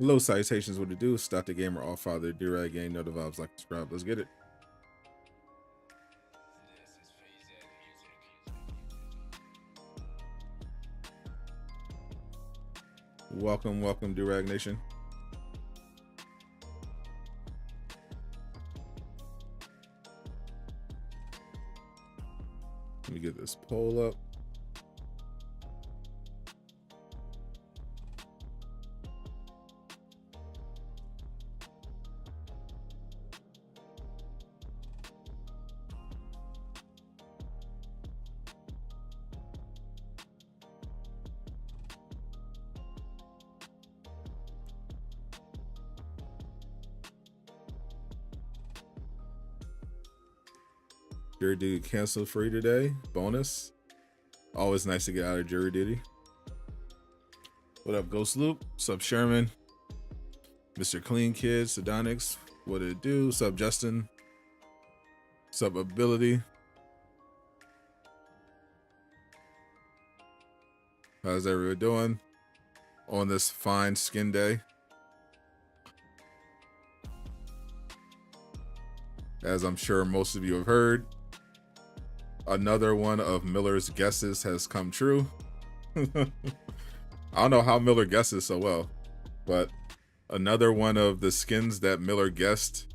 Hello, salutations, what to do? Stop the gamer, all father, Durag gang, know the vibes, like subscribe. Let's get it. Welcome, welcome, Durag Nation. Let me get this poll up. Jury duty canceled free today. Bonus. Always nice to get out of jury duty. What up, Ghost Loop? What's up, Sherman? Mr. Clean Kid, Sadonix. What it do? What's up, Justin? What's up, Ability? How's everyone doing on this fine skin day? As I'm sure most of you have heard, another one of Miller's guesses has come true. I don't know how Miller guesses so well, but another one of the skins that Miller guessed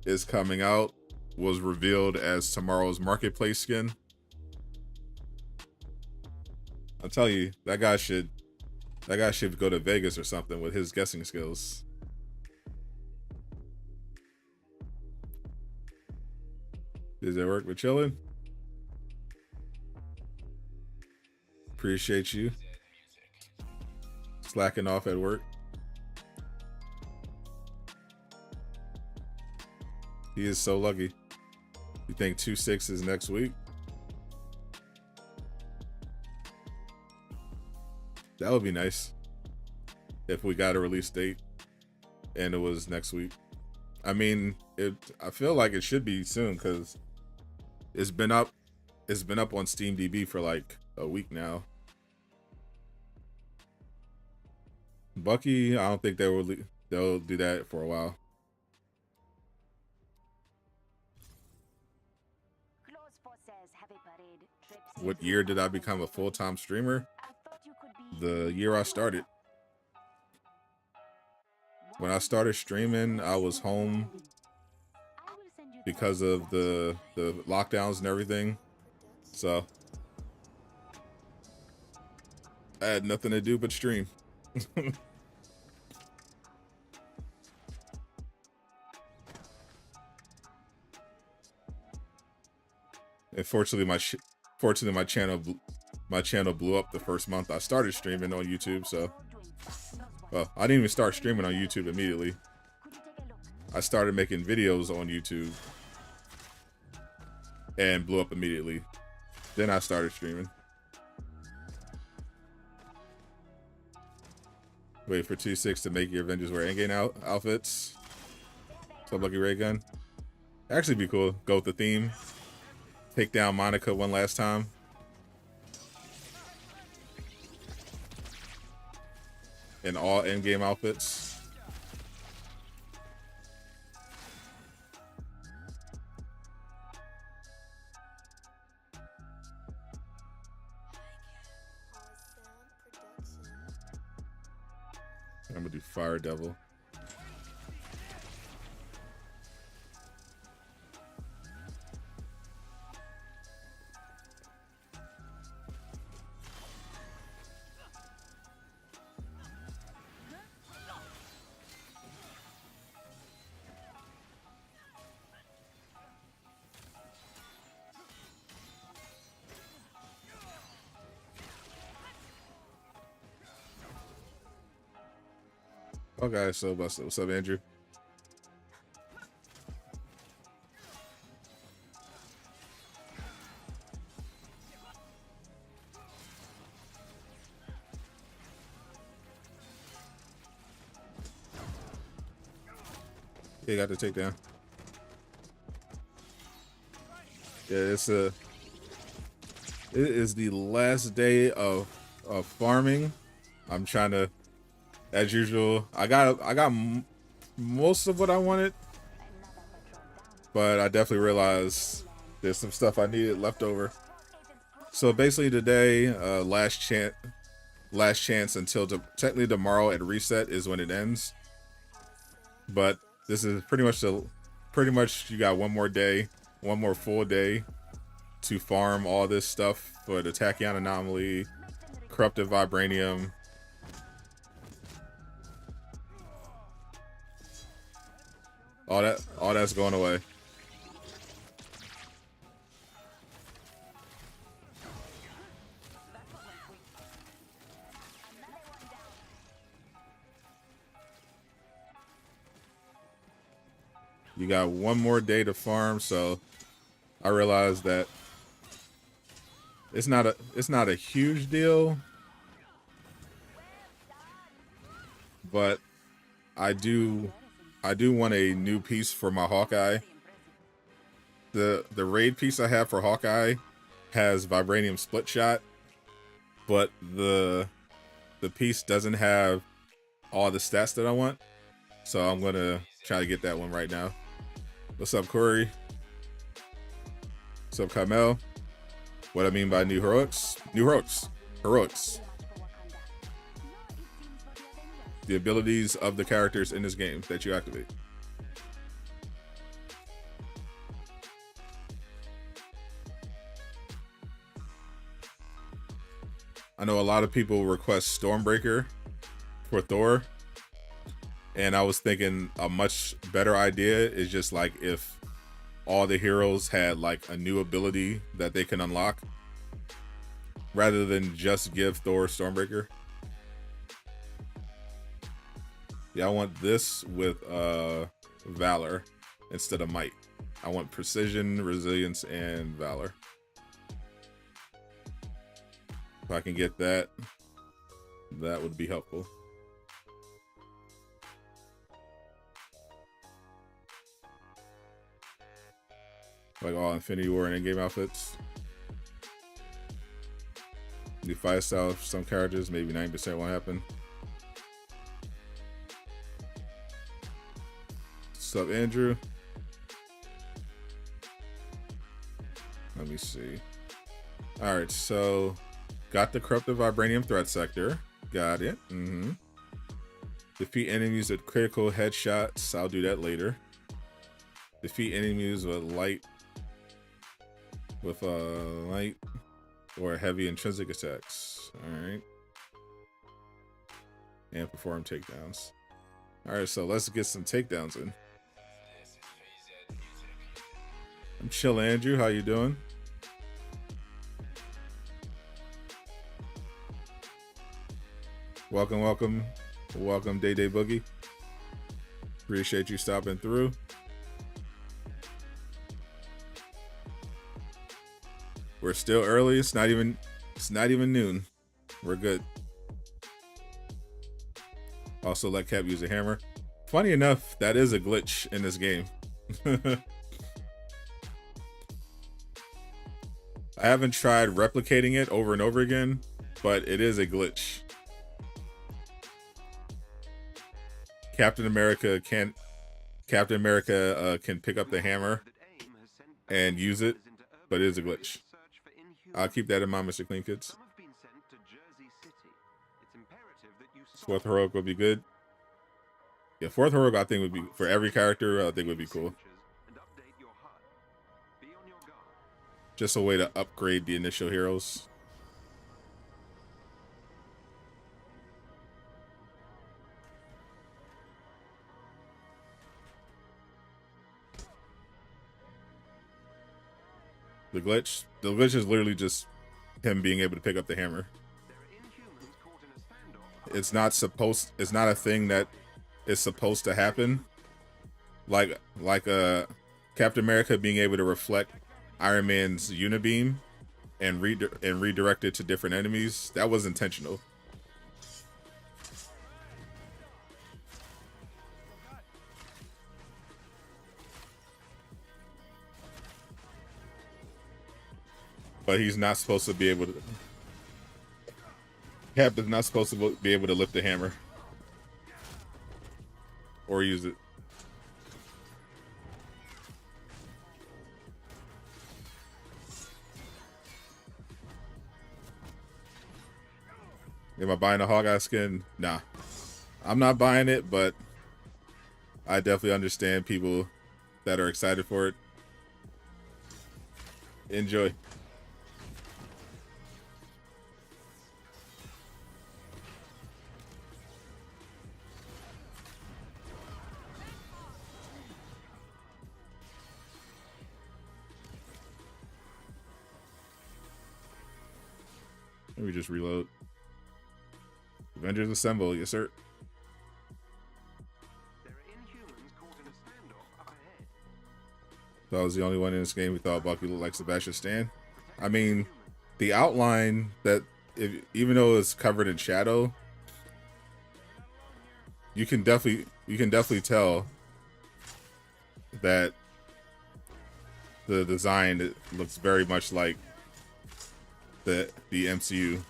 is coming out was revealed as tomorrow's marketplace skin. I'll tell you, that guy should go to Vegas or something with his guessing skills. Does it work with chilling? Appreciate you slacking off at work. He is so lucky. You think 2/6 is next week? That would be nice if we got a release date and it was next week. I mean, I feel like it should be soon because it's been up on Steam DB for like a week now. Bucky, I don't think they'll do that for a while. What year did I become a full-time streamer? The year I started. When I started streaming, I was home because of the lockdowns and everything. So I had nothing to do but stream. And fortunately my channel blew up the first month I started streaming on YouTube, so well, I didn't even start streaming on YouTube immediately. I started making videos on YouTube and blew up immediately. Then I started streaming. Wait for 2/6 to make your Avengers wear endgame outfits. So Lucky Ray Gun. Actually be cool. Go with the theme. Take down Monica one last time. In all endgame outfits. I'm gonna do Fire Devil. Okay, so what's up, Andrew? Yeah, got the takedown. Yeah, it is the last day of farming. I'm trying to, as usual. I got most of what I wanted, but I definitely realized there's some stuff I needed left over. So basically today, last chance until technically tomorrow at reset is when it ends. But this is pretty much you got one more day, one more full day to farm all this stuff for the Tachyon anomaly, corrupted vibranium. All that's going away. You got one more day to farm, so I realized that it's not a huge deal, but I do want a new piece for my Hawkeye. The raid piece I have for Hawkeye has vibranium split shot, but the piece doesn't have all the stats that I want, so I'm gonna try to get that one right now. What's up, Corey? What's up, Kamel? What I mean by new heroics? Heroics. The abilities of the characters in this game that you activate. I know a lot of people request Stormbreaker for Thor, and I was thinking a much better idea is just like if all the heroes had like a new ability that they can unlock rather than just give Thor Stormbreaker. Yeah, I want this with Valor instead of might. I want precision, resilience, and Valor. If I can get that, that would be helpful. Like all Infinity War and in-game outfits. New fight style for some characters, maybe 90% won't happen. What's up, Andrew? Let me see. Alright, so got the corrupted vibranium threat sector. Got it. Defeat enemies with critical headshots. I'll do that later. Defeat enemies with light or heavy intrinsic attacks. Alright. And perform takedowns. Alright, so let's get some takedowns in. I'm chill, Andrew. How you doing? Welcome, Day Boogie. Appreciate you stopping through. We're still early. It's not even noon. We're good. Also, let Cap use a hammer. Funny enough, that is a glitch in this game. I haven't tried replicating it over and over again, but it is a glitch. Captain America can pick up the hammer and use it, but it is a glitch. I'll keep that in mind, Mr. Clean Kids. Fourth heroic would be good. Yeah, fourth heroic I think would be for every character. I think would be cool. Just a way to upgrade the initial heroes. The glitch is literally just him being able to pick up the hammer. It's not a thing that is supposed to happen. Like Captain America being able to reflect Iron Man's unibeam and redirect it to different enemies. That was intentional. But he's not supposed to be able to. Cap is not supposed to be able to lift the hammer or use it. Am I buying a Hawkeye skin? Nah. I'm not buying it, but I definitely understand people that are excited for it. Enjoy. Let me just reload. Avengers assemble, yes sir. So I was the only one in this game who thought Bucky looked like Sebastian Stan. I mean, the outline that, even though it's covered in shadow, you can definitely tell that the design looks very much like the MCU.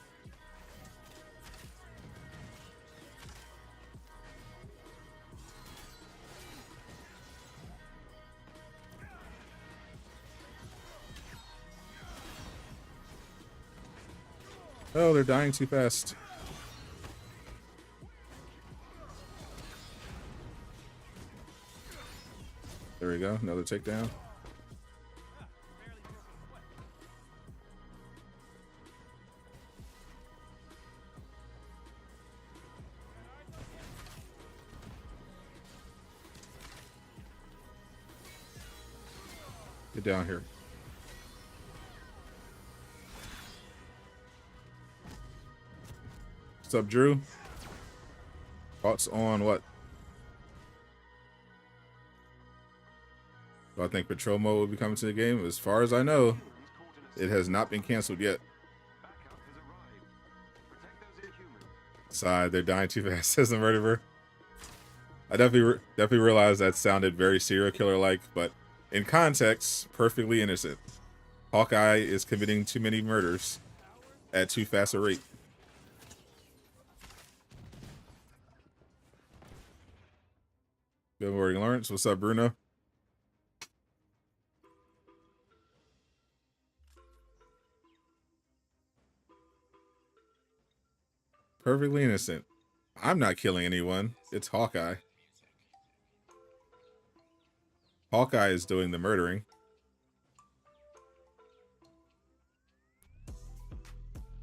Oh, they're dying too fast. There we go, another takedown. Get down here. What's up, Drew? Thoughts on what? Do I think patrol mode will be coming to the game? As far as I know, it has not been canceled yet. Side, they're dying too fast, says the murderer. I definitely realized that sounded very serial killer-like, but in context, perfectly innocent. Hawkeye is committing too many murders at too fast a rate. Good morning, Lawrence. What's up, Bruno? Perfectly innocent. I'm not killing anyone. It's Hawkeye. Hawkeye is doing the murdering.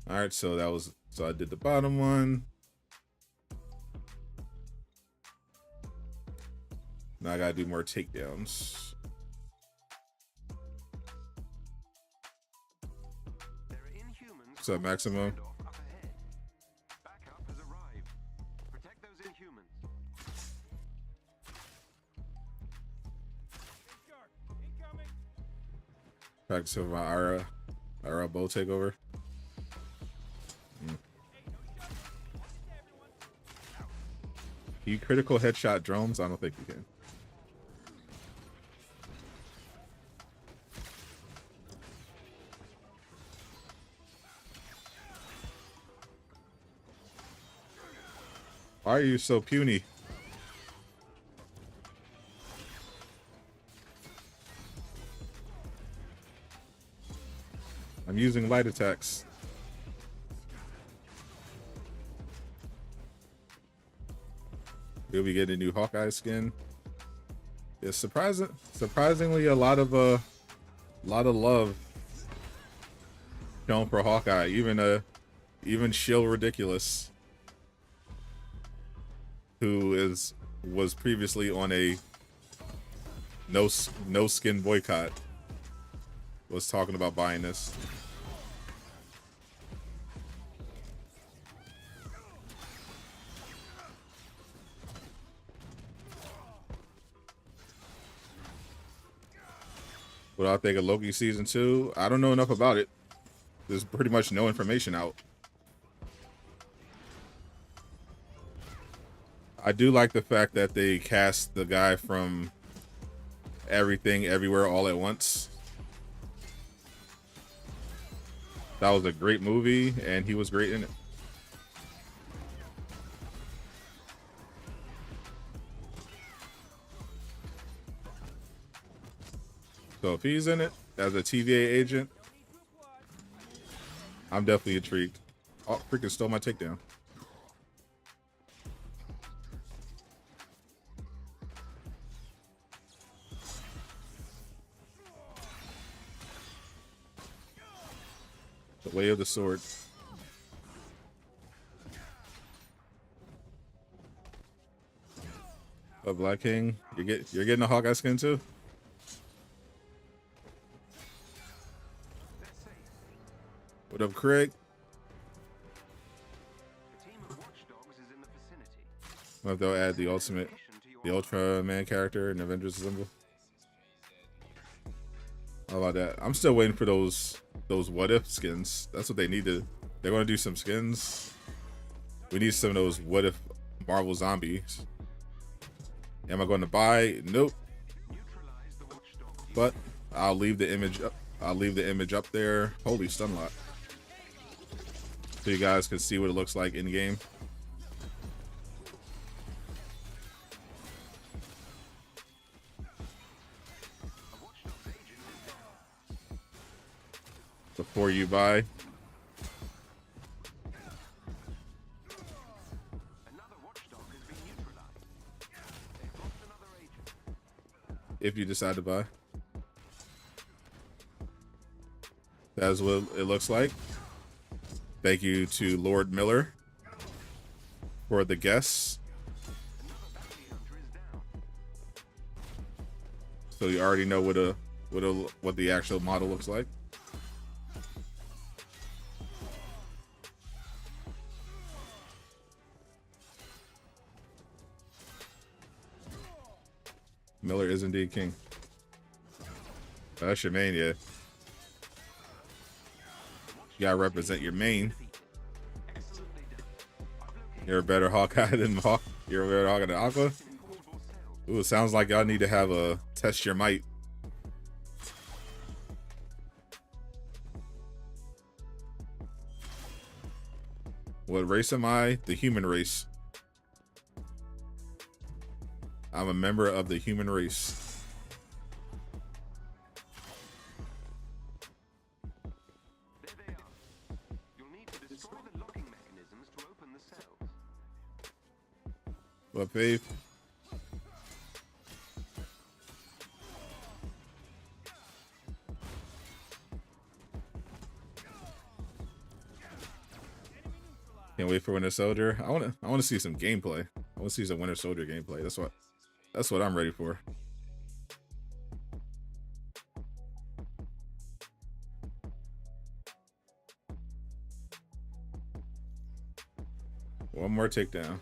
Alright, so I did the bottom one. Now I gotta do more takedowns. What's up, Maximo? Practice of my IRA bow takeover. Can you critical headshot drones? I don't think you can. Why are you so puny? I'm using light attacks. We'll be getting a new Hawkeye skin. It's surprisingly a lot of love shown for Hawkeye. Even Shill Ridiculous, who was previously on a no skin boycott, was talking about buying this. What do I think of Loki season 2? I don't know enough about it. There's pretty much no information out. I do like the fact that they cast the guy from Everything Everywhere All at Once. That was a great movie, and he was great in it. So if he's in it as a TVA agent, I'm definitely intrigued. Oh, freaking stole my takedown. The way of the sword. Oh, Black King, you're getting a Hawkeye skin too? What up, Craig? What if they'll add the Ultraman character in Avengers Assemble? How about that? I'm still waiting for those what if skins. That's what they need to. They're gonna do some skins. We need some of those what if Marvel zombies. Am I going to buy? Nope. But I'll leave the image up. I'll leave the image up there. Holy stun lock. So you guys can see what it looks like in game. Before you buy. If you decide to buy. That's what it looks like. Thank you to Lord Miller for the guests. So you already know what the actual model looks like. Miller is indeed king. That's your main, yeah. You gotta represent your main. You're a better Hawkeye than Hawk. You're a better Hawkeye than Aqua. Ooh, it sounds like y'all need to have a test your might. What race am I? The human race. I'm a member of the human race. There they are. You'll need to destroy the locking mechanisms to open the cells. What, babe? Can't wait for Winter Soldier. I want to see some gameplay. I want to see some Winter Soldier gameplay. That's what I'm ready for. One more takedown.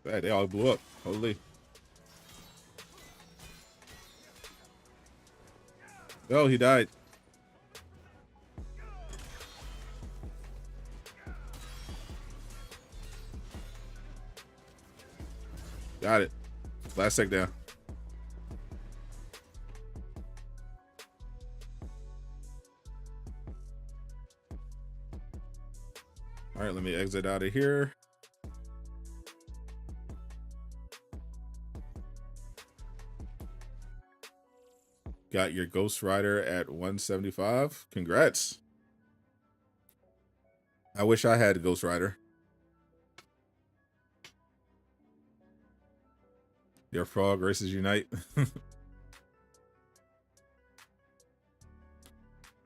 Bad, they all blew up. Holy. Oh, he died. Got it. Last takedown. All right, let me exit out of here. Got your Ghost Rider at 175. Congrats. I wish I had a Ghost Rider. Your frog races unite. Can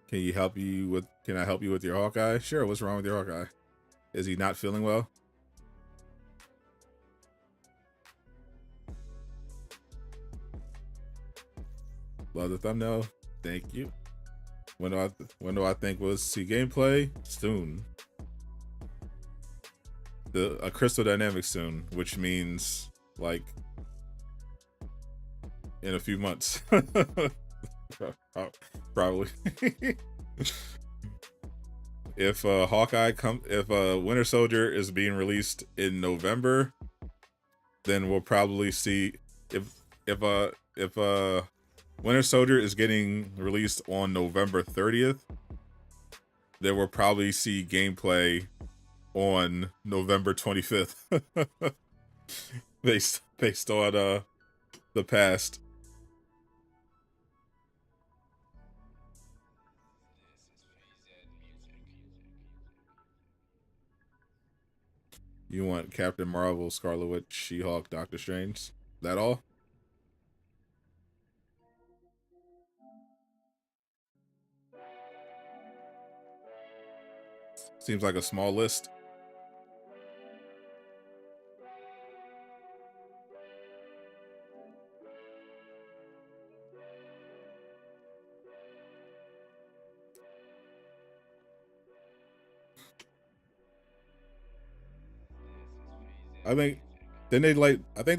I help you with your Hawkeye? Sure, what's wrong with your Hawkeye? Is he not feeling well? Love the thumbnail. Thank you. When do I think we'll see gameplay? Soon. a crystal dynamic soon, which means like in a few months. Probably. If Winter Soldier is being released in November, then we'll probably see if Winter Soldier is getting released on November 30th, then we'll probably see gameplay on November 25th. based on the past. You want Captain Marvel, Scarlet Witch, She-Hulk, Doctor Strange? That all? Seems like a small list. I think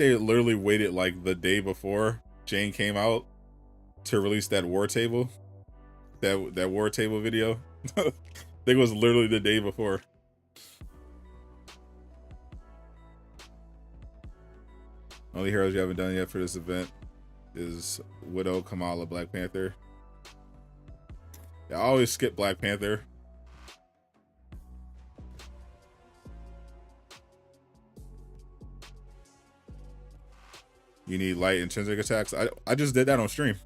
they literally waited like the day before Jane came out to release that war table. That war table video. I think it was literally the day before. Only heroes you haven't done yet for this event is Widow, Kamala, Black Panther. Yeah, I always skip Black Panther. You need light intrinsic attacks. I just did that on stream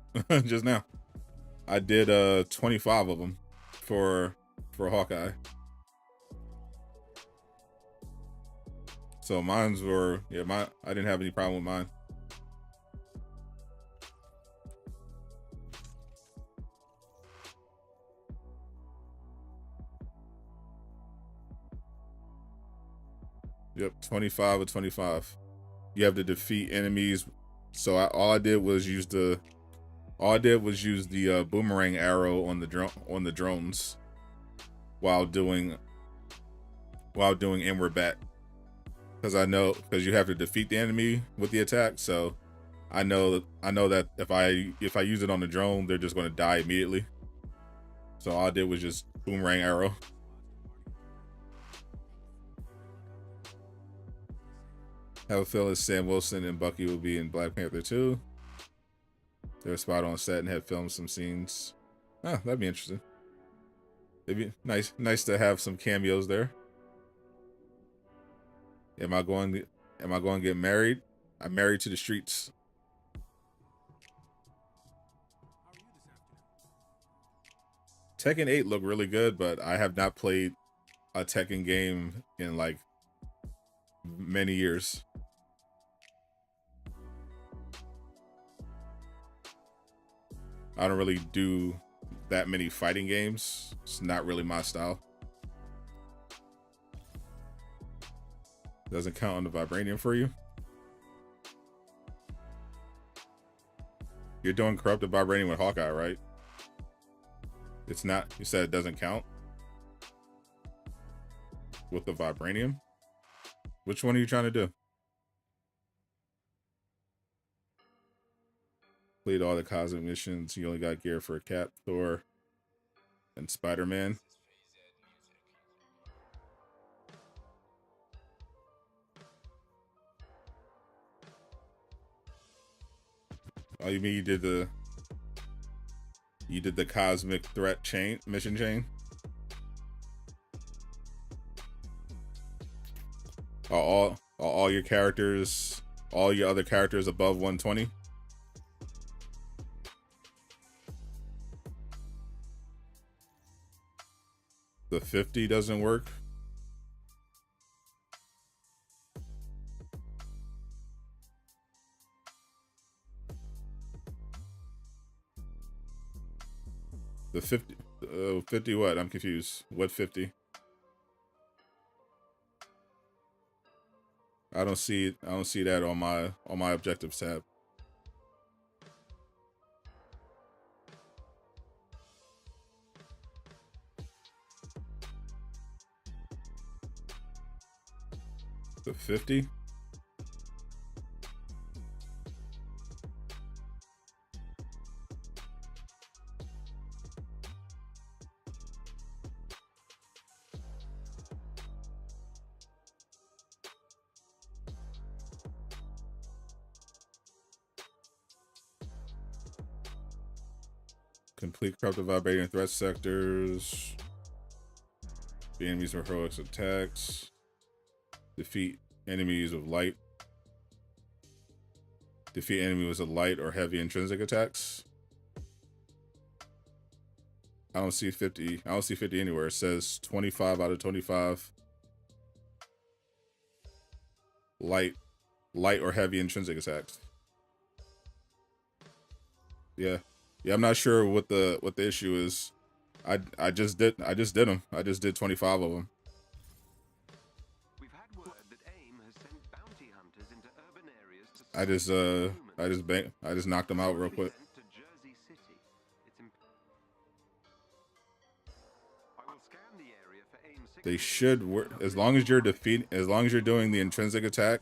just now. I did 25 of them for Hawkeye. So mine's were, yeah, I didn't have any problem with mine. Yep, 25 of 25. You have to defeat enemies. So all I did was use the boomerang arrow on the drones while doing inward bat. Because you have to defeat the enemy with the attack. So I know that if I use it on the drone, they're just going to die immediately. So all I did was just boomerang arrow. Have a feeling Sam Wilson and Bucky will be in Black Panther 2. They were spot on set and had filmed some scenes. Ah, that'd be interesting. It'd be nice to have some cameos there. Am I going to get married? I'm married to the streets. Tekken 8 looked really good, but I have not played a Tekken game in like many years. I don't really do that many fighting games. It's not really my style. Doesn't count on the vibranium for you. You're doing corrupted vibranium with Hawkeye, right? It's not. You said it doesn't count with the vibranium. Which one are you trying to do? Played all the cosmic missions. You only got gear for Cap, Thor, and Spider-Man. Oh, you mean you did the cosmic threat mission chain? Are all your characters, all your other characters above 120? The 50 doesn't work. The 50, 50 what? I'm confused. What 50? I don't see that on my objectives tab. to 50. Complete corruptive vibrating threat sectors. The enemies with heroic attacks. Defeat enemies with light. Defeat enemies with light or heavy intrinsic attacks. I don't see 50. I don't see 50 anywhere. It says 25 out of 25. Light or heavy intrinsic attacks. Yeah. Yeah, I'm not sure what the issue is. I just did them. I just did 25 of them. We've had word that AIM has sent bounty hunters into urban areas to I just knocked them out real quick. to Jersey City. I will scan the area for AIM They should work as long as you're doing the intrinsic attack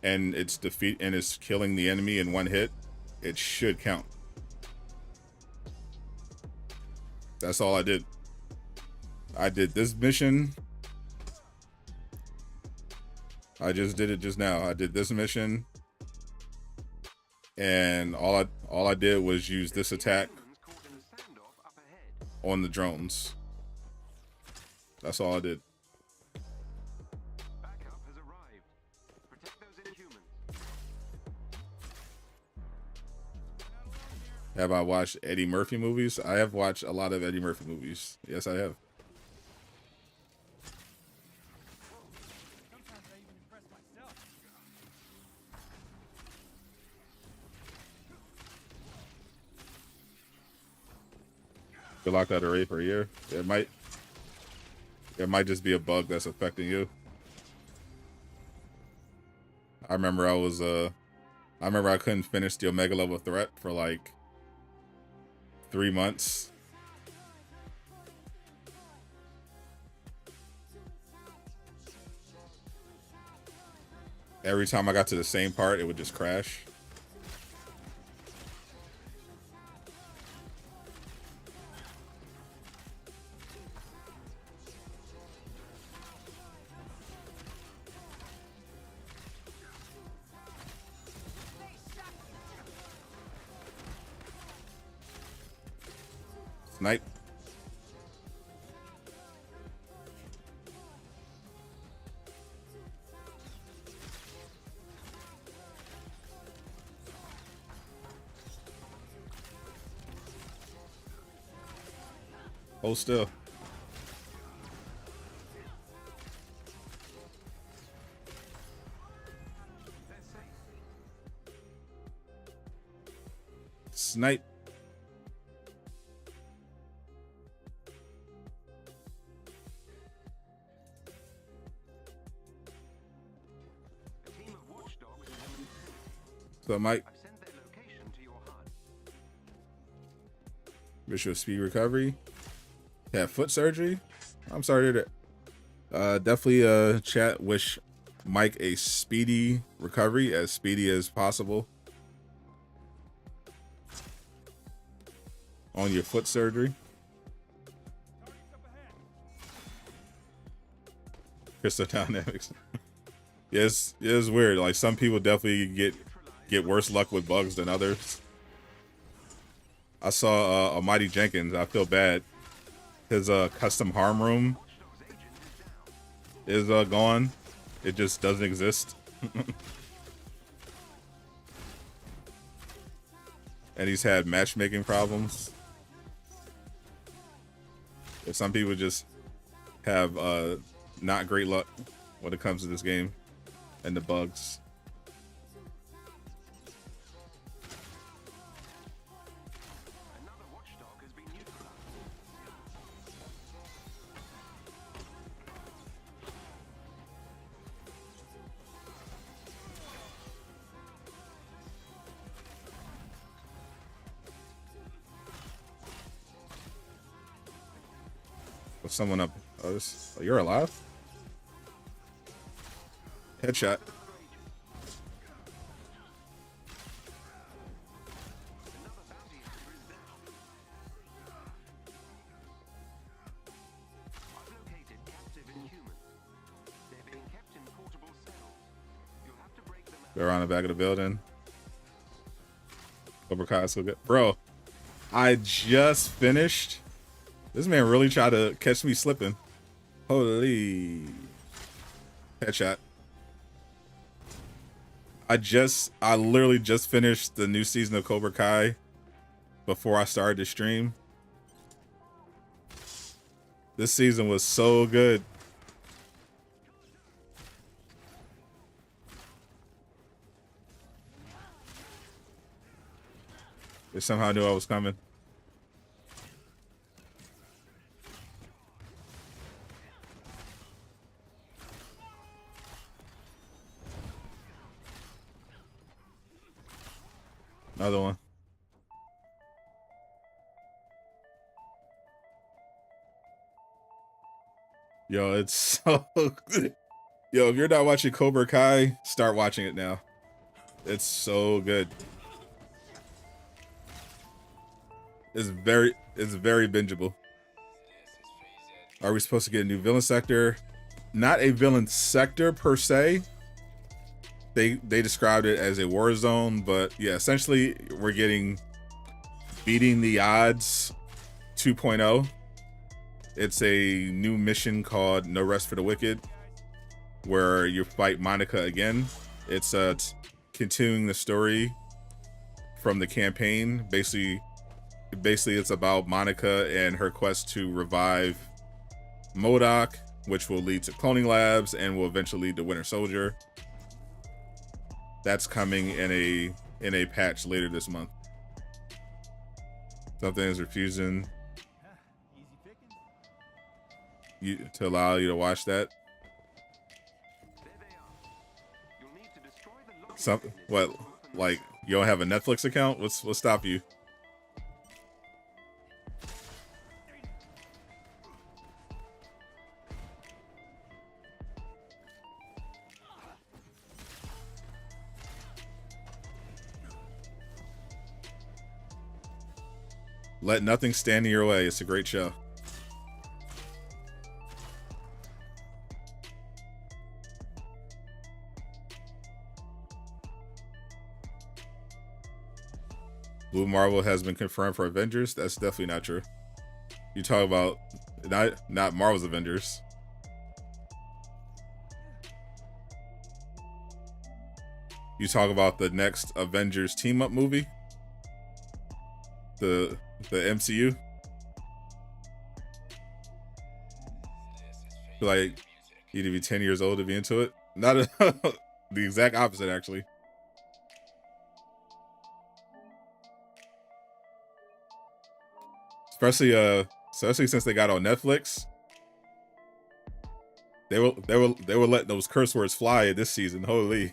and it's killing the enemy in one hit, it should count. That's all I did. I did this mission. I just did it just now. I did this mission, and all I did was use this attack on the drones. That's all I did. Backup has arrived. Protect those inhumans. Have I watched Eddie Murphy movies? I have watched a lot of Eddie Murphy movies. Yes, I have. You're locked out of Raid for a year. It might just be a bug that's affecting you. I remember I couldn't finish the Omega level threat for like 3 months. Every time I got to the same part, it would just crash. Snipe. Hold still. Snipe. So Mike, I've sent their location to your HUD. wish you a speedy recovery. Have foot surgery. I'm sorry to hear that. Definitely chat wish Mike a speedy recovery, as speedy as possible on your foot surgery. Crystal Dynamics. Yes, it is weird. Like some people definitely get worse luck with bugs than others. I saw Almighty Jenkins. I feel bad. His custom harm room is gone. It just doesn't exist. And he's had matchmaking problems. Some people just have not great luck when it comes to this game and the bugs. Another watchdog has been neutralized. With someone up. Oh, you're alive? Headshot. They're on the back of the building. Cobra Kai is so good. Bro, I just finished. This man really tried to catch me slipping. Holy. Headshot. I literally just finished the new season of Cobra Kai before I started the stream. This season was so good. They somehow knew I was coming. Another one. Yo, it's so good. Yo, if you're not watching Cobra Kai, start watching it now. It's so good. It's very bingeable. Are we supposed to get a new villain sector? Not a villain sector per se. They described it as a war zone, but yeah, essentially we're getting Beating the Odds 2.0. It's a new mission called No Rest for the Wicked, where you fight Monica again. It's continuing the story from the campaign. Basically it's about Monica and her quest to revive MODOK, which will lead to cloning labs and will eventually lead to Winter Soldier. That's coming in a patch later this month. Something is refusing you to allow you to watch that. Something what? Like you don't have a Netflix account? What's stop you? Let nothing stand in your way. It's a great show. Blue Marvel has been confirmed for Avengers. That's definitely not true. You talk about not Marvel's Avengers. You talk about the next Avengers team up movie. The MCU. Like you need to be 10 years old to be into it. Not the exact opposite, actually. Especially since they got on Netflix. They were letting those curse words fly this season. Holy.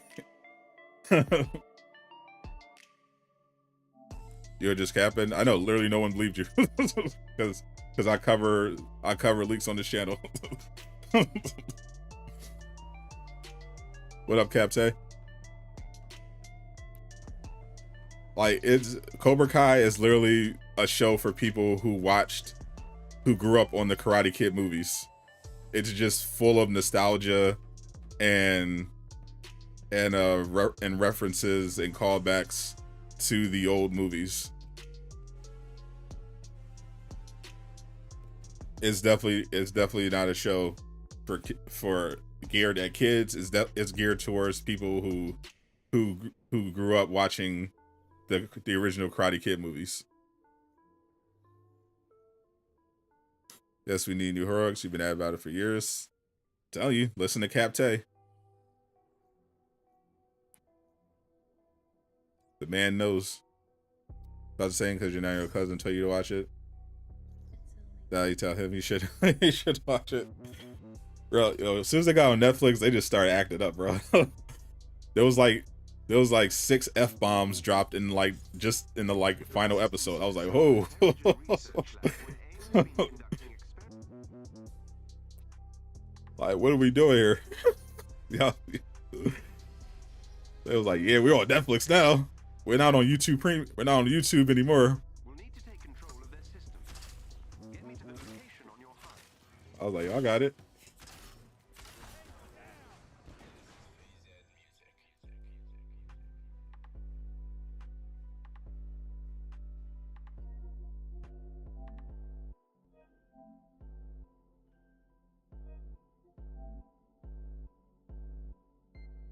You're just capping. I know, literally no one believed you. Because I cover leaks on this channel. What up, Capte? Like, it's Cobra Kai is literally a show for people who grew up on the Karate Kid movies. It's just full of nostalgia and references and callbacks to the old movies. It's definitely not a show for geared at kids. It's geared towards people who grew up watching the original Karate Kid movies. Yes, we need new heroics. You've been ad about it for years. Tell you, listen to Capte. The man knows. About to say, because you're not your cousin, tell you to watch it. Now you tell him he should he should watch it. Bro, yo, as soon as they got on Netflix, they just started acting up, bro. there was like 6 F-bombs dropped in just in the final episode. I was like, whoa. Like, what are we doing here? They was like, yeah, we're on Netflix now. We're not on YouTube Premium. We're not on YouTube anymore. We'll need to take control of their system. Get me to the location on your Hive. I was like, I got it.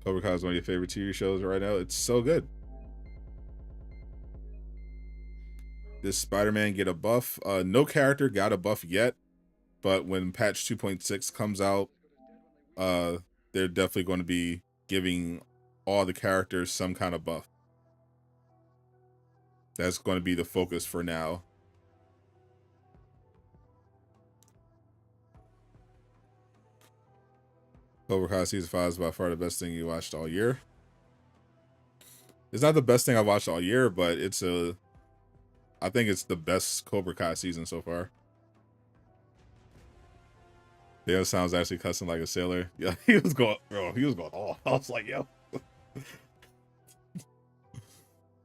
Cobra Kai is one of your favorite TV shows right now. It's so good. This Spider-Man get a buff. No character got a buff yet, but when patch 2.6 comes out, they're definitely going to be giving all the characters some kind of buff. That's going to be the focus for now. Cobra Kai Season 5 is by far the best thing you watched all year. It's not the best thing I watched all year, but I think it's the best Cobra Kai season so far. Yeah, sounds actually cussing like a sailor. Yeah, he was going off. I was like, yo.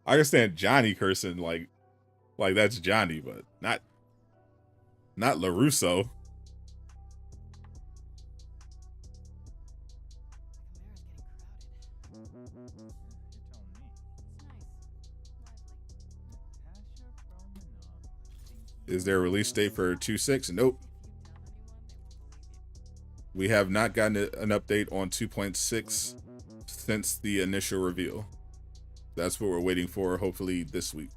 I understand Johnny cursing like that's Johnny, but not LaRusso. Is there a release date for 2.6? Nope. We have not gotten an update on 2.6 since the initial reveal. That's what we're waiting for, hopefully this week.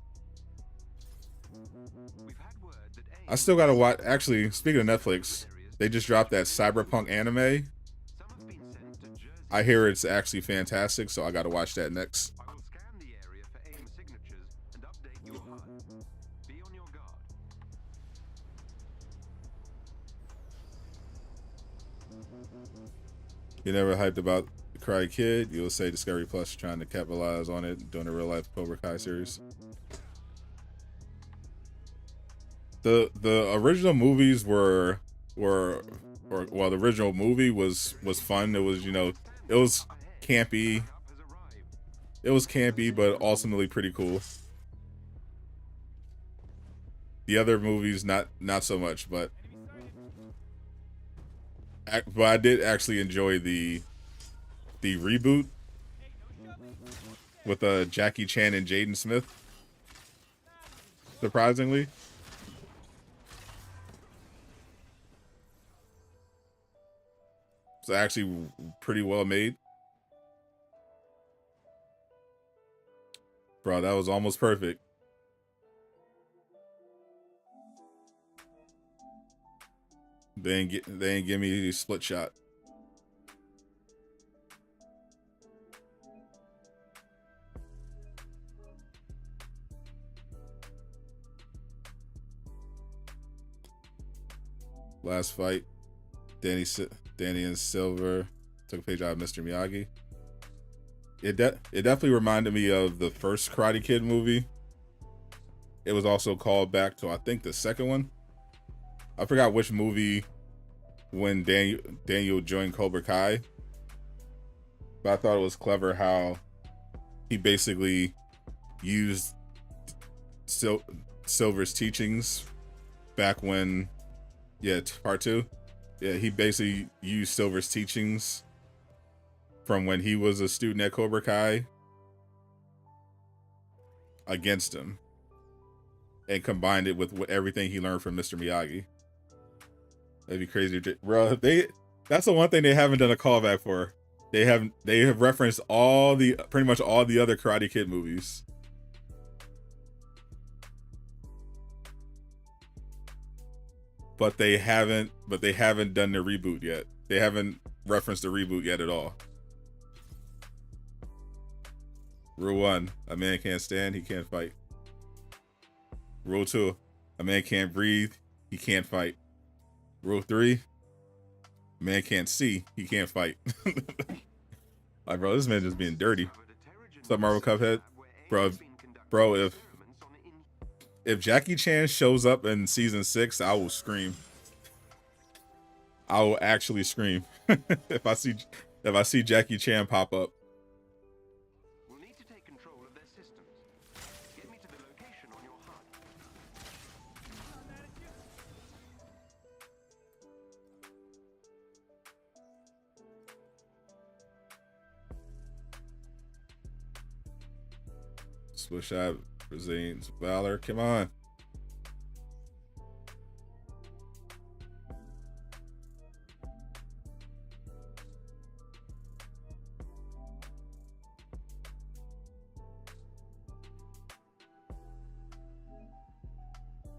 I still gotta watch. Actually, speaking of Netflix, they just dropped that Cyberpunk anime. I hear it's actually fantastic, so I gotta watch that next. I will scan the area for AIM signatures and update your Hive. Be on your guard. You never hyped about the Karate Kid. You'll say Discovery Plus trying to capitalize on it doing a real life Cobra Kai series. The original movies were the original movie was fun. It was, it was campy. It was campy, but ultimately pretty cool. The other movies not so much, but I did actually enjoy the reboot with Jackie Chan and Jaden Smith. Surprisingly. It's actually pretty well made. Bro, that was almost perfect. They ain't give me the split shot. Last fight, Danny and Silver took a page out of Mr. Miyagi. It definitely reminded me of the first Karate Kid movie. It was also called back to, I think, the second one. I forgot which movie when Daniel joined Cobra Kai. But I thought it was clever how he basically used Silver's teachings back when, part 2. Yeah, he basically used Silver's teachings from when he was a student at Cobra Kai against him and combined it with everything he learned from Mr. Miyagi. That'd be crazy, bro. That's the one thing they haven't done a callback for. They have referenced pretty much all the other Karate Kid movies. But they haven't done the reboot yet. They haven't referenced the reboot yet at all. Rule 1, a man can't stand, he can't fight. Rule 2, a man can't breathe, he can't fight. Rule 3, a man can't see, he can't fight. Like, bro, this man just being dirty. What's up, Marvel Cuphead? Bro, if Jackie Chan shows up in season 6, I will scream. I will actually scream. if I if I see Jackie Chan pop up. We'll need to take control of their systems. Get me to the location on your HUD. Split shot, Brazilians, Valor, come on.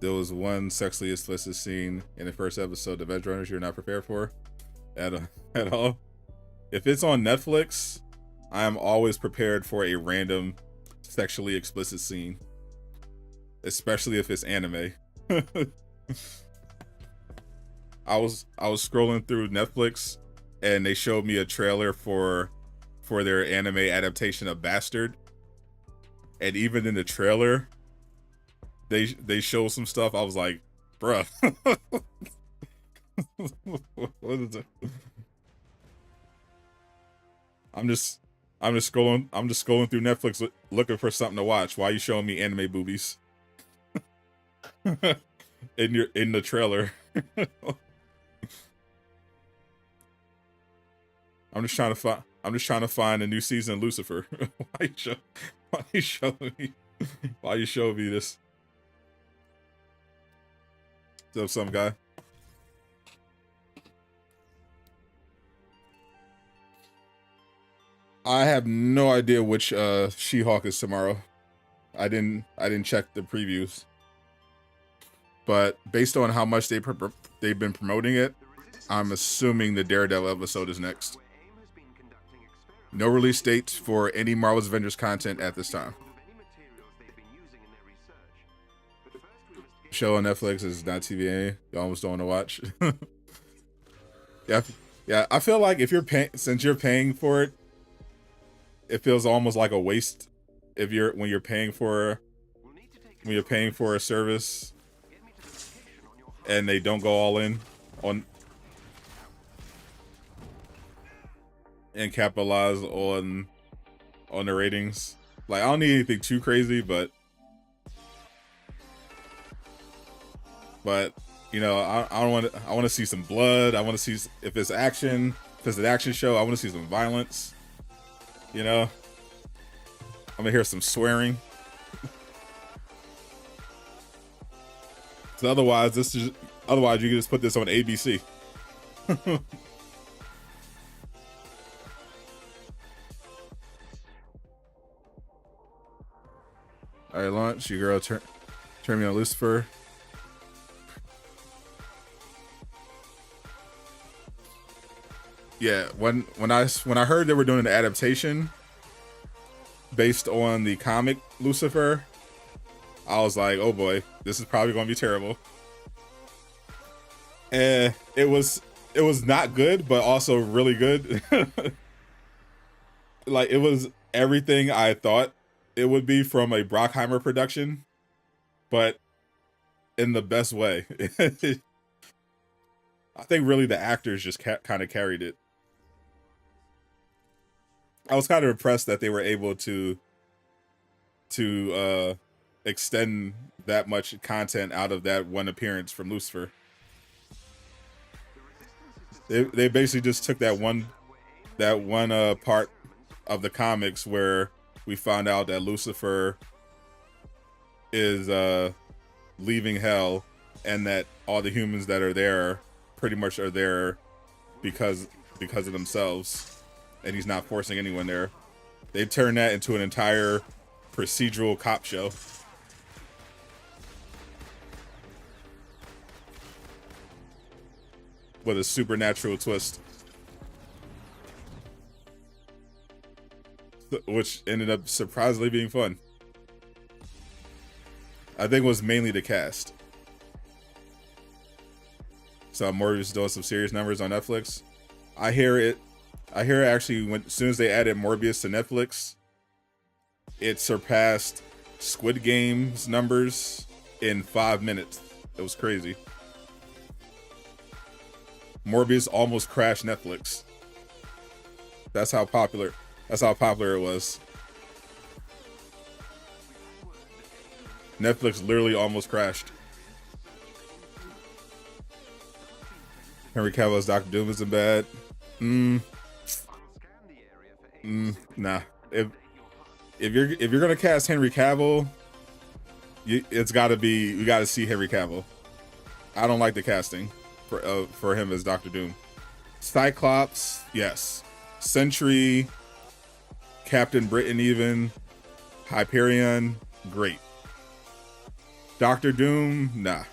There was one sexually explicit scene in the first episode of Edge Runners you're not prepared for at all. If it's on Netflix, I am always prepared for a random sexually explicit scene, especially if it's anime. I was scrolling through Netflix and they showed me a trailer for their anime adaptation of Bastard, and even in the trailer they show some stuff. I was like, bruh. What is it? I'm just scrolling through Netflix looking for something to watch. Why are you showing me anime boobies in the trailer? I'm just trying to find a new season of Lucifer. Why you showing me this? What's up, some guy? I have no idea which She-Hulk is tomorrow. I didn't check the previews, but based on how much they've been promoting it, I'm assuming the Daredevil episode is next. No release dates for any Marvel's Avengers content at this time. Show on Netflix is not TVA. You almost don't want to watch. Yeah. I feel like if since you're paying for it, it feels almost like a waste. When you're paying for a service and they don't go all in on and capitalize on the ratings. Like, I don't need anything too crazy, but you know, I want to see some blood. I want to see if it's action. If it's an action show, I want to see some violence. You know, I'm gonna hear some swearing. So otherwise you can just put this on ABC. All right, launch. Your girl turn me on Lucifer. Yeah, when I heard they were doing an adaptation based on the comic Lucifer, I was like, oh boy, this is probably going to be terrible. And it was not good, but also really good. Like, it was everything I thought it would be from a Brockheimer production, but in the best way. I think really the actors just kind of carried it. I was kind of impressed that they were able to extend that much content out of that one appearance from Lucifer. They basically just took that one part of the comics where we found out that Lucifer is leaving hell, and that all the humans that are there pretty much are there because of themselves. And he's not forcing anyone there. They turned that into an entire procedural cop show. With a supernatural twist. Which ended up surprisingly being fun. I think it was mainly the cast. So Morbius doing some serious numbers on Netflix. I hear actually as soon as they added Morbius to Netflix, it surpassed Squid Game's numbers in 5 minutes. It was crazy. Morbius almost crashed Netflix. That's how popular. That's how popular it was. Netflix literally almost crashed. Henry Cavill's Doctor Doom isn't bad. Nah. If you're gonna cast Henry Cavill, it's got to be, you got to see Henry Cavill. I don't like the casting for him as Doctor Doom. Cyclops, yes. Sentry, Captain Britain, even Hyperion, great. Doctor Doom, nah.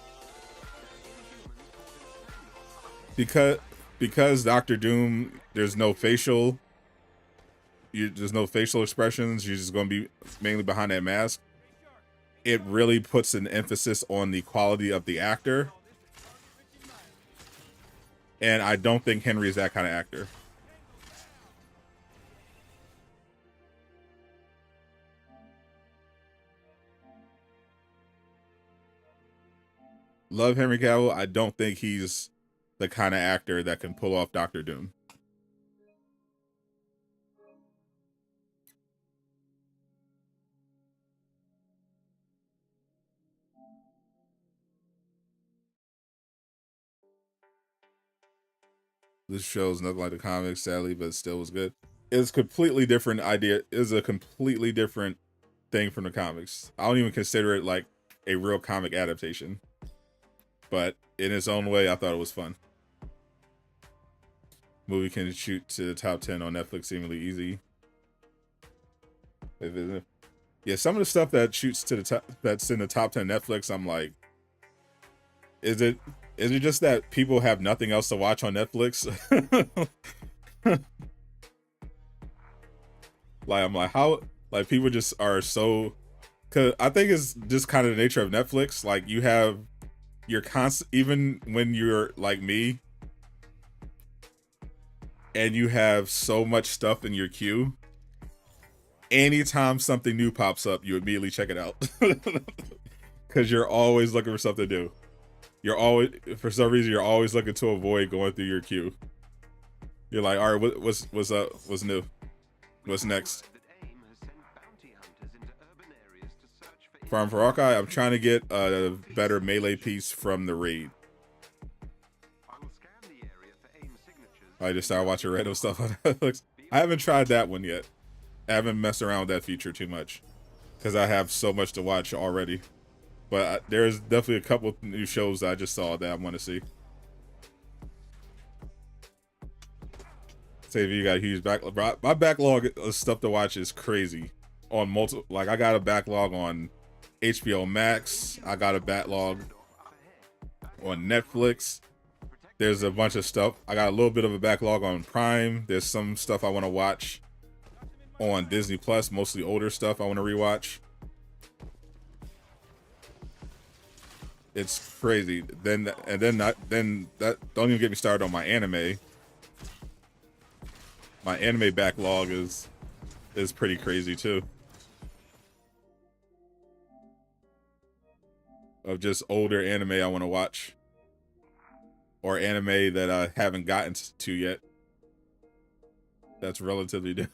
Because Doctor Doom, there's no facial expressions. You're just going to be mainly behind that mask. It really puts an emphasis on the quality of the actor. And I don't think Henry is that kind of actor. Love Henry Cavill. I don't think he's the kind of actor that can pull off Doctor Doom. This show's nothing like the comics, sadly, but it still was good. It's a completely different idea. It's a completely different thing from the comics. I don't even consider it like a real comic adaptation. But in its own way, I thought it was fun. Movie can shoot to the top 10 on Netflix seemingly easy. Yeah, some of the stuff that shoots to the top, that's in the top 10 Netflix, I'm like, is it just that people have nothing else to watch on Netflix? Like, I'm like, how, like, people just are so, cause I think it's just kind of the nature of Netflix. Like, you have, you're constant, even when you're like me, and you have so much stuff in your queue, anytime something new pops up, you immediately check it out. Because you're always looking for something new. You're always, for some reason, you're always looking to avoid going through your queue. You're like, all right, what's up? What's new? What's next? Farm for Hawkeye, I'm trying to get a better melee piece from the raid. I just started watching random stuff on Netflix. I haven't tried that one yet. I haven't messed around with that feature too much because I have so much to watch already. But there's definitely a couple new shows that I just saw that I want to see. Say if you got a huge backlog. My backlog of stuff to watch is crazy. On multiple, like I got a backlog on HBO Max. I got a backlog on Netflix. There's a bunch of stuff. I got a little bit of a backlog on Prime. There's some stuff I want to watch on Disney Plus, mostly older stuff I want to rewatch. It's crazy. Then that don't even get me started on my anime. My anime backlog is pretty crazy too. Of just older anime I want to watch. Or anime that I haven't gotten to yet. That's relatively new.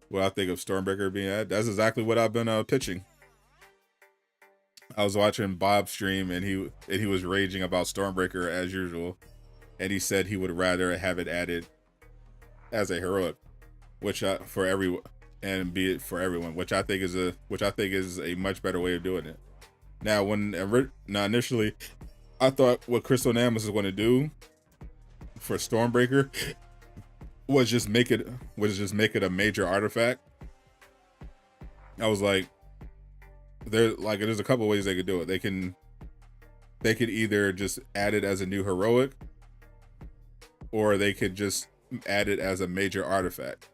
What I think of Stormbreaker being at, that's exactly what I've been pitching. I was watching Bob's stream and he was raging about Stormbreaker as usual, and he said he would rather have it added as a heroic, which for everyone, and be it for everyone, which I think is a much better way of doing it. Now, initially, I thought what Crystal Namus was going to do for Stormbreaker was just make it a major artifact. I was like, there's a couple ways they could do it. They could either just add it as a new heroic, or they could just add it as a major artifact.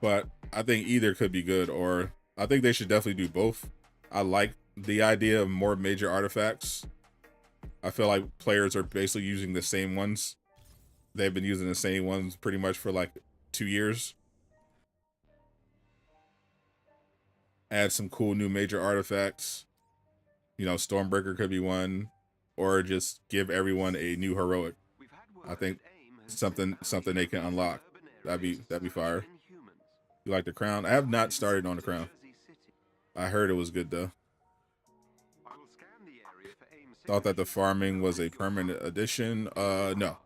But I think either could be good, or I think they should definitely do both. I like the idea of more major artifacts. I feel like players are basically using the same ones. They've been using the same ones pretty much for like 2 years. add some cool new major artifacts. You know, Stormbreaker could be one, or just give everyone a new heroic. I think something they can unlock. That'd be fire. You like the crown? I have not started on the crown. I heard it was good though. Thought that the farming was a permanent addition. No.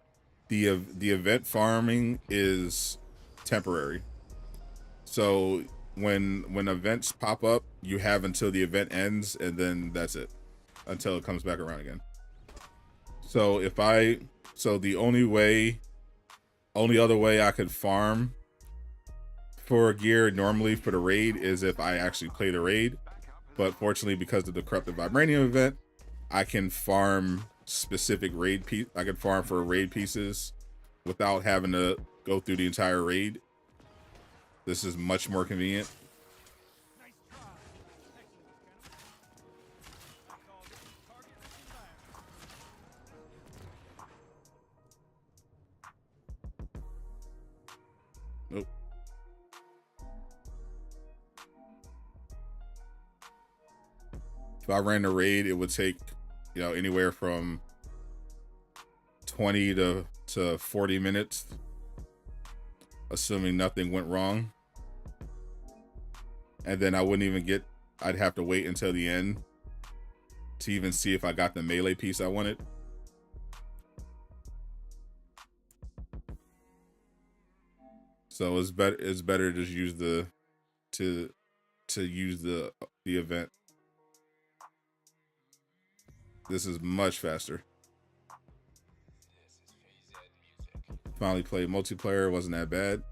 The event farming is temporary. So when events pop up, you have until the event ends, and then that's it. Until it comes back around again. So the only other way I could farm for gear normally for the raid is if I actually play the raid. But fortunately, because of the Corrupted Vibranium event, I can farm specific raid piece. I can farm for raid pieces without having to go through the entire raid. This is much more convenient. Nope. If I ran a raid, it would take, you know, anywhere from 20 to 40 minutes, assuming nothing went wrong. And then I wouldn't even get, I'd have to wait until the end to even see if I got the melee piece I wanted. So it's better to just use the event. This is much faster. Finally played multiplayer, wasn't that bad.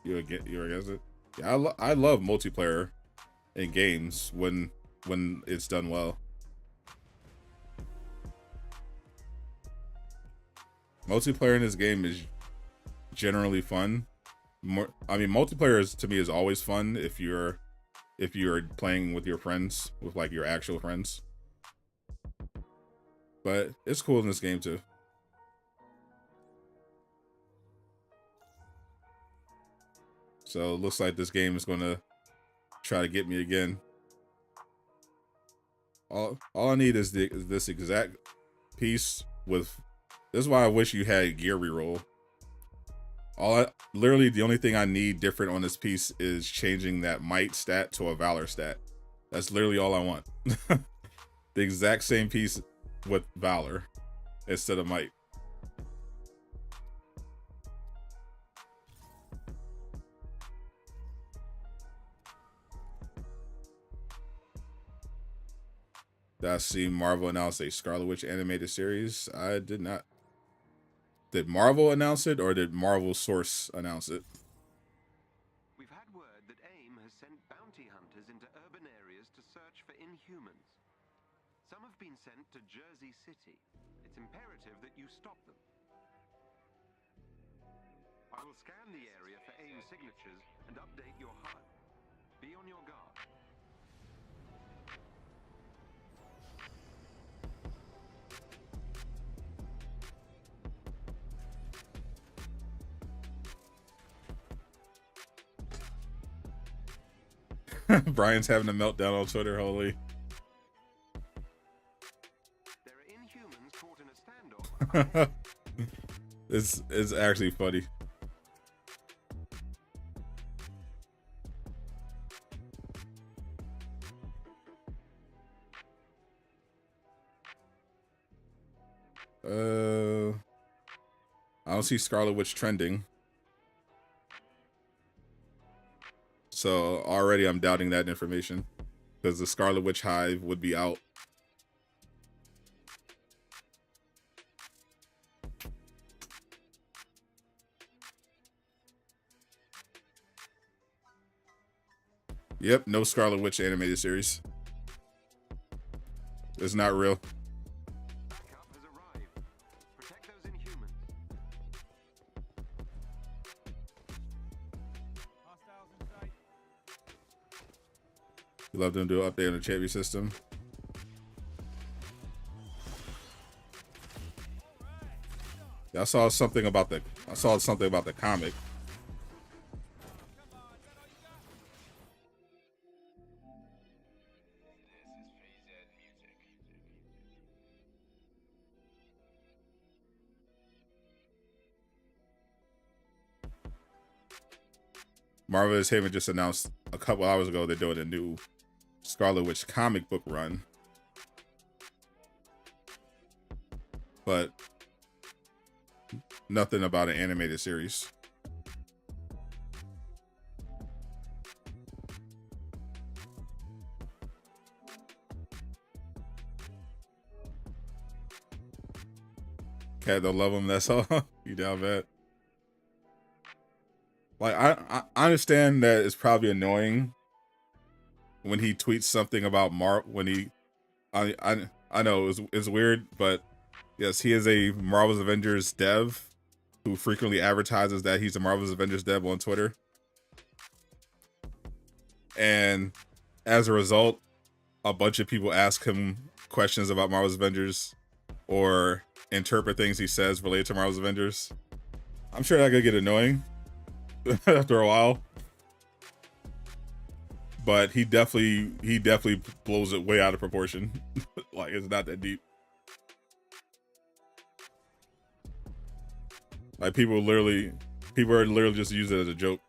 You're against it? Yeah, I love multiplayer in games when it's done well. Multiplayer in this game is generally fun. Multiplayer to me is always fun if you're playing with your friends, with like your actual friends. But it's cool in this game too. So it looks like this game is gonna try to get me again. All I need is this exact piece with. This is why I wish you had gear reroll. Literally the only thing I need different on this piece is changing that might stat to a valor stat. That's literally all I want. The exact same piece with valor instead of might. Did I see Marvel announce a Scarlet Witch animated series? I did not. Did Marvel announce it, or did Marvel Source announce it? We've had word that AIM has sent bounty hunters into urban areas to search for Inhumans. Some have been sent to Jersey City. It's imperative that you stop them. I will scan the area for AIM signatures and update your HUD. Be on your guard. Brian's having a meltdown on Twitter, holy. There are Inhumans caught in a standoff. It's actually funny. I don't see Scarlet Witch trending. So already I'm doubting that information, because the Scarlet Witch Hive would be out. Yep, no Scarlet Witch animated series. It's not real. Backup has arrived. Protect those Inhumans. Hostiles in sight. You love them to do an update on the champion system. I saw something about the comic. Marvelous Haven just announced a couple hours ago they're doing a new Scarlet Witch comic book run. But nothing about an animated series. Cat, they'll love him, that's all. You down bad? Like, I understand that it's probably annoying when he tweets something about I know it's weird, but yes, he is a Marvel's Avengers dev who frequently advertises that he's a Marvel's Avengers dev on Twitter. And as a result, a bunch of people ask him questions about Marvel's Avengers or interpret things he says related to Marvel's Avengers. I'm sure that could get annoying after a while. But he definitely blows it way out of proportion. Like, it's not that deep. Like, people are literally just use it as a joke.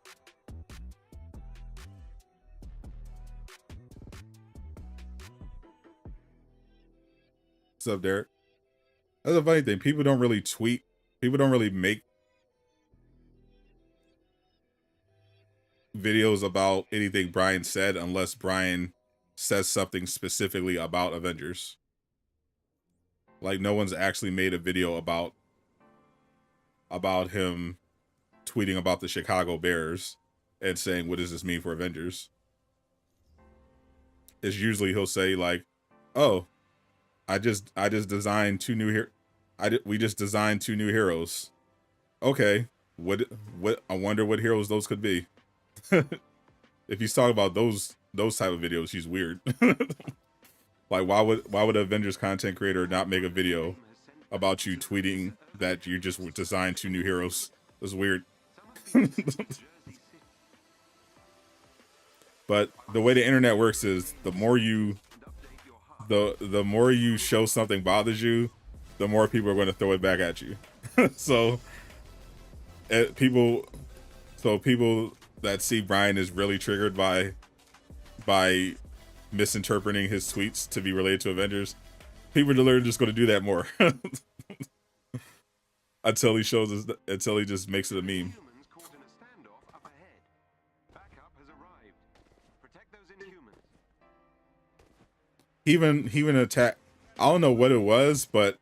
What's up, Derek? That's a funny thing. People don't really tweet. People don't really make videos about anything Brian said unless Brian says something specifically about Avengers. Like, no one's actually made a video about him tweeting about the Chicago Bears and saying, what does this mean for Avengers? It's usually he'll say like, oh, I just designed two new we just designed two new heroes. Okay, what I wonder what heroes those could be. If he's talking about those type of videos, he's weird. Like, why would an Avengers content creator not make a video about you tweeting that you just designed two new heroes? That's weird. But the way the internet works is the more you show something bothers you, the more people are going to throw it back at you. So people that see Brian is really triggered by misinterpreting his tweets to be related to Avengers, people are literally just going to do that more. until he just makes it a meme. He even attacked, I don't know what it was, but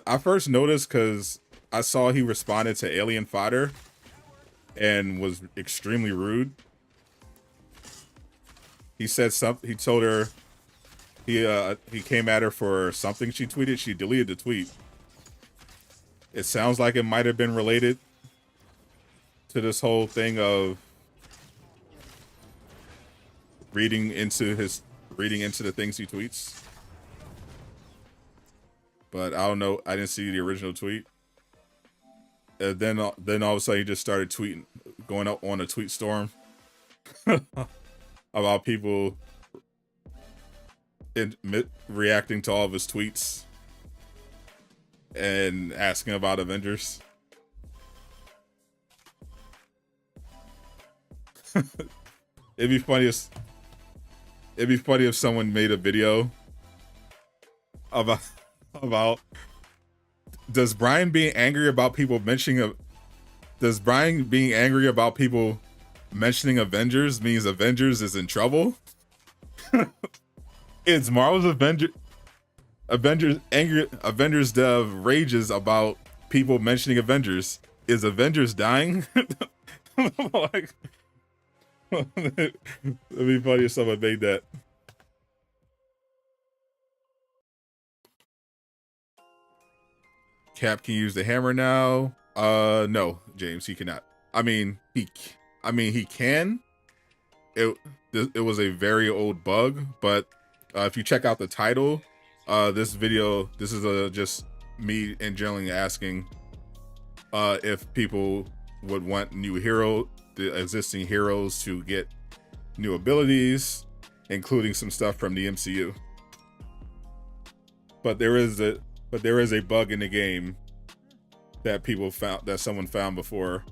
I first noticed because I saw he responded to Alien Fighter and was extremely rude. He said something. He told her he came at her for something she tweeted. She deleted the tweet. It sounds like it might have been related to this whole thing of reading into the things he tweets. But I don't know. I didn't see the original tweet. And then all of a sudden he just started tweeting, going up on a tweet storm about people reacting to all of his tweets and asking about Avengers. It'd be funny if someone made a video about does Brian being angry about people mentioning Avengers means Avengers is in trouble? It's Marvel's Avengers dev rages about people mentioning Avengers. Is Avengers dying? Like, it'd be funny if someone made that. Cap can use the hammer now. No, James, he cannot. I mean, he can. It was a very old bug, but if you check out the title, this is just me and generally asking if people would want the existing heroes to get new abilities, including some stuff from the MCU. But there is a bug in the game that someone found before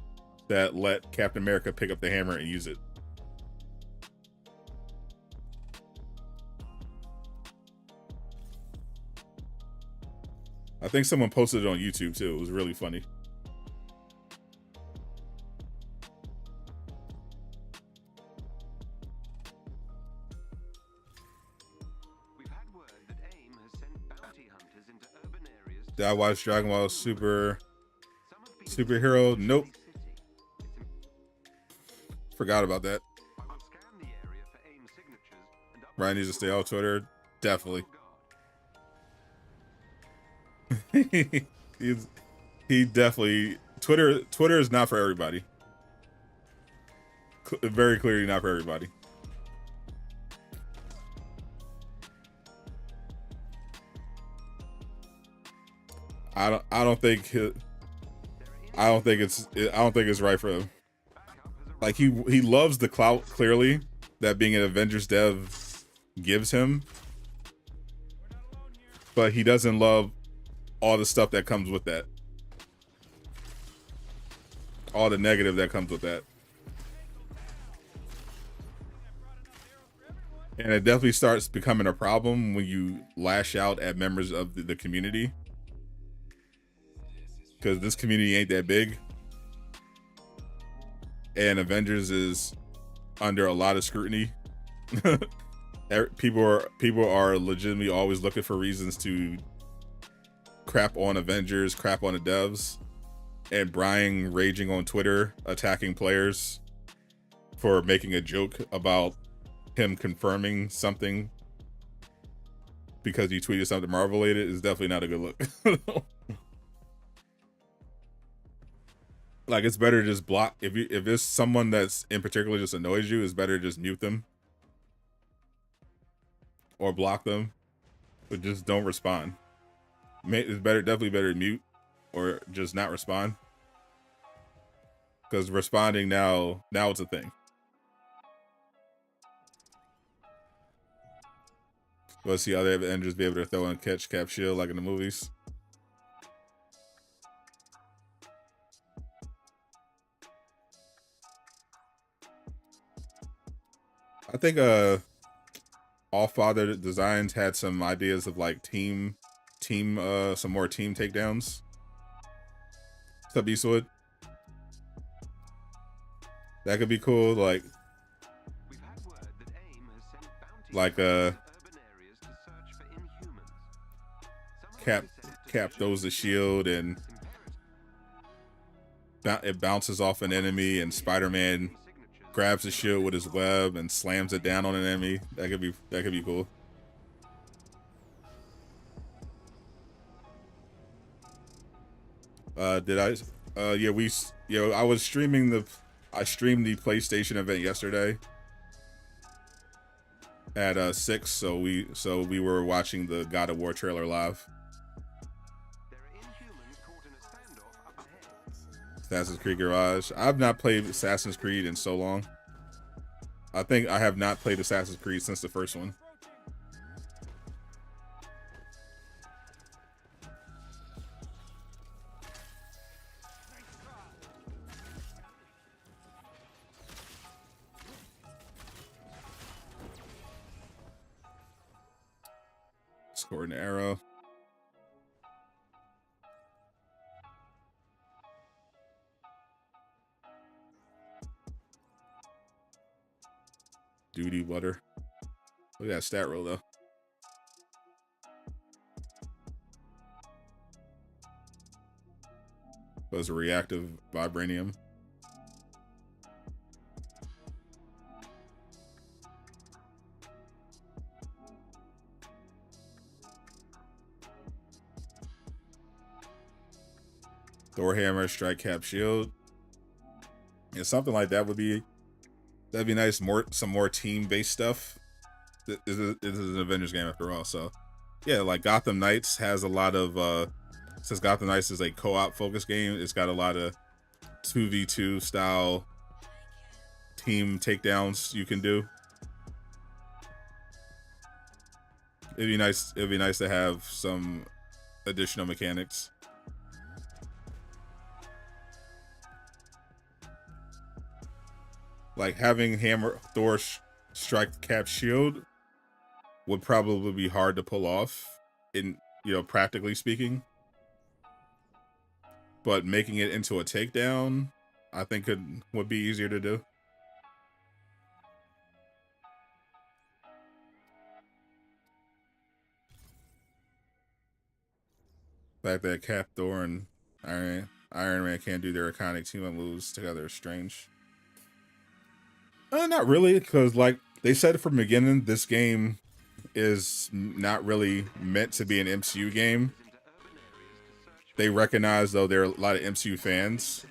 that let Captain America pick up the hammer and use it. I think someone posted it on YouTube too. It was really funny. We've had word that AIM has sent bounty hunters into urban areas. Did I watch Dragon Ball Superhero? Nope. Forgot about that. I will scan the area for AIM signatures and Ryan needs to stay off Twitter. Definitely. he definitely Twitter is not for everybody. Very clearly not for everybody. I don't think it's right for him. Like he loves the clout, clearly, that being an Avengers dev gives him, but he doesn't love all the stuff that comes with that. All the negative that comes with that. And it definitely starts becoming a problem when you lash out at members of the community. Because this community ain't that big. And Avengers is under a lot of scrutiny. People are legitimately always looking for reasons to crap on Avengers, crap on the devs. And Brian raging on Twitter, attacking players for making a joke about him confirming something because he tweeted something Marvel related is definitely not a good look. Like, it's better to just block. If there's someone that's in particular just annoys you, it's better to just mute them or block them, but just don't respond. It's definitely better to mute or just not respond, because responding now it's a thing. Let's see other Avengers be able to throw and catch Cap shield like in the movies. I think All Father Designs had some ideas of like some more team takedowns. What's up, Eastwood? That could be cool, like Cap throws the shield and it bounces off an enemy, and Spider-Man grabs the shield with his web and slams it down on an enemy. That could be cool. I streamed the PlayStation event yesterday at 6, so we were watching the God of War trailer live. Assassin's Creed Garage. I've not played Assassin's Creed in so long. I think I have not played Assassin's Creed since the first one. Scored an arrow. Duty butter. Look at that stat roll though. Was a reactive vibranium. Thor hammer, strike cap shield. Yeah, something like that would be. That'd be nice. Some more team-based stuff. This is an Avengers game after all, so yeah. Like Gotham Knights has a lot of. Since Gotham Knights is a co-op focused game, it's got a lot of 2v2 style team takedowns you can do. It'd be nice. It'd be nice to have some additional mechanics. like having Thor strike Cap's shield would probably be hard to pull off in, you know, practically speaking. But making it into a takedown, I think would be easier to do. The fact that Cap, Thor, and Iron Man can't do their iconic team-up moves together is strange. Not really, because like they said from the beginning, this game is not really meant to be an MCU game. They recognize, though, there are a lot of MCU fans,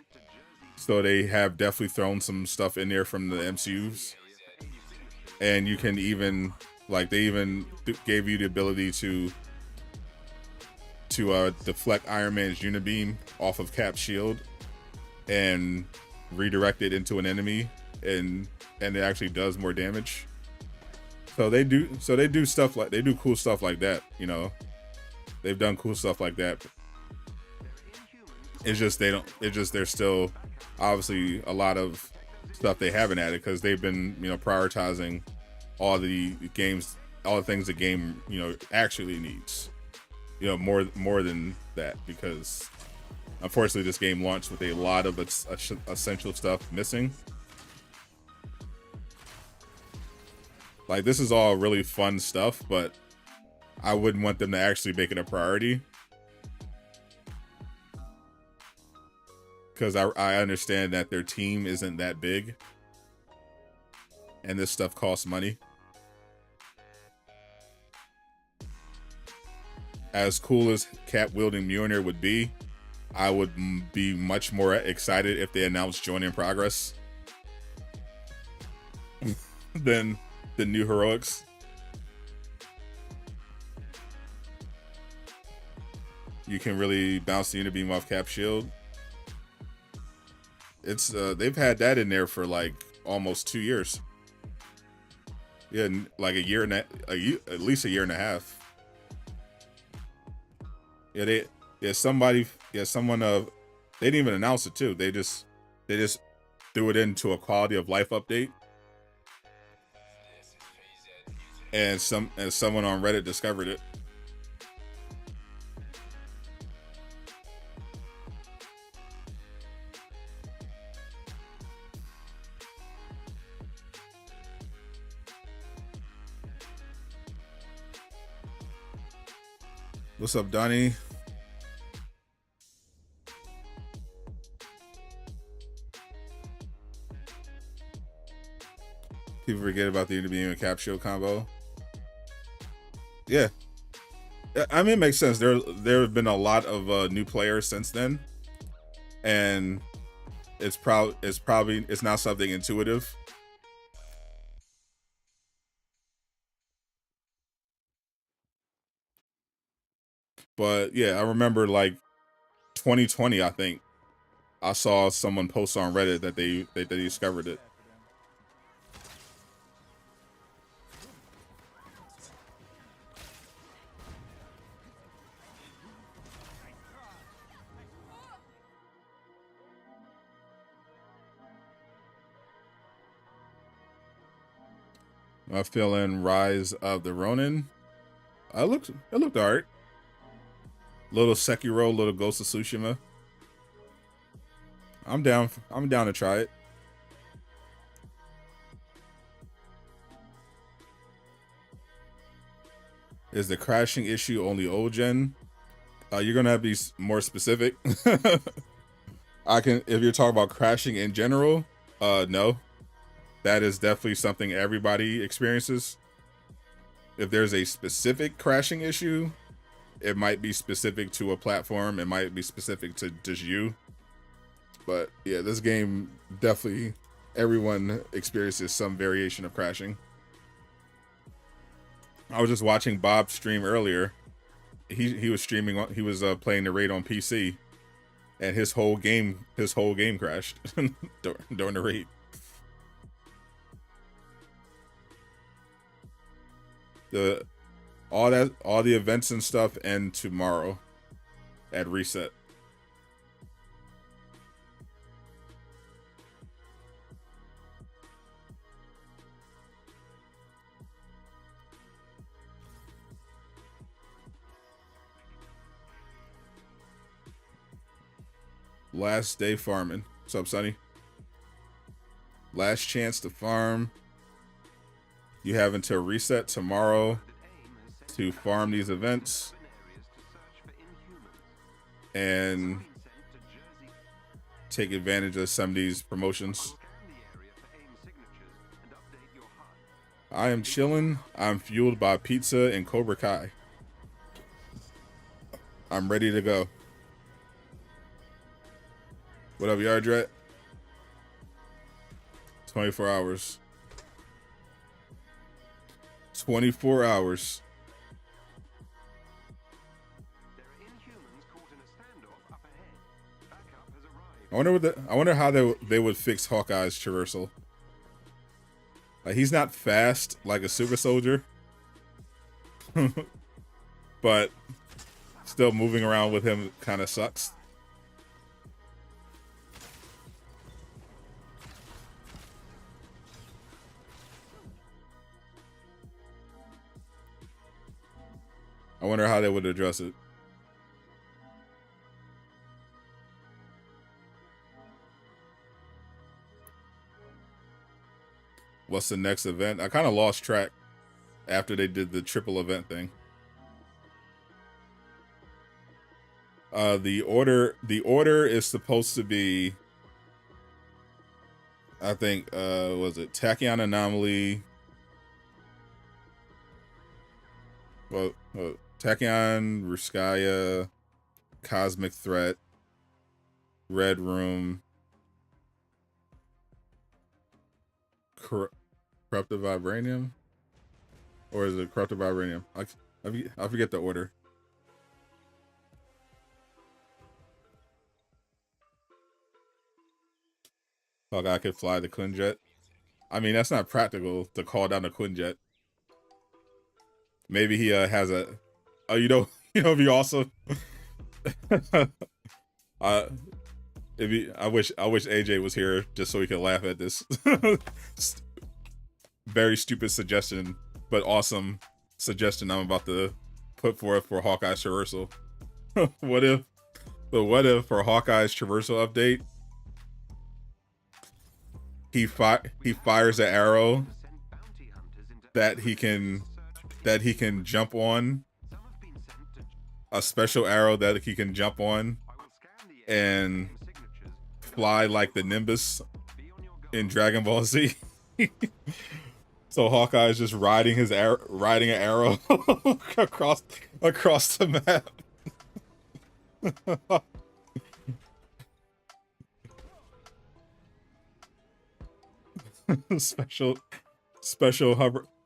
so they have definitely thrown some stuff in there from the MCUs. And you can even, like, they even gave you the ability to deflect Iron Man's Unibeam off of Cap's shield and redirect it into an enemy, and it actually does more damage. So they do stuff like, they do cool stuff like that, you know. They've done cool stuff like that. It's just there's still obviously a lot of stuff they haven't added because they've been, you know, prioritizing all the things the game, you know, actually needs. You know, more than that, because unfortunately this game launched with a lot of its essential stuff missing. Like, this is all really fun stuff, but I wouldn't want them to actually make it a priority. Because I understand that their team isn't that big. And this stuff costs money. As cool as Cap wielding Mjolnir would be, I would be much more excited if they announced Join in Progress than the new heroics. You can really bounce the Unibeam off Cap's shield. It's they've had that in there for like almost 2 years. Yeah, like a year and at least a year and a half. Yeah, someone they didn't even announce it too. They just threw it into a quality of life update. And someone on Reddit discovered it. What's up, Donnie? People forget about the Unibeam and Cap shield combo. Yeah, I mean, it makes sense. There have been a lot of new players since then, and it's not something intuitive. But yeah, I remember like 2020, I think I saw someone post on Reddit that they discovered it. I feel in Rise of the Ronin. It looked alright. Little Sekiro, little Ghost of Tsushima. I'm down to try it. Is the crashing issue only old gen? You're gonna have to be more specific. If you're talking about crashing in general, no. That is definitely something everybody experiences. If there's a specific crashing issue, it might be specific to a platform. It might be specific to just you. But yeah, this game, definitely everyone experiences some variation of crashing. I was just watching Bob stream earlier. He was streaming, he was playing the raid on PC, and his whole game crashed during the raid. All the events and stuff end tomorrow at reset. Last day farming. What's up, Sonny? Last chance to farm. You have until reset tomorrow to farm these events and take advantage of some of these promotions. I am chilling. I'm fueled by pizza and Cobra Kai. I'm ready to go. What up, Yardrat? 24 hours. 24 hours. I wonder how they would fix Hawkeye's traversal. Like, he's not fast like a super soldier, but still moving around with him kind of sucks. I wonder how they would address it. What's the next event? I kind of lost track after they did the triple event thing. The order is supposed to be, I think, was it Tachyon Anomaly? Well, Tachyon, Ruskaya, Cosmic Threat, Red Room, Corrupted Vibranium? Or is it Corrupted Vibranium? I forget the order. Hawkeye could fly the Quinjet. I mean, that's not practical to call down the Quinjet. Maybe he has a... Oh, you know, it'd be awesome. I wish AJ was here just so he could laugh at this. Very stupid suggestion, but awesome suggestion I'm about to put forth for Hawkeye's traversal. What if for Hawkeye's traversal update, he fires an arrow that he can jump on, a special arrow that he can jump on and fly like the Nimbus in Dragon Ball Z. So Hawkeye is just riding an arrow across the map.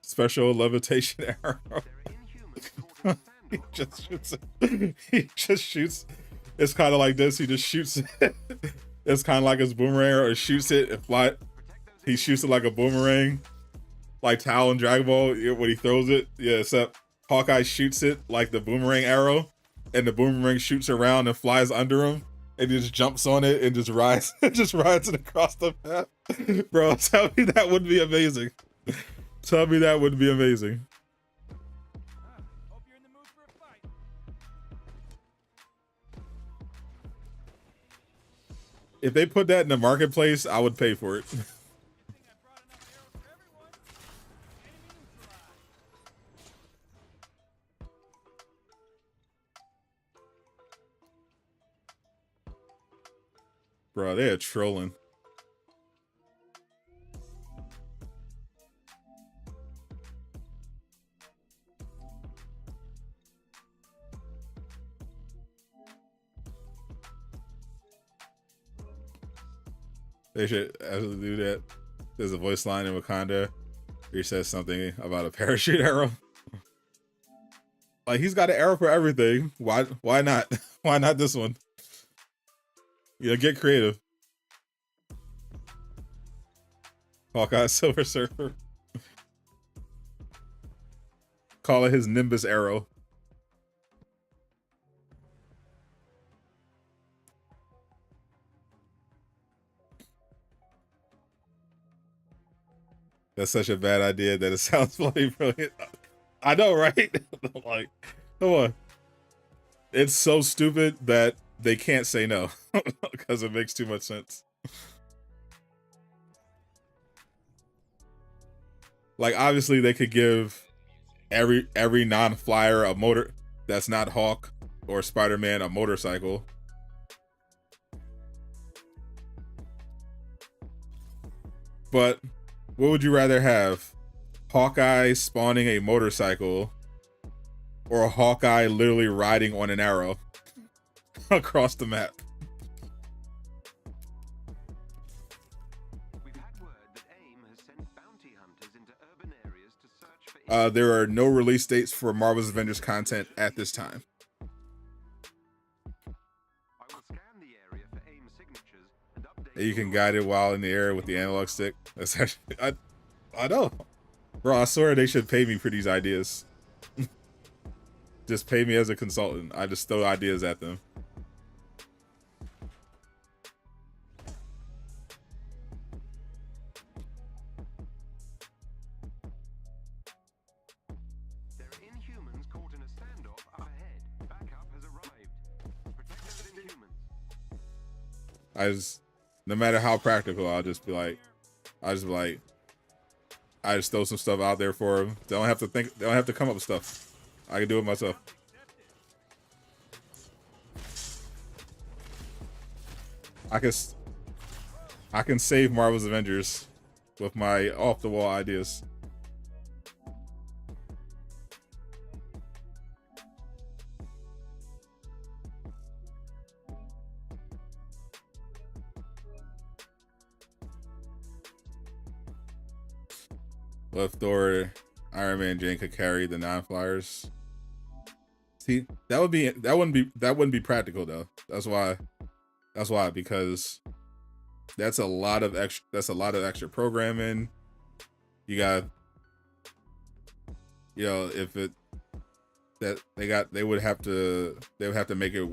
special levitation arrow. He just shoots. It's kind of like this. He just shoots it. It's kind of like his boomerang, or shoots it and fly. He shoots it like a boomerang, like Tao in Dragon Ball when he throws it. Yeah, except Hawkeye shoots it like the boomerang arrow, and the boomerang shoots around and flies under him, and he just jumps on it and just rides it across the map. Bro, tell me that would be amazing. Tell me that would be amazing. If they put that in the marketplace, I would pay for it. Bro, they are trolling. They should absolutely do that. There's a voice line in Wakanda where he says something about a parachute arrow. Like, he's got an arrow for everything. Why not? Why not this one? Yeah, get creative. Hawkeye Silver Surfer. Call it his Nimbus arrow. That's such a bad idea that it sounds bloody brilliant. I know, right? Like, come on. It's so stupid that they can't say no because it makes too much sense. Like, obviously, they could give every non-flyer a motor that's not Hawk or Spider-Man a motorcycle. But what would you rather have? Hawkeye spawning a motorcycle or Hawkeye literally riding on an arrow across the map? We've had word that AIM has sent bounty hunters into urban areas to search for There are no release dates for Marvel's Avengers content at this time. I will scan the area for AIM signatures and update. You can guide it while in the air with the analog stick. That's actually, I know. Bro, I swear they should pay me for these ideas. Just pay me as a consultant. I just throw ideas at them. There are Inhumans caught in a standoff up ahead. Backup has arrived. Protect those Inhumans. No matter how practical, I just throw some stuff out there for them. They don't have to think. They don't have to come up with stuff. I can do it myself. I can save Marvel's Avengers with my off-the-wall ideas. What if Thor, Iron Man, Jane could carry the non-flyers? See, that wouldn't be practical though. That's why, because that's a lot of extra programming. You got, they would have to make it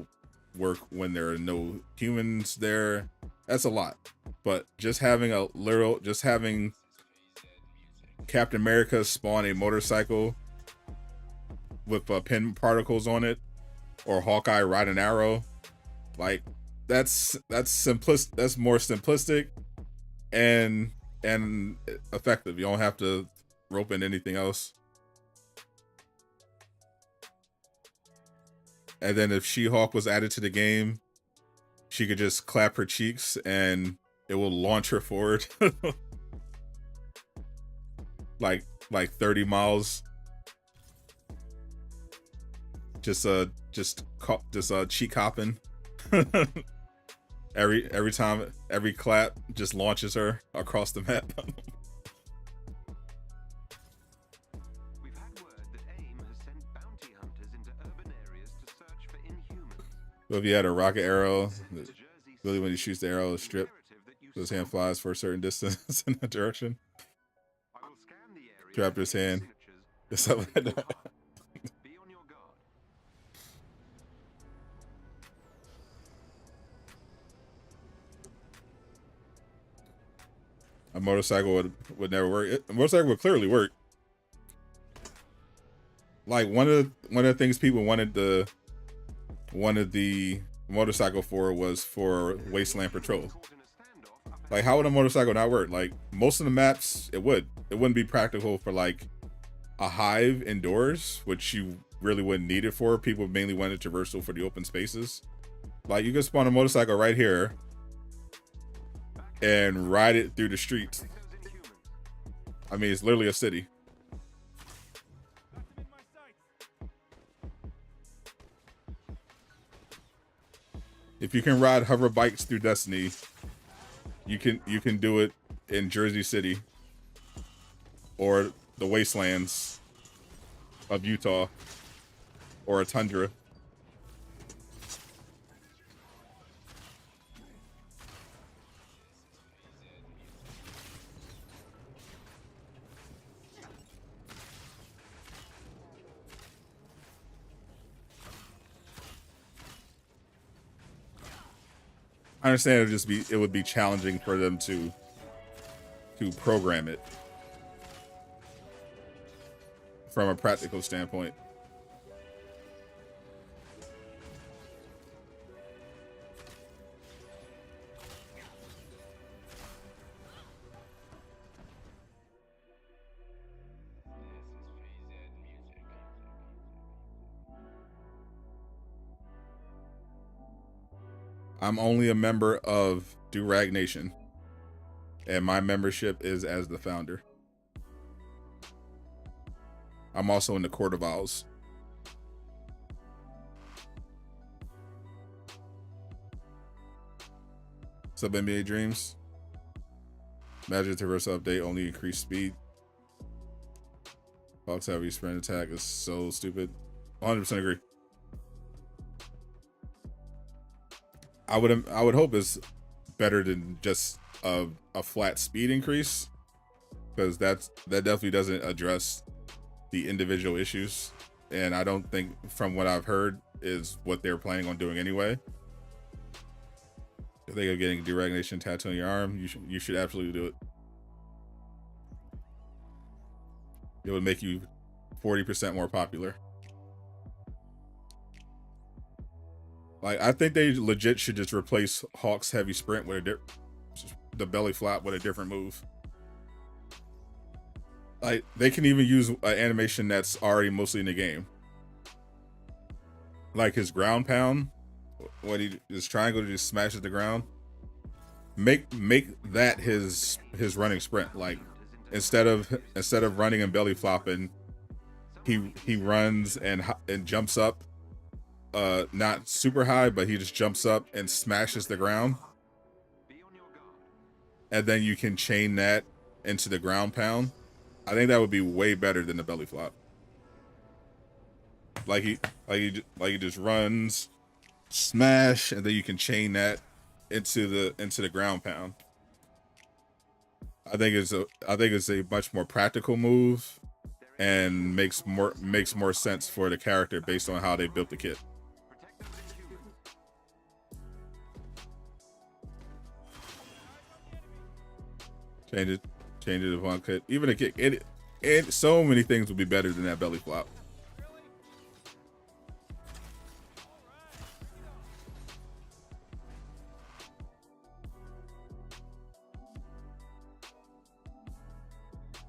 work when there are no humans there. That's a lot. But just having Captain America spawn a motorcycle with pin particles on it, or Hawkeye ride an arrow, like that's more simplistic and effective. You don't have to rope in anything else. And then if She-Hulk was added to the game, she could just clap her cheeks and it will launch her forward. like 30 miles. Just cheek hopping. every time, every clap just launches her across the map. We've had word that AIM has sent bounty hunters into urban areas to search for Inhumans. So if you had a rocket arrow, really when he shoots the arrow, the strip, so his hand flies for a certain distance in that direction. I will scan the area. Trapped his hand. Something like that. Be on your guard. A motorcycle would never work. A motorcycle would clearly work. Like one of the things people wanted the motorcycle for was for wasteland patrol. Like, how would a motorcycle not work? Like, most of the maps, it wouldn't be practical for like a hive indoors, which you really wouldn't need it for. People mainly wanted traversal for the open spaces. Like, you could spawn a motorcycle right here and ride it through the streets. I mean, it's literally a city. If you can ride hover bikes through Destiny, you can do it in Jersey City or the wastelands of Utah or a tundra. I understand it would be challenging for them to program it from a practical standpoint. I'm only a member of Durag Nation, and my membership is as the founder. I'm also in the Court of Owls. Sub NBA Dreams. Magic Traversal update only increased speed. Hawks heavy sprint attack is so stupid. 100% agree. I would hope it's better than just a flat speed increase, because that definitely doesn't address the individual issues, and I don't think, from what I've heard, is what they're planning on doing anyway. If they are getting deregulation tattoo on your arm, you should absolutely do it. It would make you 40% more popular. Like, I think they legit should just replace Hawk's heavy sprint with the belly flap with a different move. Like, they can even use an animation that's already mostly in the game. Like his ground pound, when his triangle just smashes the ground. Make that his running sprint. Like, instead of running and belly flopping, he runs and jumps up. Not super high, but he just jumps up and smashes the ground, and then you can chain that into the ground pound. I think that would be way better than the belly flop. Like he just runs, smash, and then you can chain that into the ground pound. I think it's a much more practical move, and makes more sense for the character based on how they built the kit. Change it to one kit. Even a kick. So many things would be better than that belly flop.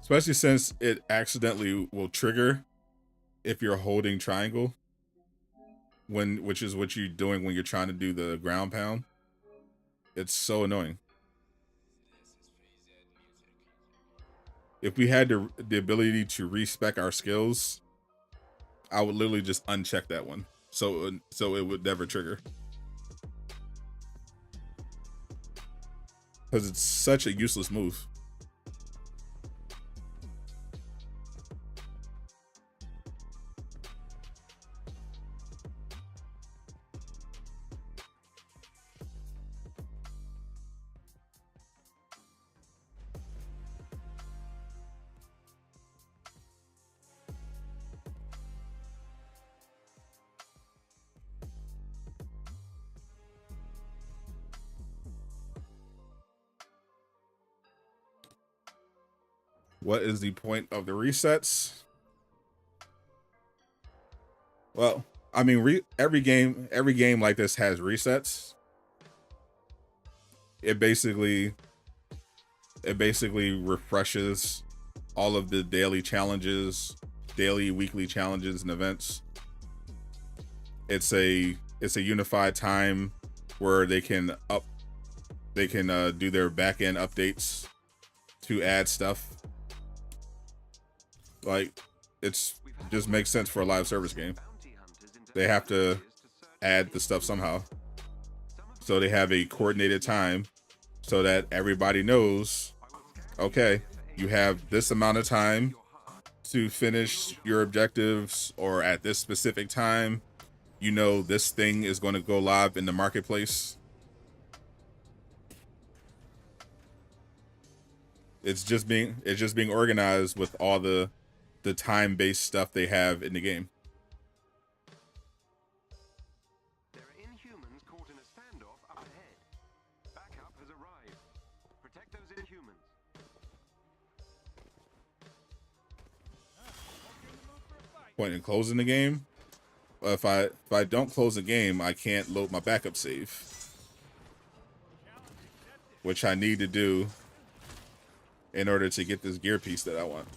Especially since it accidentally will trigger if you're holding triangle, which is what you're doing when you're trying to do the ground pound. It's so annoying. If we had the ability to respec our skills, I would literally just uncheck that one, so it would never trigger. Because it's such a useless move. What is the point of the resets? Well, I mean, every game like this has resets. It basically refreshes all of the daily challenges, weekly challenges and events. It's a unified time where they can do their back end updates to add stuff. Like, it's just makes sense for a live service game. They have to add the stuff somehow. So they have a coordinated time so that everybody knows, okay, you have this amount of time to finish your objectives, or at this specific time, you know, this thing is going to go live in the marketplace. It's just being organized with all the time-based stuff they have in the game. There are Inhumans caught in a standoff up ahead. Backup has arrived. Protect those Inhumans. Point in closing the game. If I don't close the game, I can't load my backup save, which I need to do in order to get this gear piece that I want.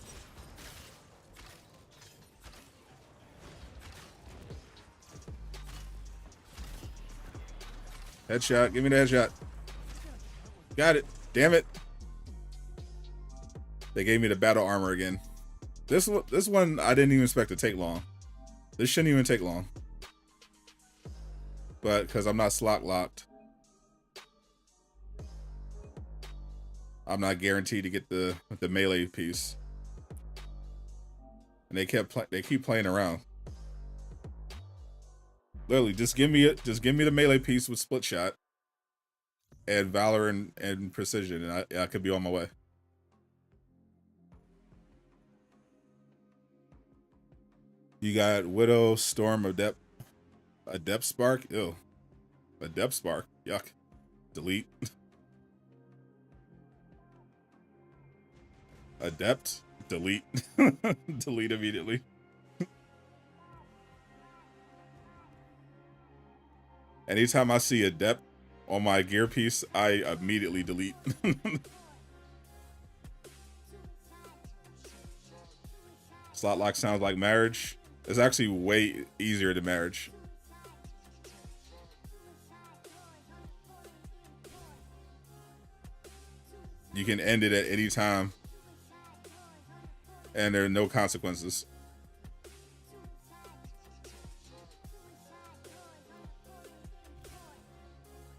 Headshot. Give me the headshot. Got it. Damn it. They gave me the battle armor again. This one I didn't even expect to take long. This shouldn't even take long. But because I'm not slot locked, I'm not guaranteed to get the melee piece. And they keep playing around. Literally, just give me it. Just give me the melee piece with split shot, and Valor and precision, and I could be on my way. You got Widow, Storm, Adept Spark. Ew, Adept Spark. Yuck. Delete. Adept. Delete. Delete immediately. Anytime I see Adept on my gear piece, I immediately delete. Slot lock sounds like marriage. It's actually way easier than marriage. You can end it at any time, and there are no consequences.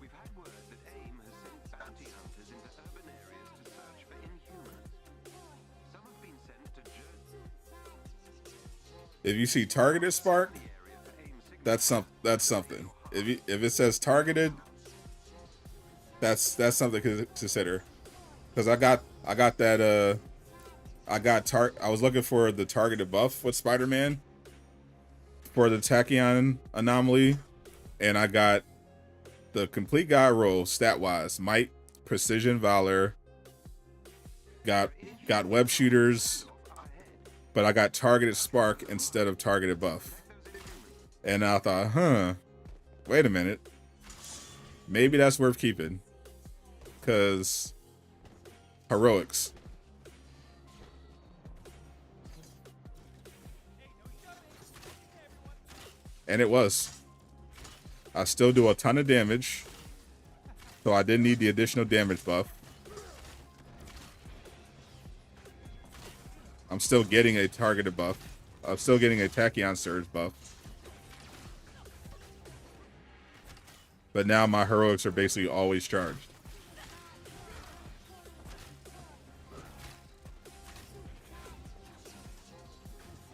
We've had word that AIM has sent bounty hunters into urban areas to search for inhumans. Some have been sent to If you see targeted spark, that's something. If it says targeted, that's something to consider. Because I got that I was looking for the targeted buff with Spider-Man for the tachyon anomaly, and I got the complete guy roll stat wise. Might, precision, Valor. Got web shooters, but I got targeted spark instead of targeted buff. And I thought, wait a minute. Maybe that's worth keeping. Because heroics. And it was. I still do a ton of damage, so I didn't need the additional damage buff. I'm still getting a targeted buff. I'm still getting a tachyon surge buff. But now my heroics are basically always charged.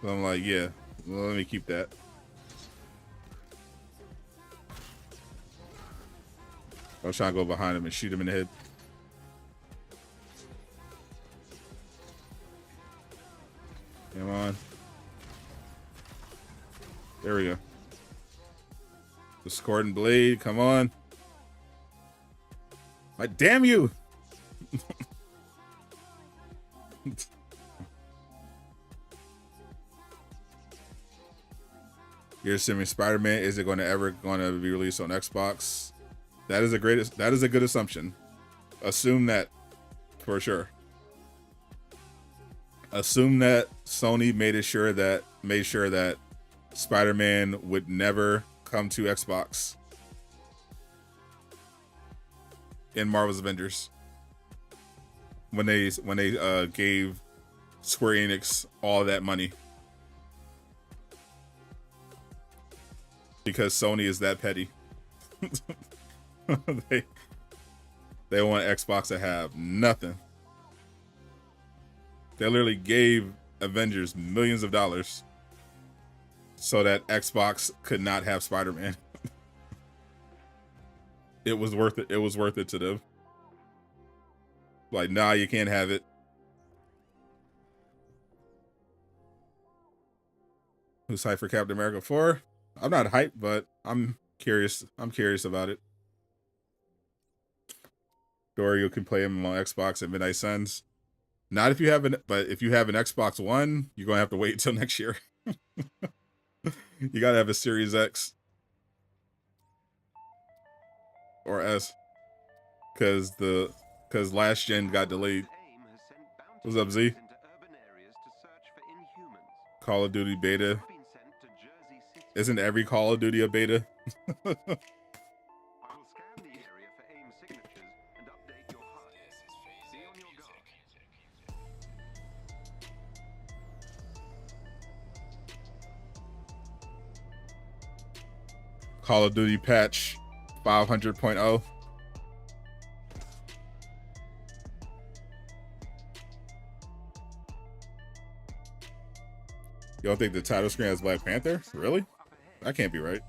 So I'm like, yeah, well, let me keep that. I was trying to go behind him and shoot him in the head. Come on. There we go. Discordant blade, come on. Like, damn you! You're assuming Spider-Man is it going to be released on Xbox? That is a good assumption. Assume that for sure. Assume that Sony made sure that Spider-Man would never come to Xbox in Marvel's Avengers when they gave Square Enix all that money, because Sony is that petty. they want Xbox to have nothing. They literally gave Avengers millions of dollars so that Xbox could not have Spider-Man. It was worth it. It was worth it to them. Like, nah, you can't have it. Who's hyped for Captain America 4? I'm not hyped, but I'm curious. I'm curious about it. Or you can play him on Xbox at Midnight Suns. Not if you have if you have an Xbox One, you're gonna have to wait until next year. You gotta have a Series X or S, because last gen got delayed. What's up, Z? Call of Duty beta. Isn't every Call of Duty a beta? Call of Duty patch 500.0. You don't think the title screen has Black Panther? Really? That can't be right.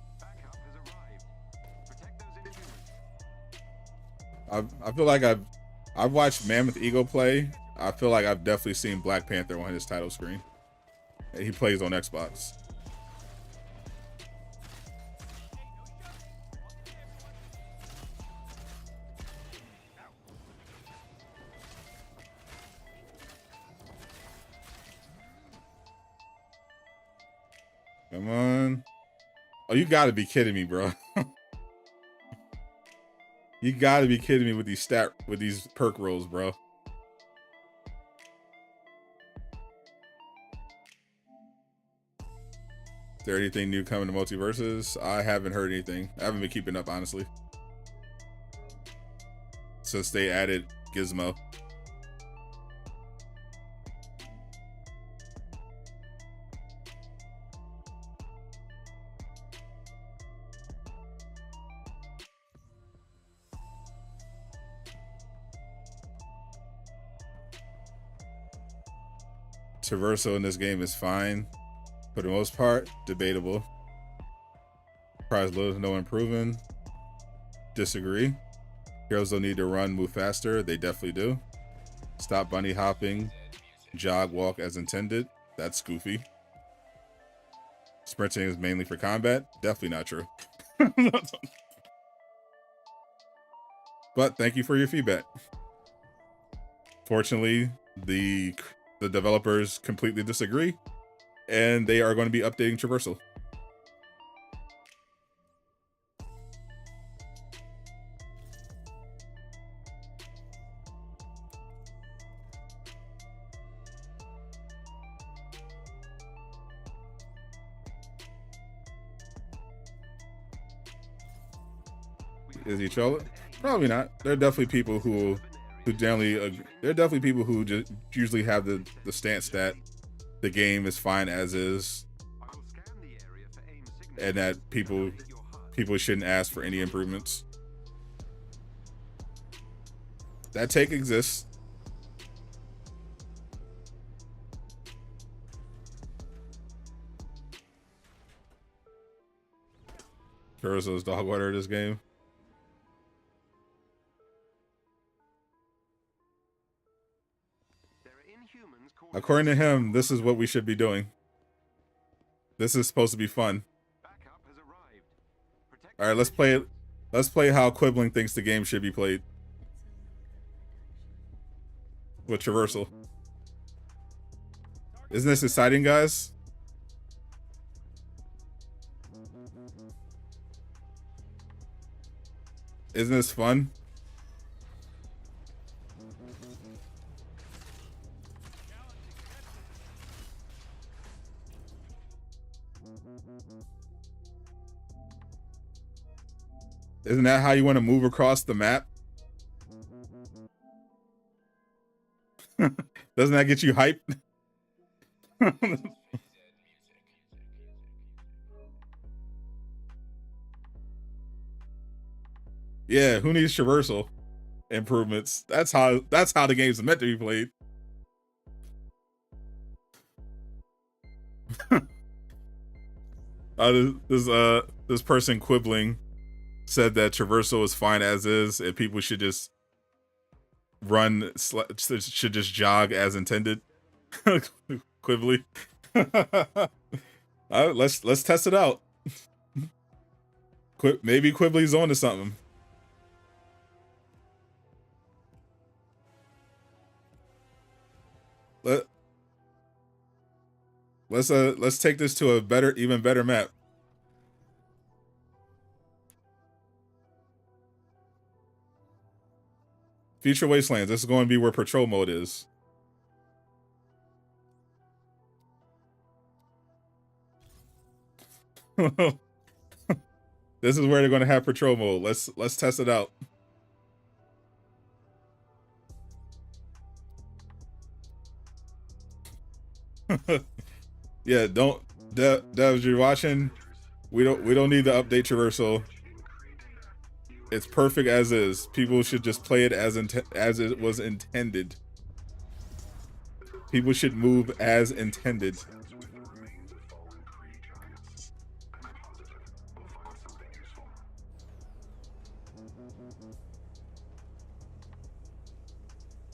I feel like I've watched Mammoth Eagle play. I feel like I've definitely seen Black Panther on his title screen. And he plays on Xbox. Come on. Oh, you gotta be kidding me, bro. You gotta be kidding me with these perk rolls, bro. Is there anything new coming to Multiverses? I haven't heard anything. I haven't been keeping up, honestly. Since they added Gizmo. Traversal in this game is fine. For the most part, debatable. Prize little to no improving. Disagree. Heroes don't need to run, move faster. They definitely do. Stop bunny hopping. Jog, walk as intended. That's goofy. Sprinting is mainly for combat. Definitely not true. But thank you for your feedback. Fortunately, the developers completely disagree, and they are going to be updating Traversal. Is he trolling? Probably not. There are definitely people who generally there are definitely people who just usually have the stance that the game is fine as is, and that people shouldn't ask for any improvements. That take exists. Traversal's dog water this game. According to him, this is what we should be doing. This is supposed to be fun. All right, let's play it. Let's play how Quibbling thinks the game should be played with Traversal. Isn't this exciting, guys? Isn't this fun? Isn't that how you want to move across the map? Doesn't that get you hyped? Yeah, who needs Traversal improvements? That's how the game's meant to be played. This person Quibbling said that Traversal is fine as is, and people should just should just jog as intended. Quibbly. Let's test it out. Maybe Quibbly's on to something. Let's take this to a even better map. Future Wastelands. This is going to be where patrol mode is. This is where they're going to have patrol mode. Let's test it out. Yeah, Devs, you're watching. We don't need to update traversal. It's perfect as is. People should just play it as it was intended. People should move as intended.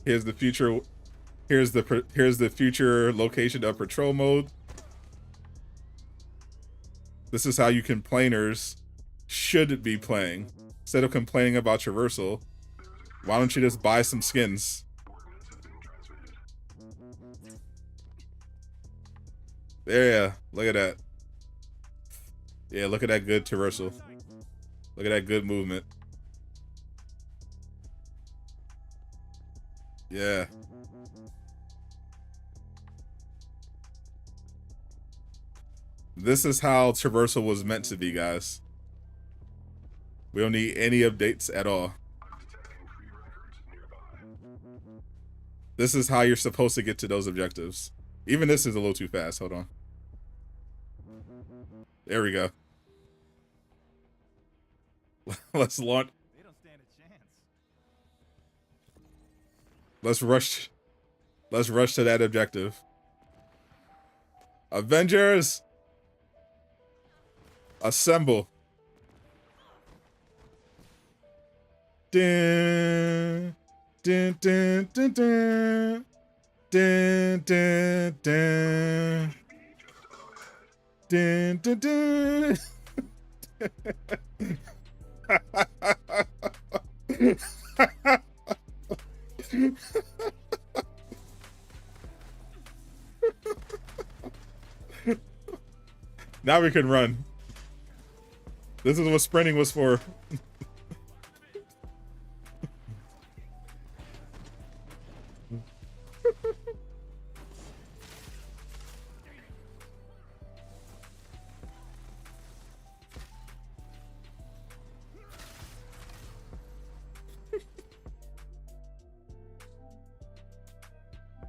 Here's the future. Here's the future location of patrol mode. This is how you complainers should be playing. Instead of complaining about traversal, why don't you just buy some skins? There, yeah. Look at that. Yeah, look at that good traversal. Look at that good movement. Yeah. This is how traversal was meant to be, guys. We don't need any updates at all. This is how you're supposed to get to those objectives. Even this is a little too fast. Hold on. There we go. Let's launch. They don't stand a chance. Let's rush. Let's rush to that objective. Avengers, assemble. Dun, dun, dun, dun, dun. Dun, dun, dun. Dun, dun, dun. Now we can run. This is what sprinting was for.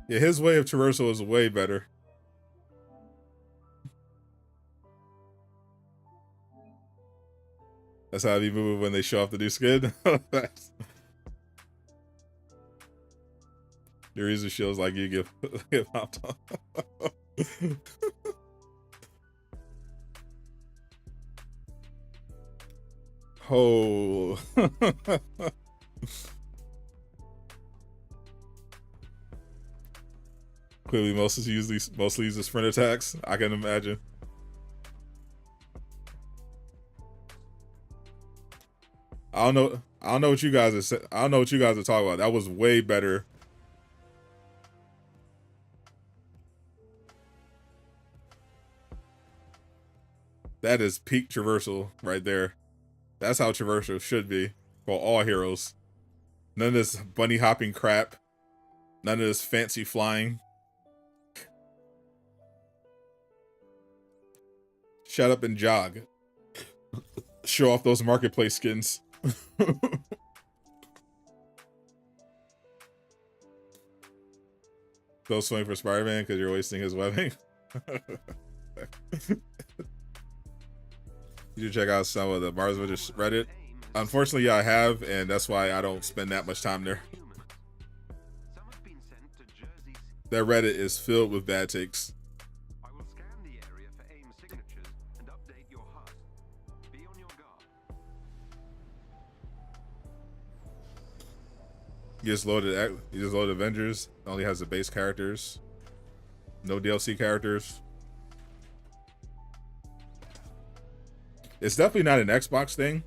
Yeah, his way of traversal is way better. That's how they move when they show off the new skin. Your user shields like you give popped on. Oh. Clearly, mostly use the sprint attacks. I can imagine. I don't know what you guys are. I don't know what you guys are talking about. That was way better. That is peak traversal right there. That's how traversal should be for all heroes. None of this bunny hopping crap. None of this fancy flying. Shut up and jog. Show off those marketplace skins. Go swing for Spider-Man because you're wasting his webbing. You should check out some of the Mars Avengers Reddit. Unfortunately, yeah, I have, and that's why I don't spend that much time there. That Reddit is filled with bad takes. I will scan the area for AIM signatures and update your HUD. Be on your guard. You just loaded Avengers. It only has the base characters. No DLC characters. It's definitely not an Xbox thing.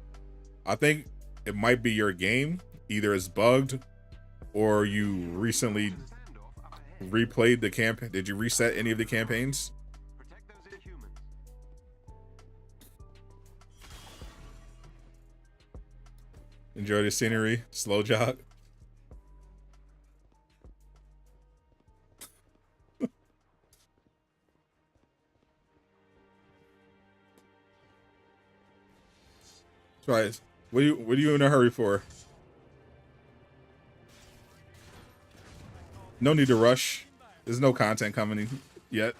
I think it might be your game. Either it's bugged or you recently replayed the campaign. Did you reset any of the campaigns? Protect those inhumans. Enjoy the scenery. Slow jog. Right. What are you in a hurry for? No need to rush. There's no content coming yet.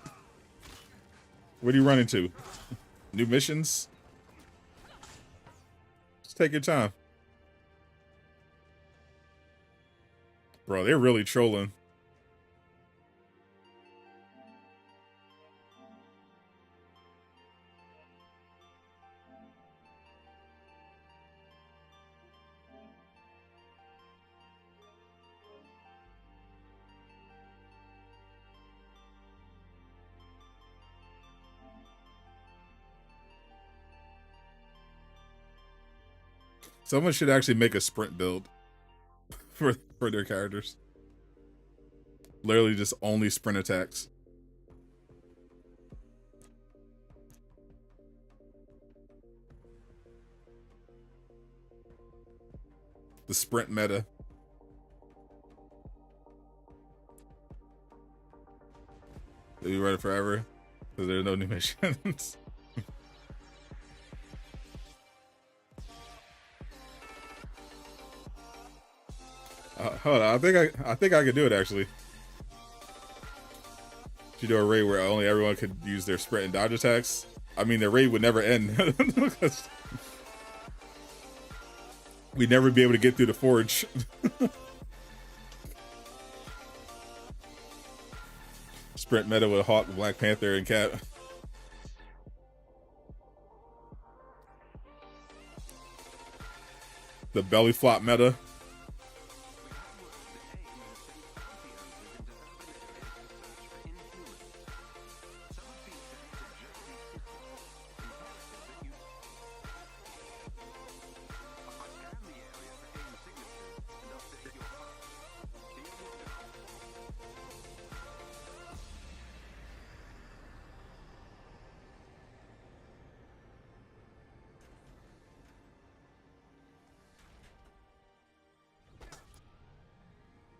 What are you running to? new missions. Just take your time. Bro, they're really trolling. Someone should actually make a sprint build for their characters. Literally just only sprint attacks. The sprint meta. Will you run it forever? Because there's no new missions. Hold on, I think I could do it actually. You do a raid where only everyone could use their sprint and dodge attacks. I mean, the raid would never end. We'd never be able to get through the forge. Sprint meta with Hawk, Black Panther, and Cap. The belly flop meta.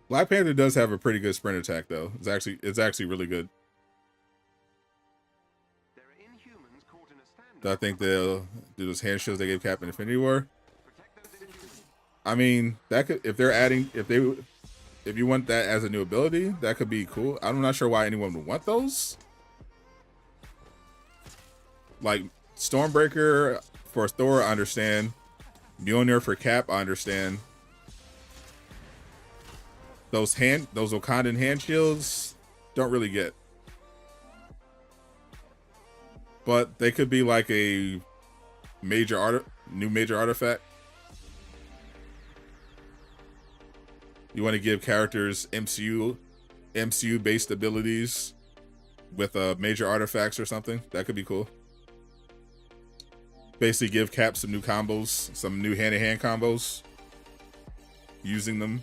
Black Panther does have a pretty good sprint attack, though. It's actually really good. I think they'll do those hand shields they gave Cap in Infinity War. I mean, that could if you want that as a new ability, that could be cool. I'm not sure why anyone would want those. Like Stormbreaker for Thor, I understand. Mjolnir for Cap, I understand. Those Wakandan hand shields, don't really get. But they could be like a new major artifact. You want to give characters MCU based abilities with major artifacts or something. That could be cool. Basically give Cap some new combos, some new hand-to-hand combos. Using them.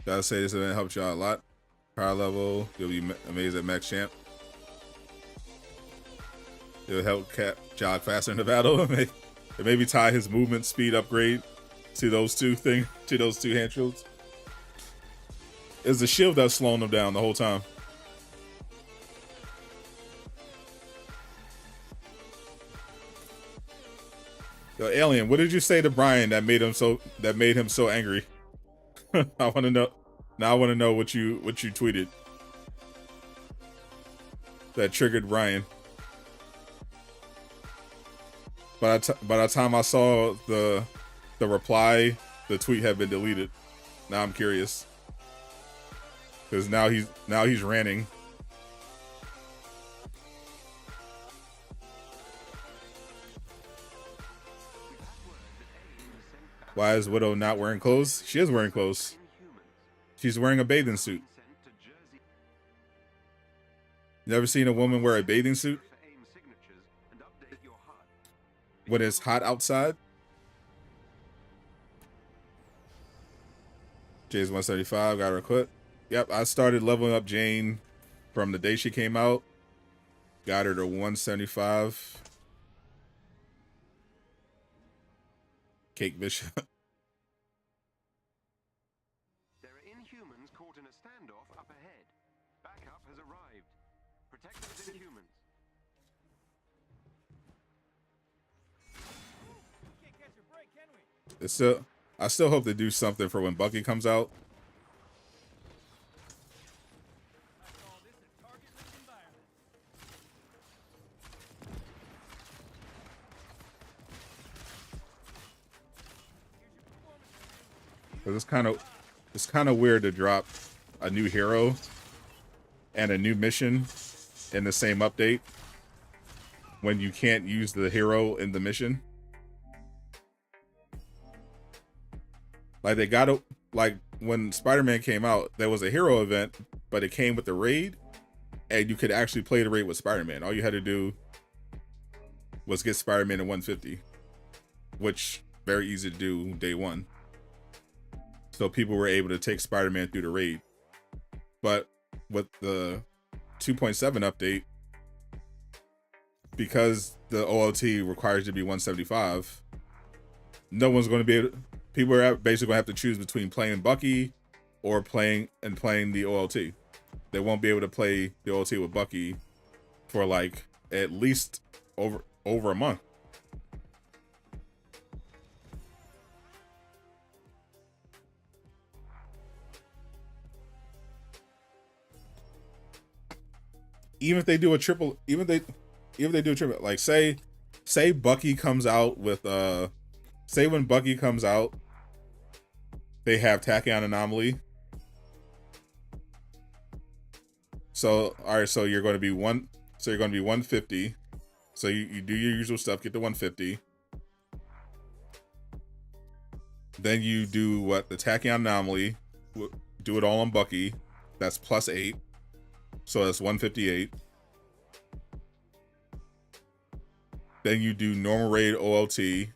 Gotta say this event helped y'all a lot. Power level, you'll be amazed at max champ. It'll help Cap jog faster in the battle. It maybe tie his movement speed upgrade to those two hand shields. It's the shield that's slowing them down the whole time. Yo, Alien, what did you say to Brian that made him so angry? I want to know. Now I want to know what you tweeted that triggered Brian. By the time I saw the reply, the tweet had been deleted. Now I'm curious because now he's ranting. Why is Widow not wearing clothes? She is wearing clothes. She's wearing a bathing suit. Never seen a woman wear a bathing suit when it's hot outside? Jane's 175, got her quit. Yep, I started leveling up Jane from the day she came out. Got her to 175. Cake Bishop. There are Inhumans caught in a standoff up ahead. Backup has arrived. Protect those Inhumans. Can't catch a break, can we? I still hope they do something for when Bucky comes out. 'Cause it's kind of weird to drop a new hero and a new mission in the same update when you can't use the hero in the mission. Like they got to, like when Spider-Man came out, there was a hero event, but it came with the raid, and you could actually play the raid with Spider-Man. All you had to do was get Spider-Man at 150, which very easy to do day one. So people were able to take Spider-Man through the raid. But with the 2.7 update, because the OLT requires you to be 175, no one's going to be able to, people are basically going to have to choose between playing Bucky or playing the OLT. They won't be able to play the OLT with Bucky for like at least over a month. Even if they do a triple, like say Bucky comes out with say when Bucky comes out, they have Tachyon Anomaly. So all right, so you're going to be 150. So you do your usual stuff, get to 150. Then you do what? The Tachyon Anomaly. Do it all on Bucky. That's +8. So that's 158. Then you do normal raid OLT.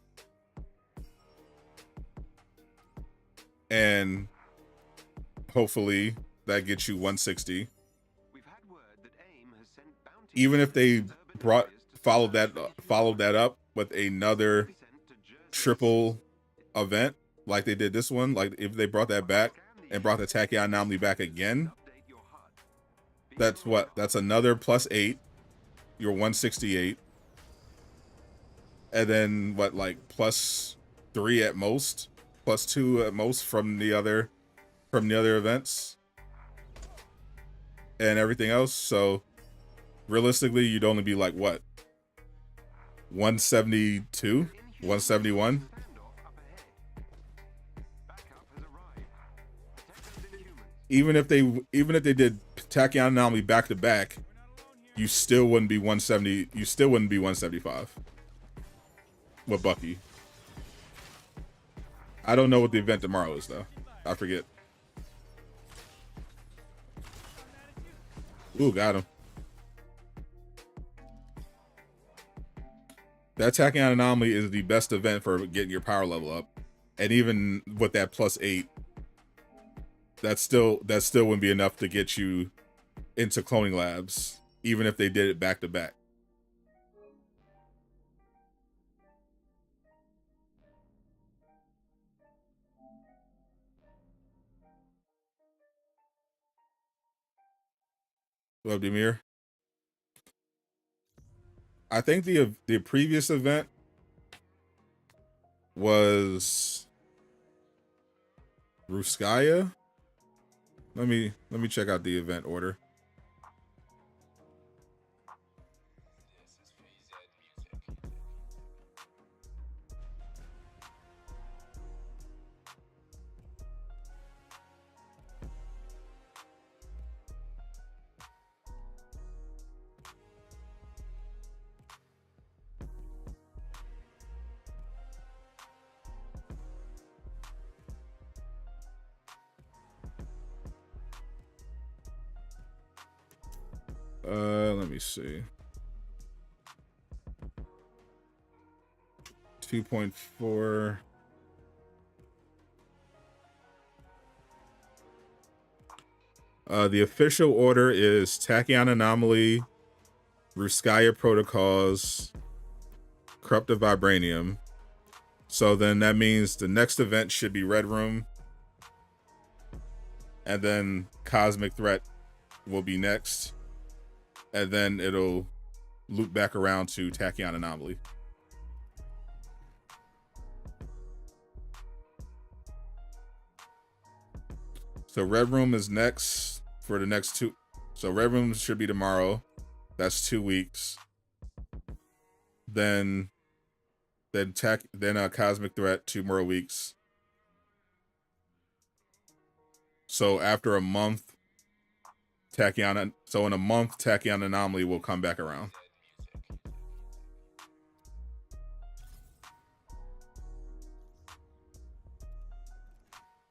And hopefully that gets you 160. Even if they followed that up with another triple event like they did this one, like if they brought that back and brought the Tachyon Anomaly back again, that's another +8. You're 168. And then what, like +3 at most, +2 at most from the other events and everything else. So realistically, you'd only be like what, 172, 171. Even if they did Tachyon Anomaly back to back, you still wouldn't be 170. You still wouldn't be 175 with Bucky. I don't know what the event tomorrow is though. I forget. Ooh, got him. That Tachyon Anomaly is the best event for getting your power level up, and even with that +8, that still wouldn't be enough to get you into cloning labs, even if they did it back to back. Love Demir. I think the previous event was Ruskaya. Let me check out the event order. Let me see. 2.4. The official order is Tachyon Anomaly, Ruskaya Protocols, Corruptive Vibranium. So then that means the next event should be Red Room. And then Cosmic Threat will be next. And then it'll loop back around to Tachyon Anomaly. So Red Room is next for the next 2. So Red Room should be tomorrow. That's 2 weeks. Then Cosmic Threat, 2 more weeks. So after a month, Tachyon. So in a month, Tachyon anomaly will come back around.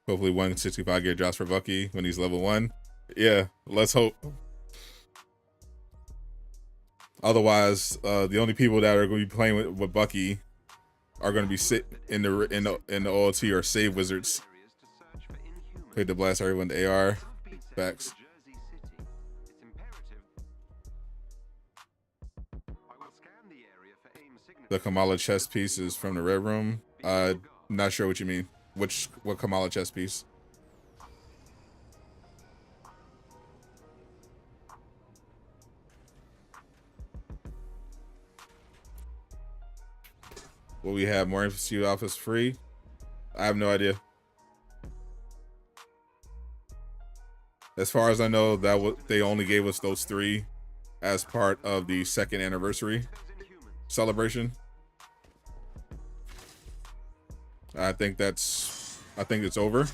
Hopefully 165 gear drops for Bucky when he's level 1. Yeah, let's hope. Otherwise, the only people that are going to be playing with Bucky are going to be sit in the OLT or save wizards. Played the blast everyone the AR. Facts. The Kamala chess piece is from the Red Room. Not sure what you mean. What Kamala chess piece? Will we have more MCU office free? I have no idea. As far as I know, they only gave us those 3 as part of the 2nd anniversary celebration. I think it's over.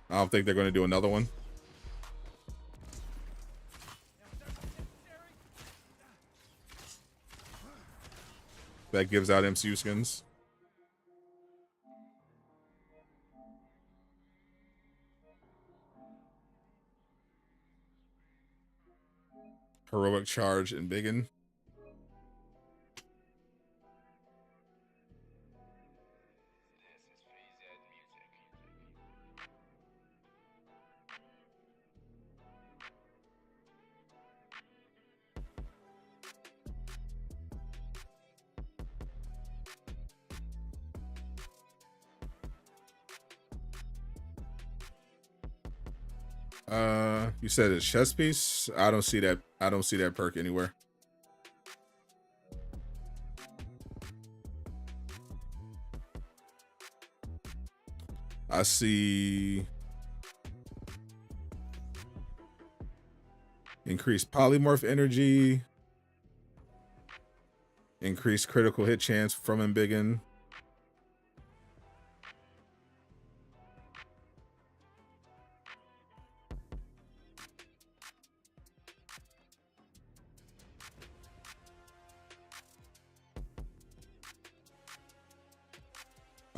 I don't think they're going to do another one. That gives out MCU skins. Heroic charge and biggin. You said it's chess piece? I don't see that. I don't see that perk anywhere. I see increased polymorph energy, increased critical hit chance from Embiggen.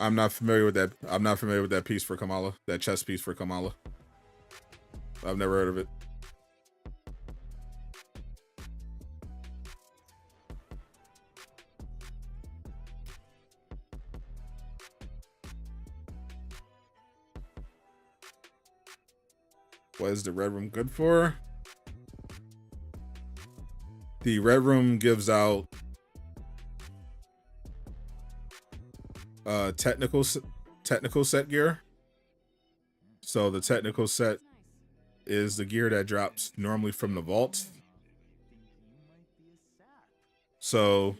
I'm not familiar with that. I'm not familiar with that piece for Kamala. That chess piece for Kamala. I've never heard of it. What is the Red Room good for? The Red Room gives out technical set gear. So the technical set is the gear that drops normally from the vault. So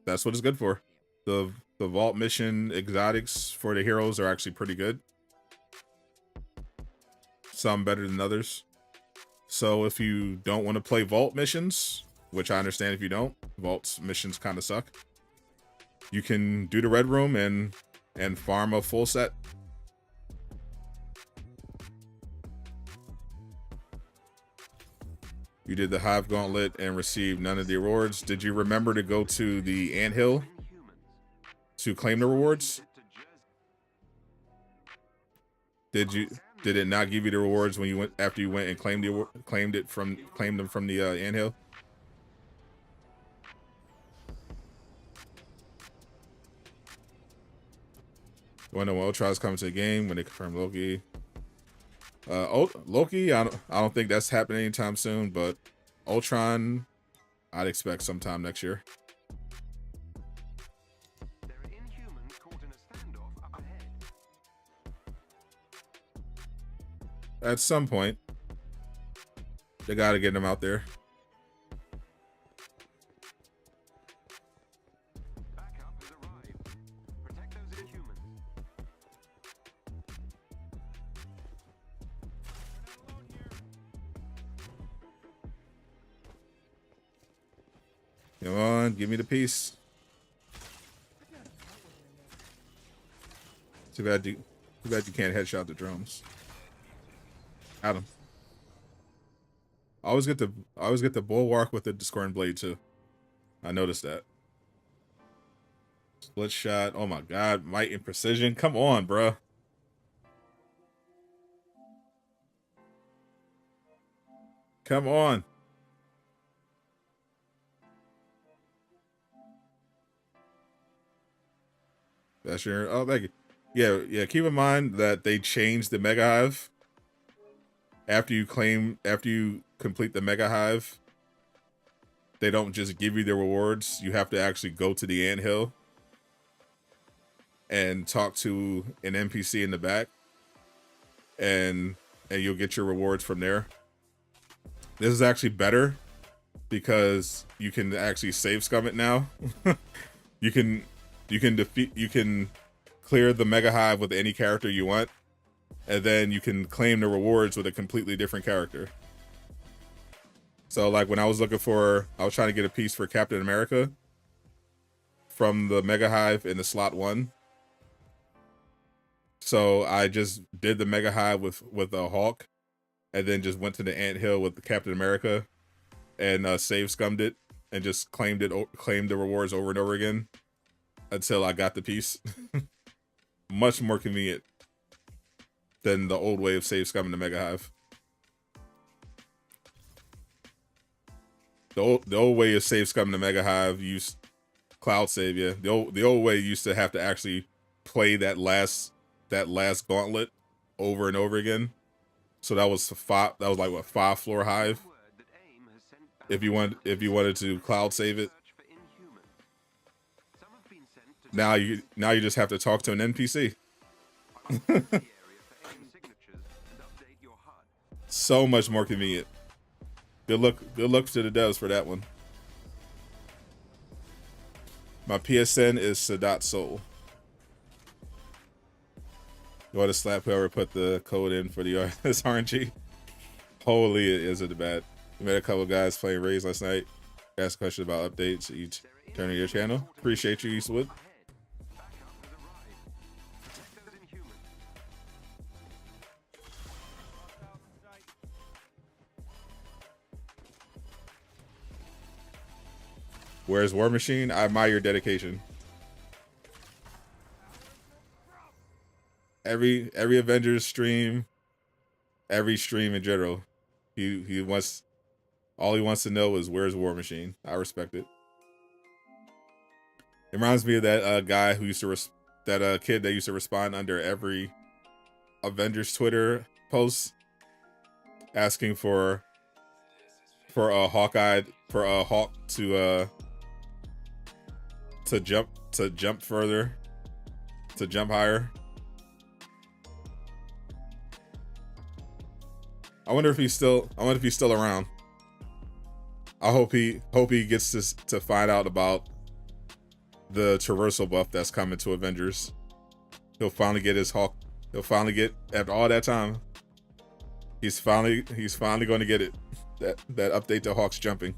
that's what it's good for. The vault mission exotics for the heroes are actually pretty good. Some better than others. So if you don't want to play vault missions, which I understand if you don't, vault missions kind of suck, you can do the Red Room and farm a full set. You did the Hive Gauntlet and received none of the rewards. Did you remember to go to the anthill to claim the rewards? Did it not give you the rewards when you went after you went and claimed them from the anthill? When Ultron's coming to the game, when they confirm Loki. Loki, I don't think that's happening anytime soon, but Ultron, I'd expect sometime next year. There are Inhumans caught in a standoff up ahead. At some point, they gotta get them out there. Backup has arrived. Protect those Inhumans. Come on, give me the piece. Too bad Too bad you can't headshot the drums. Got him. I always get the bulwark with the discordant blade too. I noticed that. Split shot. Oh my god, might and precision. Come on, bruh. Come on. That's your thank you. Yeah, keep in mind that they changed the Mega Hive. After you complete the Mega Hive, they don't just give you the rewards. You have to actually go to the anthill and talk to an NPC in the back, and you'll get your rewards from there. This is actually better because you can actually save scum it now. you can clear the Mega Hive with any character you want, and then you can claim the rewards with a completely different character. So like when I was trying to get a piece for Captain America from the Mega Hive in the slot 1. So I just did the Mega Hive with a Hawk, and then just went to the anthill with the Captain America and save scummed it and just claimed the rewards over and over again until I got the piece. Much more convenient than the old way of save scumming the Mega Hive. The old way of save scumming the Mega Hive used cloud save. Yeah, the old way used to have to actually play that last gauntlet over and over again. So that was like what, 5 floor Hive. If you wanted to cloud save it. Now you just have to talk to an NPC. So much more convenient. Good luck to the devs for that one. My PSN is Sadot Soul. You want to slap whoever put the code in for the this RNG? Holy, is it bad. We met a couple guys playing raids last night. Asked a question about updates each turn of your channel. Appreciate you, Eastwood. Where's War Machine? I admire your dedication. Every Avengers stream, every stream in general, he wants, all he wants to know is where's War Machine. I respect it. It reminds me of that guy who used to kid that used to respond under every Avengers Twitter post asking for a Hawkeye, for a Hawk to jump further, to jump higher. I wonder if he's still around. I hope he gets to find out about the Traversal buff that's coming to Avengers. He'll finally get his Hawk. He'll finally get, after all that time, he's finally going to get it. That update to Hawk's jumping.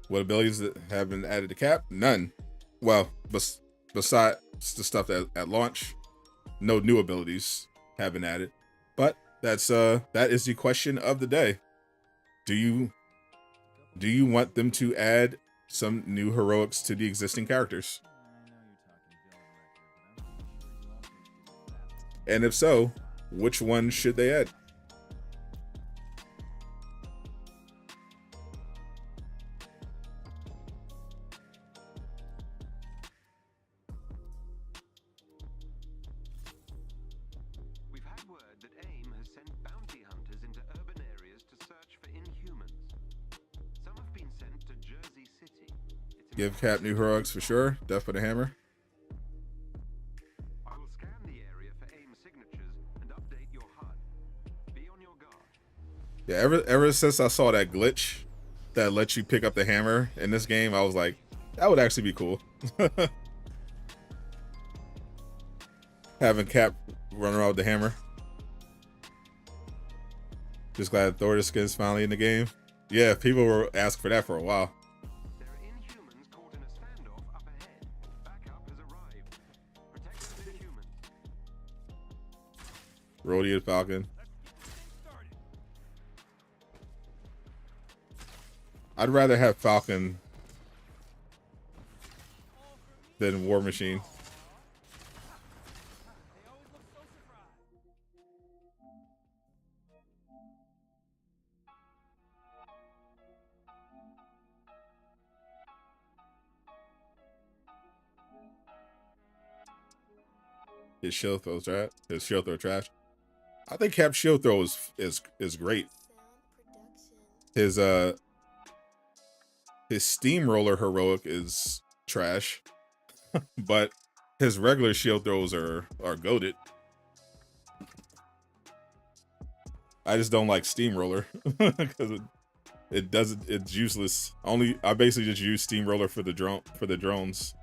What abilities that have been added to Cap? None. Well, besides the stuff that at launch, no new abilities have been added. But that is the question of the day. Do you want them to add some new heroics to the existing characters? And if so, which one should they add? Give Cap new heroics for sure. Death for the Hammer. I will scan the area for aim signatures and update your HUD. Be on your guard. Yeah, ever since I saw that glitch that lets you pick up the hammer in this game, I was like, that would actually be cool. Having Cap run around with the hammer. Just glad Thor skin's finally in the game. Yeah, people were asking for that for a while. There are Inhumans caught in a standoff up ahead. Backup has arrived. Protect those Inhumans. Rhodey and Falcon. I'd rather have Falcon than War Machine. His shield throw trash. His shield throw trash. I think Cap's shield throw is great. His steamroller heroic is trash, but his regular shield throws are goated. I just don't like steamroller because it doesn't. It's useless. I basically just use steamroller for the drones.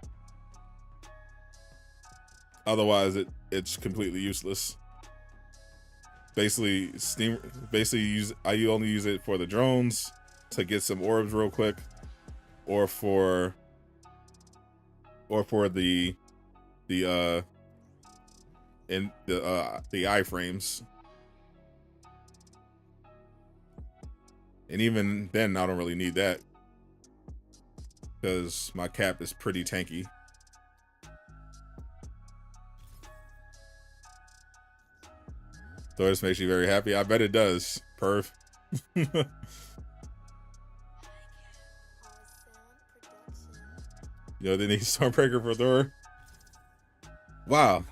Otherwise, it's completely useless. Basically, I only use it for the drones to get some orbs real quick, or for the iframes. And even then, I don't really need that because my Cap is pretty tanky. So this makes you very happy. I bet it does. Perf. Yo, they need Stormbreaker for Thor. Wow.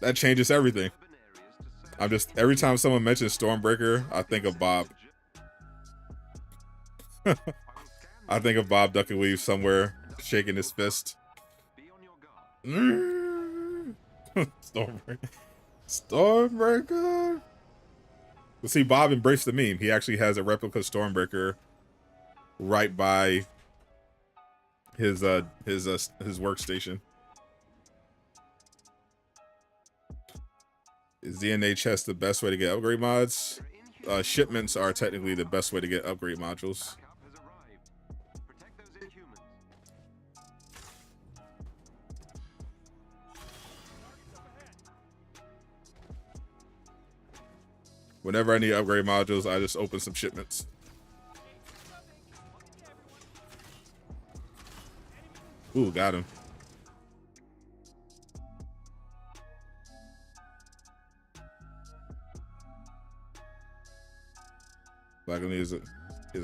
That changes everything. I'm just, every time someone mentions Stormbreaker, I think of Bob. I think of Bob duck and weave somewhere, shaking his fist. Stormbreaker. Well, see, Bob embraced the meme. He actually has a replica Stormbreaker right by his workstation. Is DNA chest the best way to get upgrade mods? Shipments are technically the best way to get upgrade modules. Whenever I need upgrade modules, I just open some shipments. Ooh, got him. Like I'm use a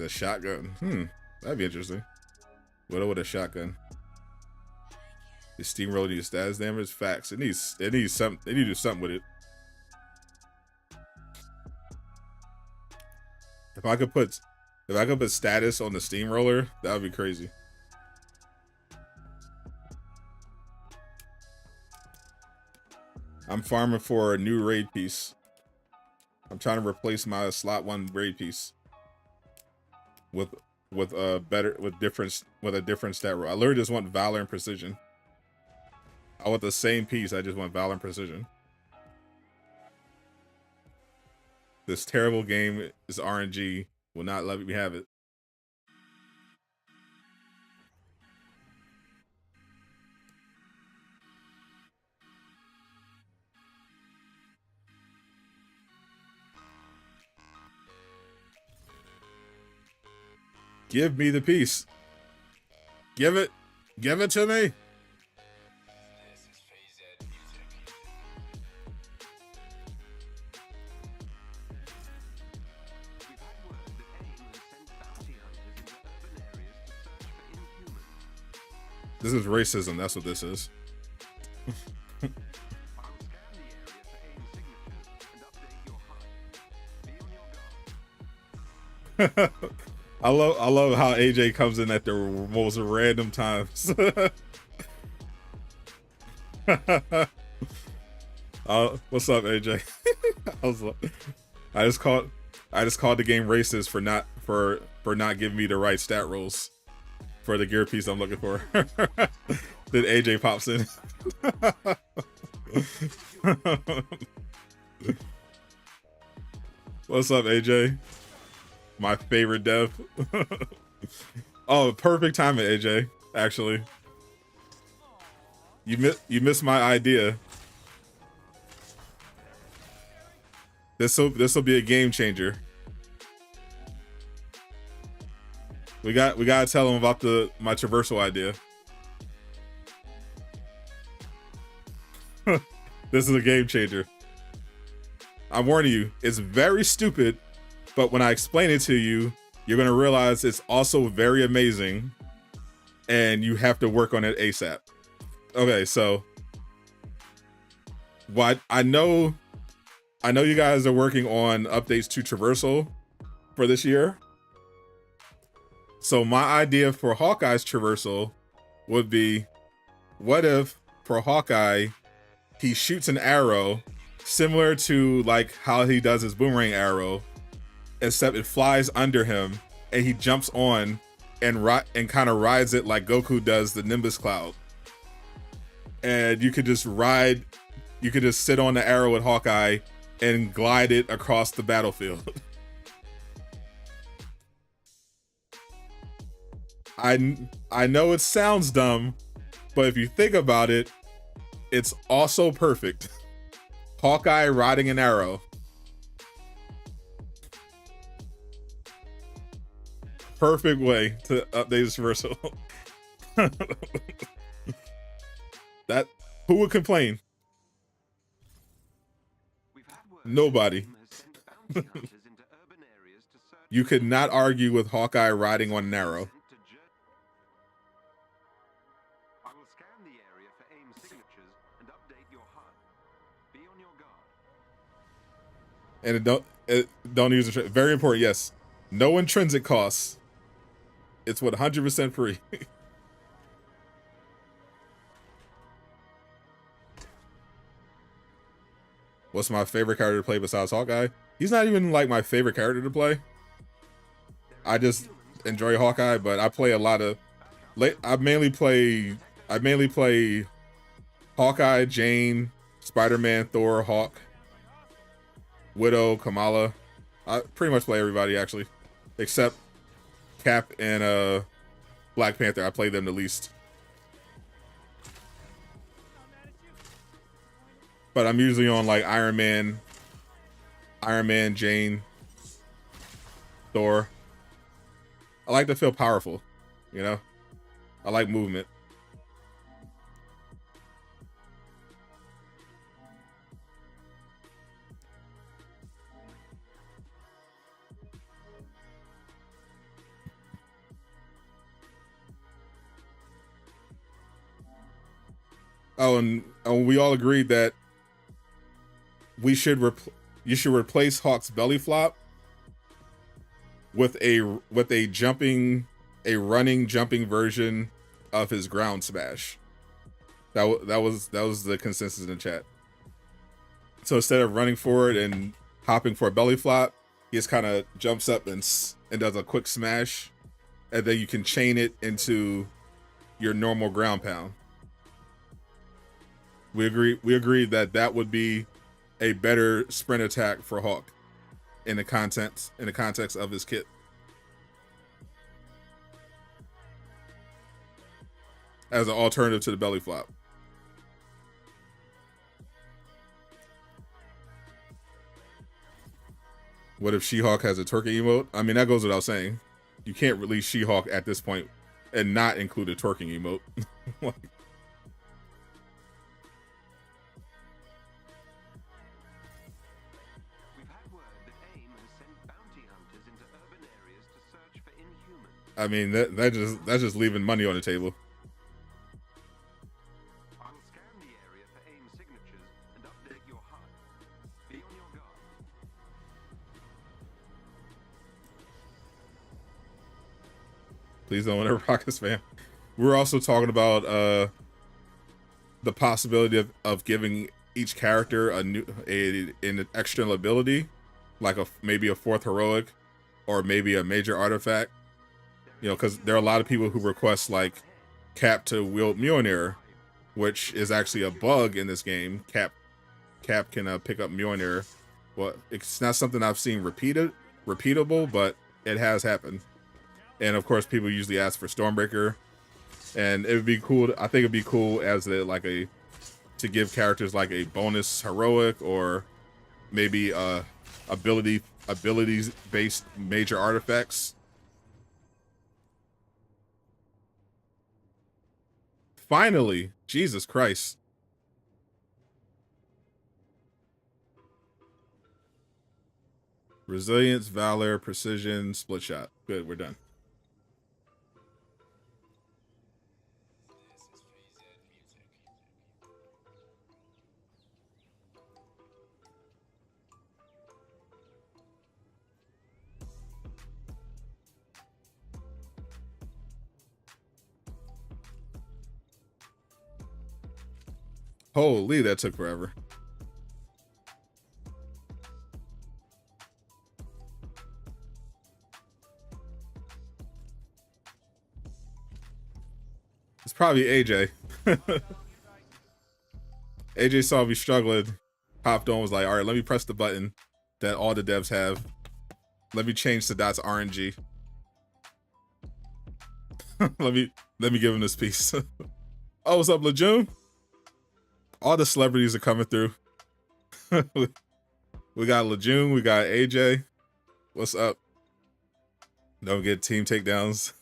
shotgun. That'd be interesting. What with a shotgun? The steamroller needs status damage. Facts. It needs something. They need to do something with it. If I could put status on the steamroller, that would be crazy. I'm farming for a new raid piece. I'm trying to replace my slot 1 raid piece with a different stat roll. I literally just want Valor and Precision. I want the same piece. I just want Valor and Precision. This terrible game, this RNG, will not let me have it. Give me the piece. Give it to me. This is racism. That's what this is. I love how AJ comes in at the most random times. What's up, AJ? I just called the game racist for not giving me the right stat rolls for the gear piece I'm looking for. Then AJ pops in. What's up, AJ? My favorite dev. Oh, perfect timing, AJ. Actually, you missed my idea. This'll be a game changer. We gotta tell him about my traversal idea. This is a game changer. I'm warning you, it's very stupid, but when I explain it to you, you're gonna realize it's also very amazing, and you have to work on it ASAP. Okay, so what I know you guys are working on updates to Traversal for this year. So my idea for Hawkeye's Traversal would be, what if for Hawkeye, he shoots an arrow similar to like how he does his boomerang arrow, except it flies under him and he jumps on and kind of rides it like Goku does the Nimbus Cloud. And you could just sit on the arrow with Hawkeye and glide it across the battlefield. I know it sounds dumb, but if you think about it, it's also perfect. Hawkeye riding an arrow. Perfect way to update this Traversal. That, who would complain? Nobody. You could not argue with Hawkeye riding on an arrow. And it don't use a very important. Yes, no intrinsic costs. It's 100% free. What's my favorite character to play besides Hawkeye? He's not even like my favorite character to play. I just enjoy Hawkeye, but I play a lot of. I mainly play Hawkeye, Jane, Spider-Man, Thor, Hawk, Widow, Kamala. I pretty much play everybody actually, except Cap and Black Panther. I play them the least. But I'm usually on like Iron Man, Jane, Thor. I like to feel powerful, you know? I like movement. Oh, and we all agreed that you should replace Hawk's belly flop with a running jumping version of his ground smash. That was the consensus in the chat. So instead of running forward and hopping for a belly flop, he just kind of jumps up and does a quick smash, and then you can chain it into your normal ground pound. We agreed that would be a better sprint attack for Hawk in the context of his kit. As an alternative to the belly flop. What if She-Hulk has a twerking emote? I mean, that goes without saying. You can't release She-Hulk at this point and not include a twerking emote. Like, I mean, that's just leaving money on the table. I'll scan the area for AIM signatures and update your HUD. Be on your guard. Please don't want to rock us, man. We're also talking about the possibility of giving each character an extra ability, like maybe a fourth heroic, or maybe a major artifact. You know, because there are a lot of people who request like Cap to wield Mjolnir, which is actually a bug in this game. Cap can pick up Mjolnir. Well, it's not something I've seen repeatable, but it has happened. And of course, people usually ask for Stormbreaker, and it would be cool. I think it'd be cool as to give characters like a bonus heroic, or maybe abilities based major artifacts. Finally, Jesus Christ. Resilience, Valor, Precision, Split Shot. Good, we're done. Holy, that took forever. It's probably AJ. AJ saw me struggling, hopped on, was like, all right, let me press the button that all the devs have. Let me change Sadot's RNG. let me give him this piece. Oh, what's up, Laajune? All the celebrities are coming through. We got Laajune, we got AJ. What's up? Don't get team takedowns.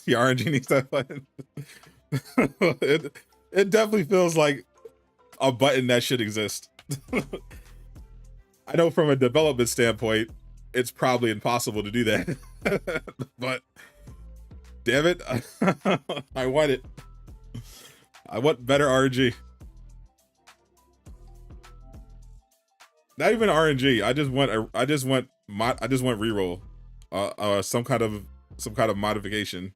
The RNG needs that button. It definitely feels like a button that should exist. I know from a development standpoint, it's probably impossible to do that. But damn it, I want it. I want better RNG. Not even RNG. I just want reroll. Some kind of modification.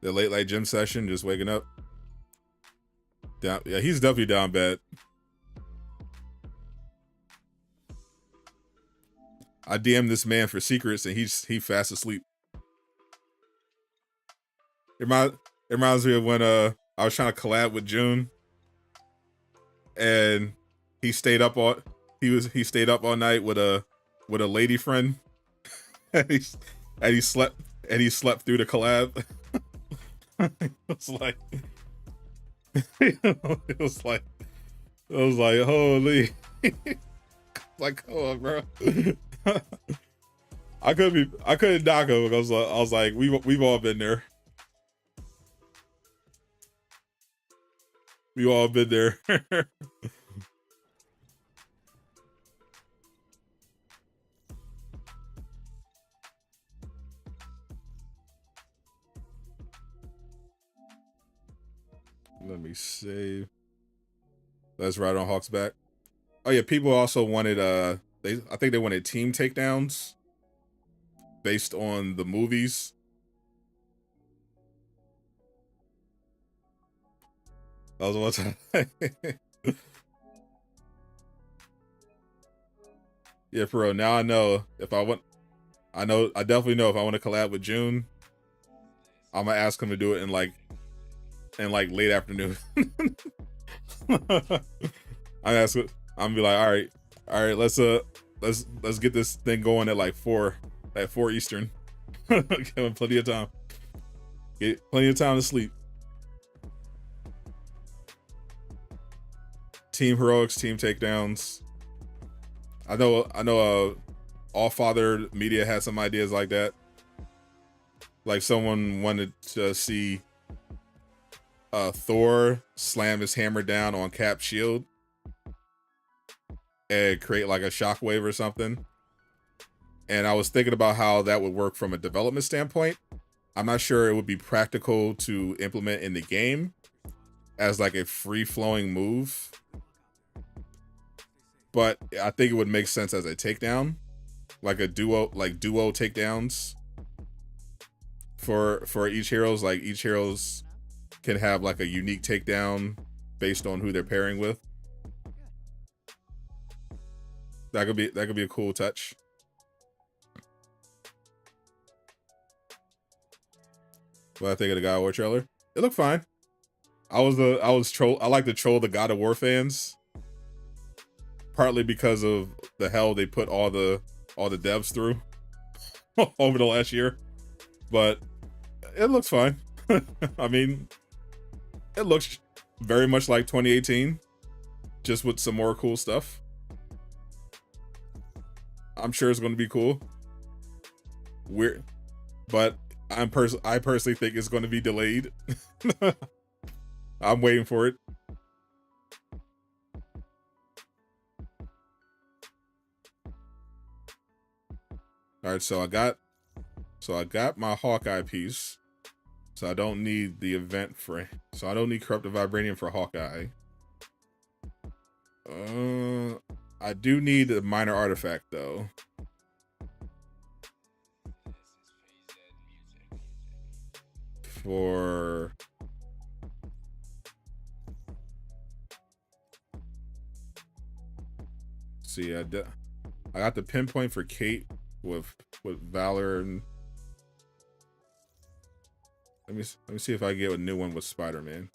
The late gym session, just waking up. Down, yeah, he's definitely down bad. I DM'd this man for secrets and he fast asleep. It reminds me of when I was trying to collab with June, and he stayed up all night with a lady friend, and he slept through the collab. It was like holy. Like, come on, bro. I couldn't knock him. I was like, we've all been there. We've all been there. Let me save. Let's ride on Hawk's back. Oh yeah, people also wanted I think they wanted team takedowns based on the movies. That was one time. Yeah, for real. Now I know if I want. I definitely know if I want to collab with June, I'm gonna ask him to do it in late afternoon. I'm gonna be like, all right, let's get this thing going at 4 Eastern. Give him plenty of time. Get plenty of time to sleep. Team heroics, team takedowns. I know All Father Media had some ideas like that. Like someone wanted to see Thor slam his hammer down on Cap's shield and create like a shockwave or something. And I was thinking about how that would work from a development standpoint. I'm not sure it would be practical to implement in the game as like a free-flowing move, but I think it would make sense as a takedown, like duo takedowns for each heroes. Like each heroes can have like a unique takedown based on who they're pairing with. That could be a cool touch. What I think of the God of War trailer? It looked fine. I like to troll the God of War fans, partly because of the hell they put all the devs through over the last year. But it looks fine. I mean, it looks very much like 2018, just with some more cool stuff. I'm sure it's going to be cool. Weird, but I personally think it's going to be delayed. I'm waiting for it. All right, so I got my Hawkeye piece. So I don't need the event for, so I don't need Corrupted Vibranium for Hawkeye. I do need a minor artifact though. For see, I got the pinpoint for Kate with Valor, and let me see if I get a new one with Spider-Man.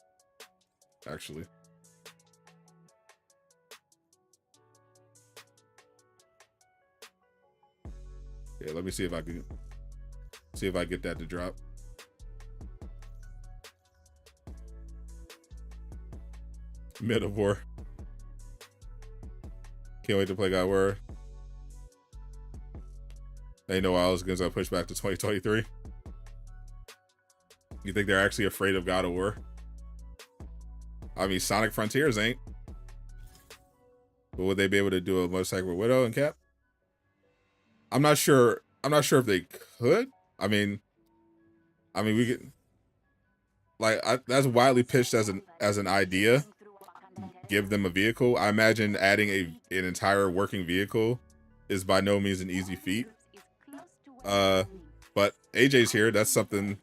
Actually, yeah. Let me see if I get that to drop. Mid of War. Can't wait to play God of War. They know I was gonna push back to 2023. You think they're actually afraid of God of War? I mean, Sonic Frontiers ain't. But would they be able to do a motorcycle with Widow and Cap? I'm not sure. I'm not sure if they could. I mean, we could. Like, that's widely pitched as an idea. Give them a vehicle. I imagine adding an entire working vehicle is by no means an easy feat. But AJ's here. That's something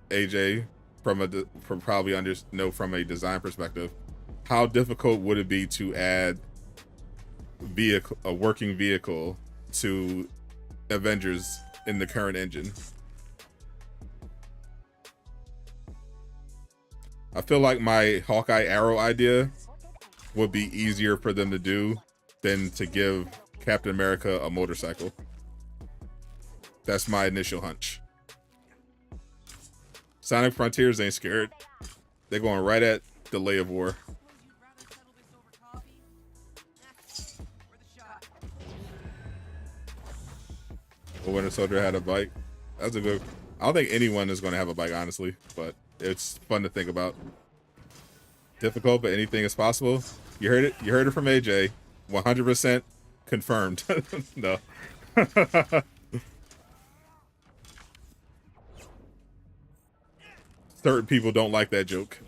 AJ from probably know from a design perspective. How difficult would it be to add a working vehicle to Avengers in the current engine? I feel like my Hawkeye Arrow idea would be easier for them to do than to give Captain America a motorcycle. That's my initial hunch. Sonic Frontiers ain't scared. They're going right at delay of war. The Winter Soldier had a bike. That's a good. I don't think anyone is going to have a bike, honestly, but it's fun to think about. Difficult, but anything is possible. You heard it. You heard it from AJ. 100% confirmed. No. Certain people don't like that joke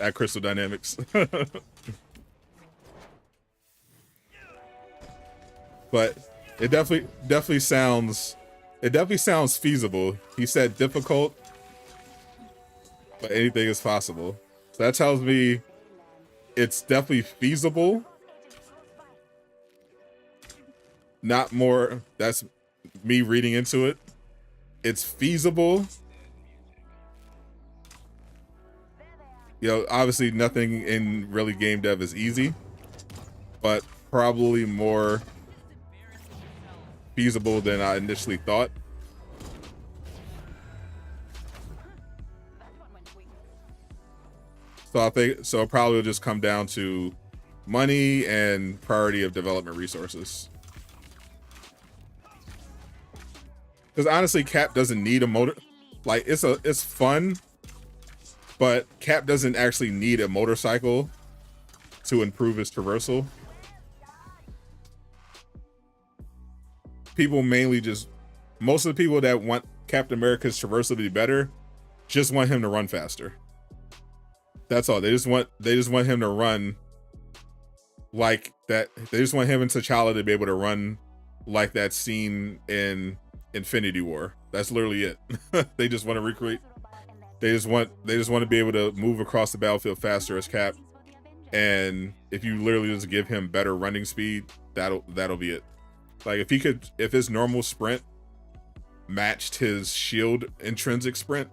at Crystal Dynamics. But it definitely sounds feasible. He said difficult, but anything is possible. So that tells me it's definitely feasible. Not more. That's me reading into it. It's feasible. You know, obviously nothing in really game dev is easy, but probably more feasible than I initially thought. So I think it'll probably just come down to money and priority of development resources. Because honestly, Cap doesn't need a motor. Like, it's fun, but Cap doesn't actually need a motorcycle to improve his traversal. People mainly most of the people that want Captain America's traversal to be better just want him to run faster. That's all. They just want him to run like that. They just want him and T'Challa to be able to run like that scene in Infinity War. That's literally it. They just want to recreate. They just want to be able to move across the battlefield faster as Cap. And if you literally just give him better running speed, that'll be it. Like if his normal sprint matched his shield intrinsic sprint,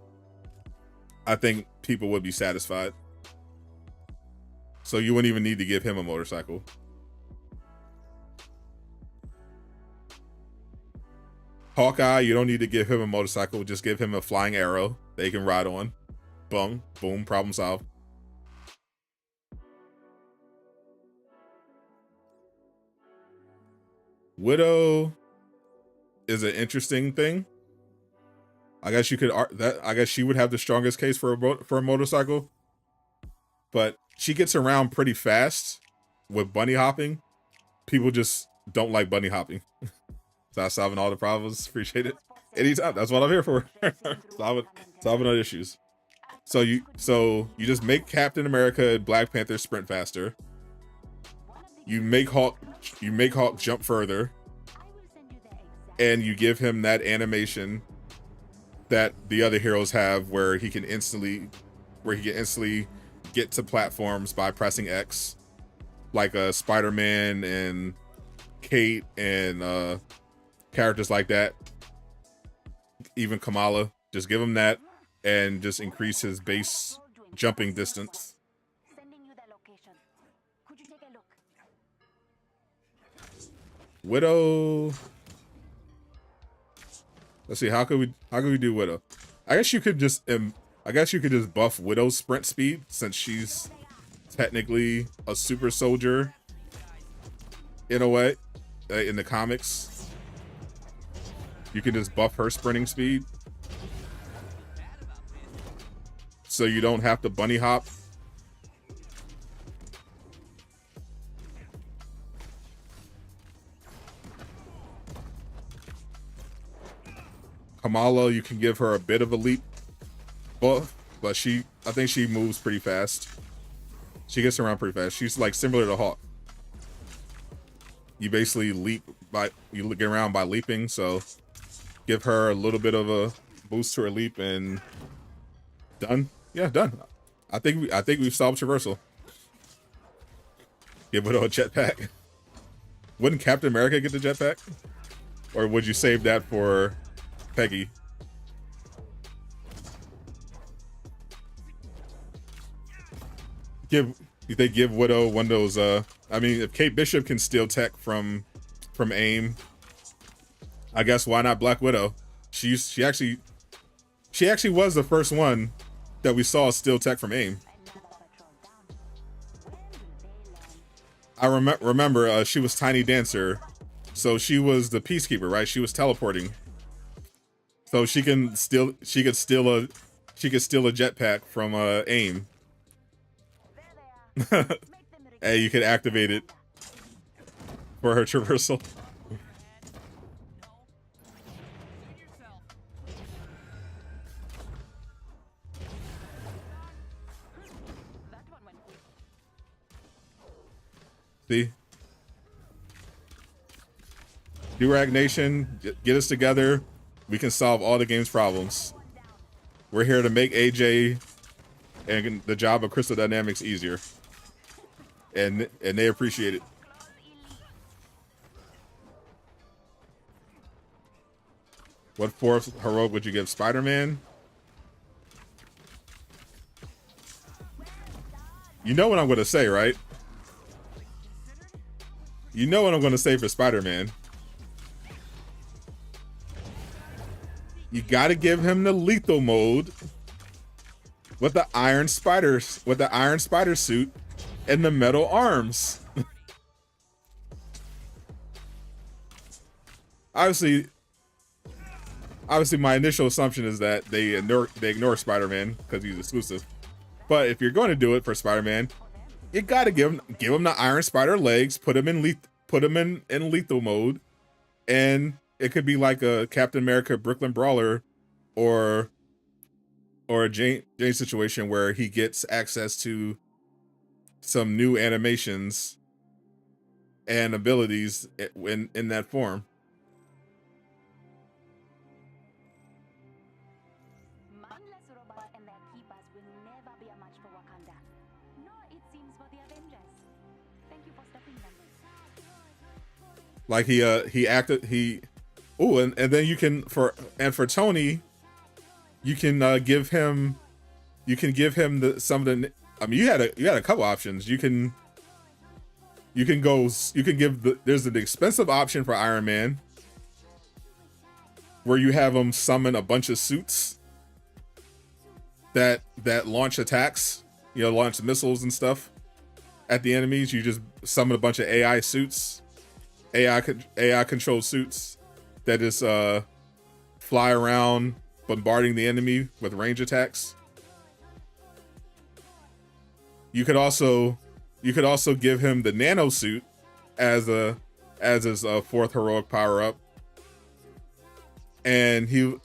I think people would be satisfied. So you wouldn't even need to give him a motorcycle. Hawkeye, you don't need to give him a motorcycle. Just give him a flying arrow they can ride on. Boom, boom, problem solved. Widow is an interesting thing. I guess you could I guess she would have the strongest case for a motorcycle, but she gets around pretty fast with bunny hopping. People just don't like bunny hopping. So solving all the problems. Appreciate it. Anytime. That's what I'm here for. solving all issues. So you just make Captain America and Black Panther sprint faster. You make Hulk jump further. And you give him that animation that the other heroes have where he can instantly get to platforms by pressing X. Like Spider-Man and Kate and characters like that. Even Kamala. Just give him that and just increase his base jumping distance. Widow. Let's see, how could we do Widow? I guess you could just buff Widow's sprint speed since she's technically a super soldier in a way in the comics. You can just buff her sprinting speed. So you don't have to bunny hop. Kamala, you can give her a bit of a leap buff, but I think she moves pretty fast. She gets around pretty fast. She's like similar to Hawk. You basically you get around by leaping, so give her a little bit of a boost to her leap and done. Yeah, done. I think we've solved Traversal. Give it a jetpack. Wouldn't Captain America get the jetpack? Or would you save that for Peggy? They give Widow one of those I mean, if Kate Bishop can steal tech from AIM, I guess why not Black Widow? She actually was the first one that we saw steal tech from AIM. I remember she was Tiny Dancer, so she was the peacekeeper, right? She was teleporting, so she could steal a jetpack from AIM. Hey, you could activate it for her traversal. See? Durag Nation, get us together. We can solve all the game's problems. We're here to make AJ and the job of Crystal Dynamics easier. And they appreciate it. What fourth heroic would you give Spider-Man? You know what I'm going to say, right? You know what I'm going to say for Spider-Man. You got to give him the lethal mode with the Iron Spider suit and the metal arms. Obviously my initial assumption is that they ignore Spider-Man because he's exclusive. But if you're going to do it for Spider-Man, you gotta give him the Iron Spider legs, put him in lethal mode, and it could be like a Captain America Brooklyn Brawler, or a Jane situation where he gets access to some new animations and abilities in that form. Mindless robots and their keepers will never be a match for Wakanda. Nor it seems for the Avengers. Thank you for stopping them. Like Oh, and then you can for Tony, you can give him some of the. I mean, you had a couple options. You can give there's an expensive option for Iron Man where you have him summon a bunch of suits that launch attacks, launch missiles and stuff at the enemies. You just summon a bunch of AI suits, AI controlled suits that just fly around bombarding the enemy with range attacks. You could also give him the nano suit as his fourth heroic power up, and he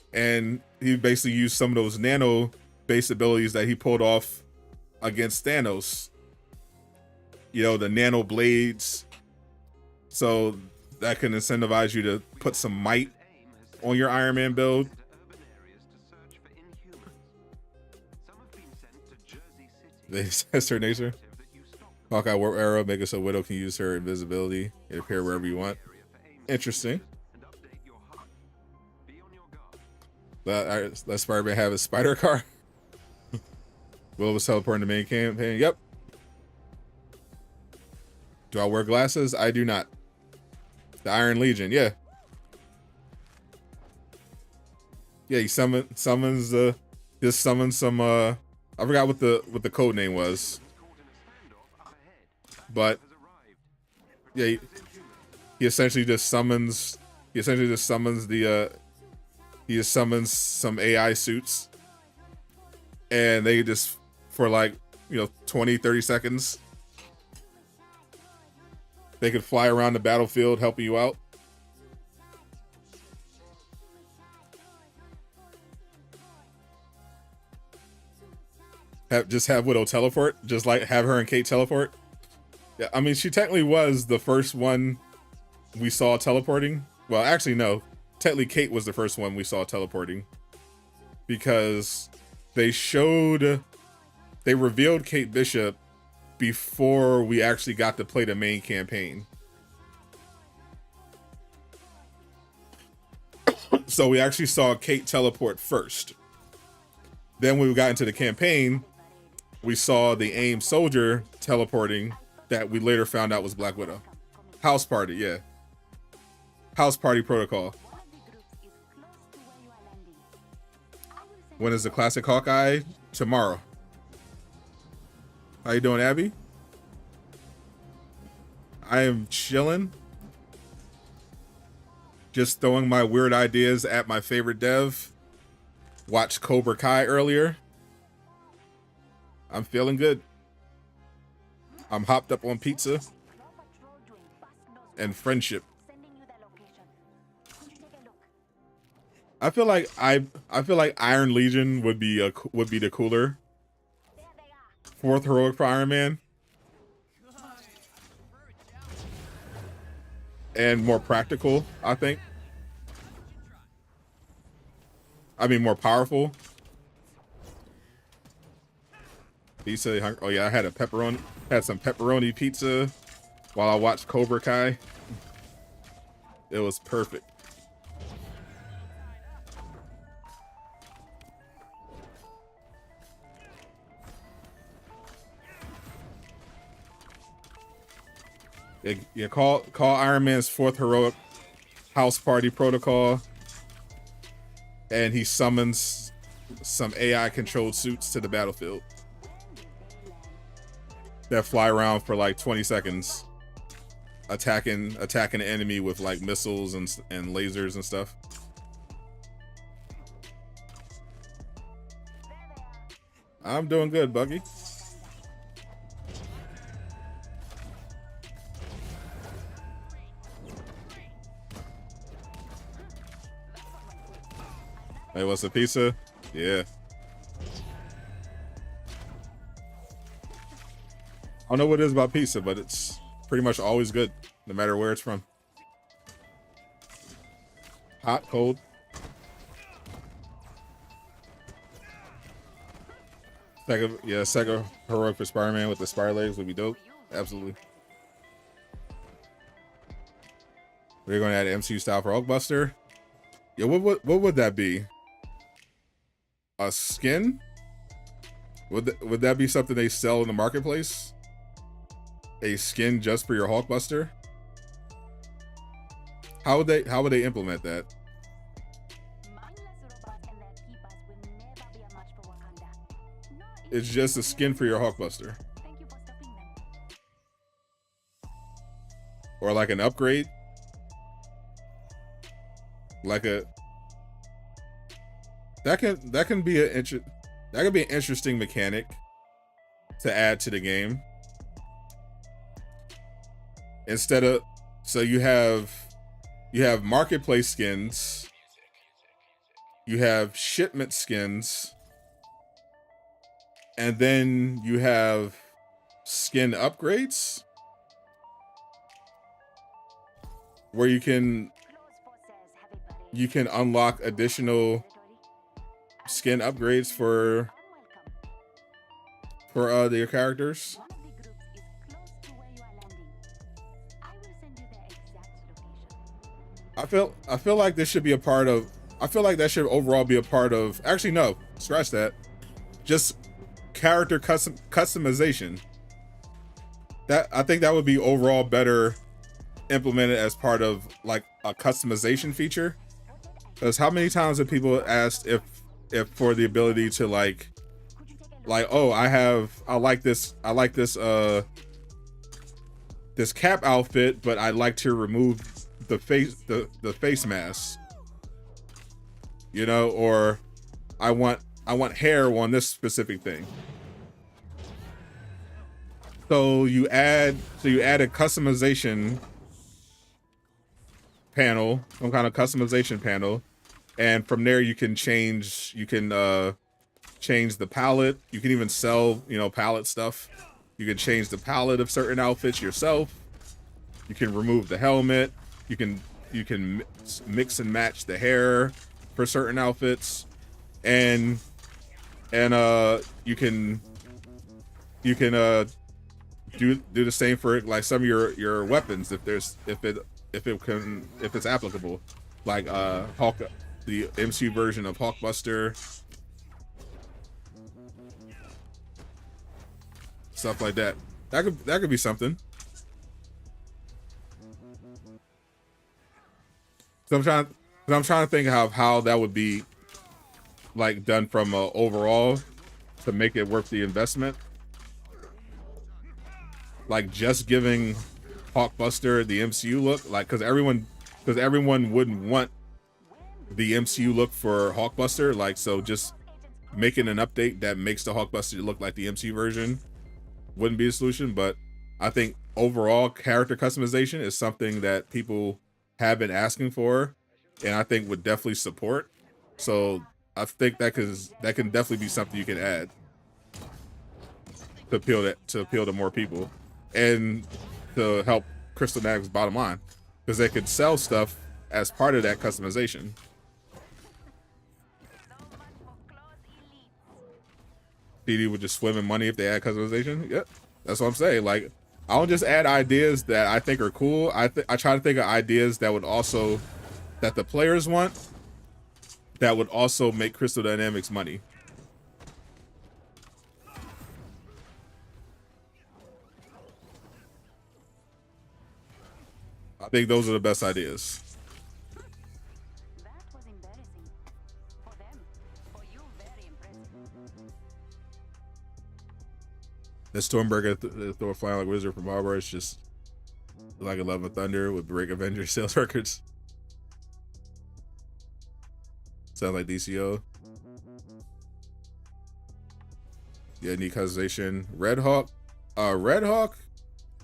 basically used some of those nano based abilities that he pulled off against Thanos. The nano blades, so that can incentivize you to put some might on your Iron Man build. That's her nature. Hawkeye warp arrow, make it so Widow can use her invisibility and appear wherever you want. Interesting. Let Spider-Man have his spider car. Will was teleporting the main campaign. Yep. Do I wear glasses? I do not. The Iron Legion, yeah. Yeah, he summons some I forgot what the code name was. But yeah, he essentially just summons some AI suits, and they just for 20-30 seconds they could fly around the battlefield helping you out. Have Widow teleport, just like have her and Kate teleport. Yeah, I mean, she technically was the first one we saw teleporting. Well, actually, no. Technically, Kate was the first one we saw teleporting. Because they revealed Kate Bishop before we actually got to play the main campaign. So we actually saw Kate teleport first. Then when we got into the campaign, we saw the AIM soldier teleporting that we later found out was Black Widow. House Party, yeah. House Party Protocol. When is the classic Hawkeye? Tomorrow. How you doing, Abby? I am chilling. Just throwing my weird ideas at my favorite dev. Watched Cobra Kai earlier. I'm feeling good. I'm hopped up on pizza and friendship. I feel like Iron Legion would be the cooler fourth heroic for Iron Man, and more practical. I think. I mean, more powerful. Pizza. Oh yeah, I had some pepperoni pizza while I watched Cobra Kai. It was perfect. Yeah, call Iron Man's fourth heroic House Party Protocol, and he summons some AI controlled suits to the battlefield that fly around for 20 seconds, attacking the enemy with missiles and lasers and stuff. I'm doing good, Buggy. Hey, what's the pizza? Yeah. I don't know what it is about pizza, but it's pretty much always good, no matter where it's from. Hot, cold. Second heroic for Spider-Man with the spider legs would be dope. Absolutely. We're going to add MCU style for Hulkbuster. Yeah, what would that be? A skin? Would that be something they sell in the marketplace? A skin just for your Hulkbuster? How would they implement that? It's just a skin for your Hulkbuster. Or like an upgrade? Like a that can be an interesting mechanic to add to the game. Instead of, so you have marketplace skins, you have shipment skins, and then you have skin upgrades where you can unlock additional skin upgrades for your characters. I feel like this should be a part of, I feel like that should overall be a part of, actually no, scratch that. Just character customization. That, I think that would be overall better implemented as part of like a customization feature. Because how many times have people asked if for the ability to like oh, I like this this cap outfit, but I'd like to remove the face mask, you know, or I want hair on this specific thing. So you add a customization panel, some kind of customization panel, and from there you can change the palette. You can even sell, you know, palette stuff. You can change the palette of certain outfits yourself. You can remove the helmet. You can mix and match the hair for certain outfits, and you can do the same for like some of your weapons if it's applicable, like Hawkeye, the MCU version of Hulkbuster, stuff like that. That could be something. So I'm trying to think of how that would be like done from overall to make it worth the investment. Like just giving Hulkbuster the MCU look, like because everyone wouldn't want the MCU look for Hulkbuster, like, so just making an update that makes the Hulkbuster look like the MCU version wouldn't be a solution. But I think overall character customization is something that people have been asking for, and I think would definitely support. So I think that can definitely be something you can add to appeal to more people and to help Crystal Dynamics' bottom line, because they could sell stuff as part of that customization. PD would just swim in money if they add customization. Yep, that's what I'm saying. Like, I don't just add ideas that I think are cool. I try to think of ideas that would also, that the players want, that would also make Crystal Dynamics money. I think those are the best ideas. That was embarrassing. For them. For you, very impressive. The Stormbreaker, Thor flying like wizard from Harbor, is just like a Love of Thunder would break Avengers sales records. Sound like DCO. Yeah, need customization. Red Hawk.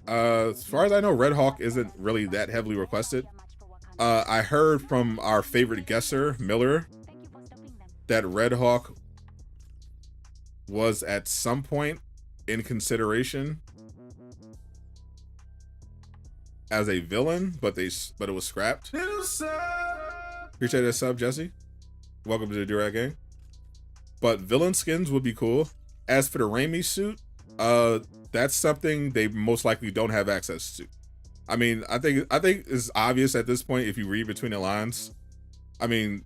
As far as I know, Red Hawk isn't really that heavily requested. I heard from our favorite guesser, Miller, that Red Hawk was at some point in consideration as a villain, but it was scrapped. Appreciate that sub, Jesse. Welcome to the Durag gang. But villain skins would be cool. As for the Raimi suit, that's something they most likely don't have access to. I mean, I think it's obvious at this point if you read between the lines I mean,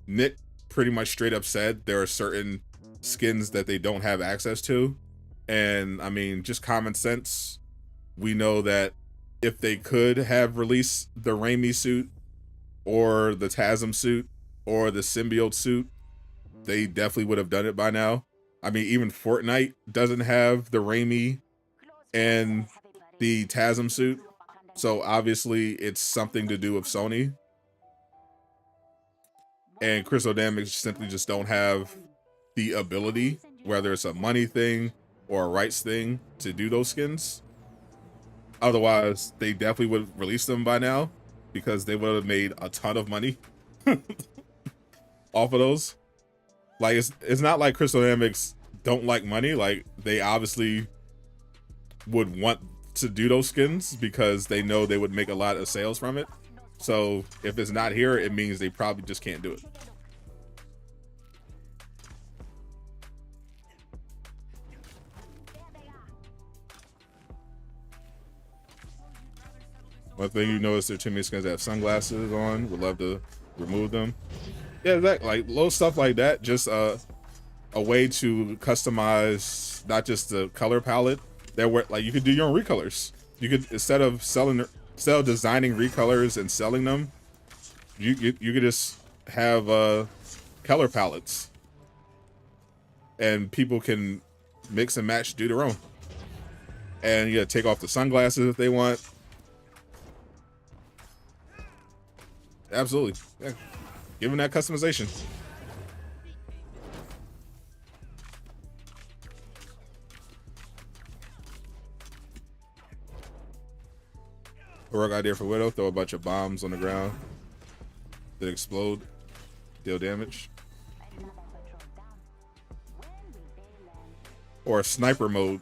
Nick pretty much straight up said there are certain skins that they don't have access to. And I mean, just common sense, we know that if they could have released the Raimi suit or the TASM suit or the symbiote suit, they definitely would have done it by now. I mean, even Fortnite doesn't have the Raimi and the TASM suit. So obviously it's something to do with Sony. And Crystal Dynamics simply just don't have the ability, whether it's a money thing or a rights thing, to do those skins. Otherwise, they definitely would release them by now because they would have made a ton of money off of those. Like, it's not like Crystal Dynamics don't like money. Like, they obviously would want to do those skins because they know they would make a lot of sales from it. So if it's not here, it means they probably just can't do it. One thing you notice, there are too many skins that have sunglasses on. Would love to remove them. Yeah, that, like, little stuff like that. Just a way to customize not just the color palette. Like, you could do your own recolors. You could, instead of designing recolors and selling them, you could just have color palettes, and people can mix and match, do their own. And you take off the sunglasses if they want. Absolutely, yeah. Give them that customization. A rogue idea for Widow: throw a bunch of bombs on the ground that explode, deal damage. Or sniper mode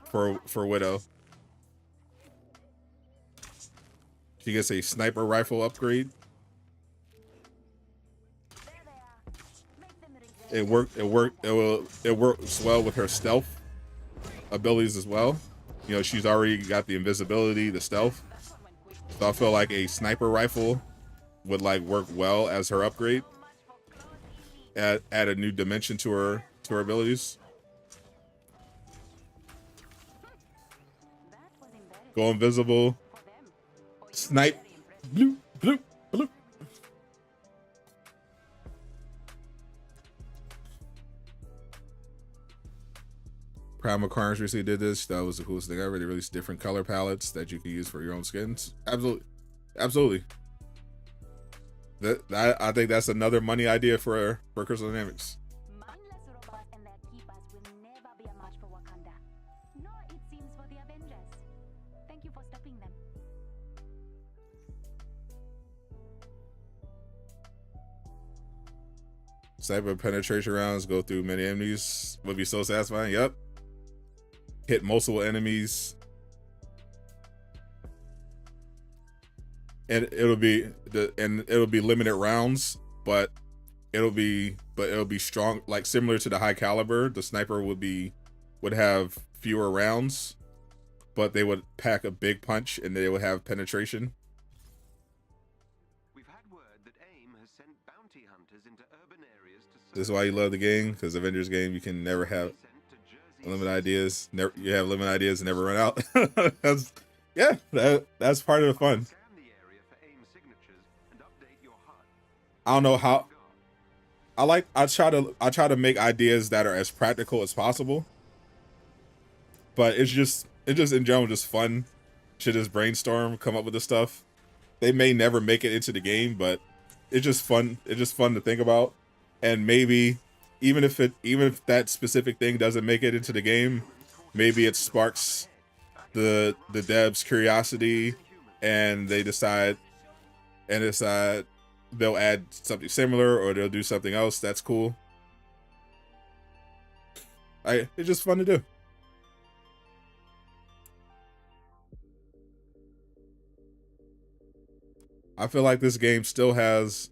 for Widow. She gets a sniper rifle upgrade. It works well with her stealth abilities as well. You know, she's already got the invisibility, the stealth. So I feel like a sniper rifle would like work well as her upgrade. Add a new dimension to her abilities. Go invisible. Snipe. Bloop, bloop, bloop. Primal Carnage recently did this. That was the coolest thing ever. They released different color palettes that you can use for your own skins. Absolutely. Absolutely. I think that's another money idea for Crystal Dynamics. Mindless robots and their keepers will never be a match for Wakanda. Nor it seems for the Avengers. Thank you for stopping them. Sniper penetration rounds go through many enemies. Would be so satisfying. Yep. Hit multiple enemies. And it'll be limited rounds, but it'll be strong, like similar to the high caliber. The sniper would have fewer rounds, but they would pack a big punch and they would have penetration. We've had word that AIM has sent bounty hunters into urban areas to This is why you love the game, because Avengers game you can never have limited ideas. You have limited ideas and never run out. That's part of the fun. I don't know how. I try to make ideas that are as practical as possible. But it's just in general just fun to just brainstorm, come up with this stuff. They may never make it into the game, but it's just fun. It's just fun to think about. And maybe even if that specific thing doesn't make it into the game, maybe it sparks the devs' curiosity, and they decide they'll add something similar or they'll do something else that's cool. It's just fun to do. I feel like this game still has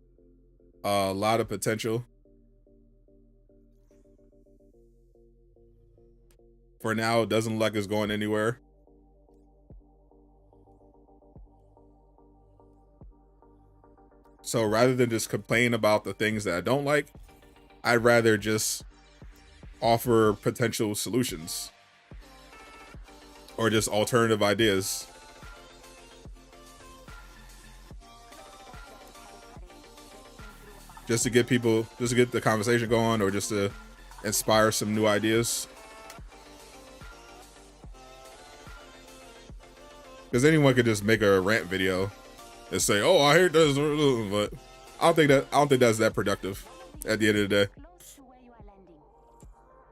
a lot of potential. For now, it doesn't look like it's going anywhere. So rather than just complain about the things that I don't like, I'd rather just offer potential solutions or just alternative ideas. Just to get people, just to get the conversation going, or just to inspire some new ideas. Because anyone could just make a rant video and say, "Oh, I hate this," but I don't think that's that productive at the end of the day. Close to where you are landing.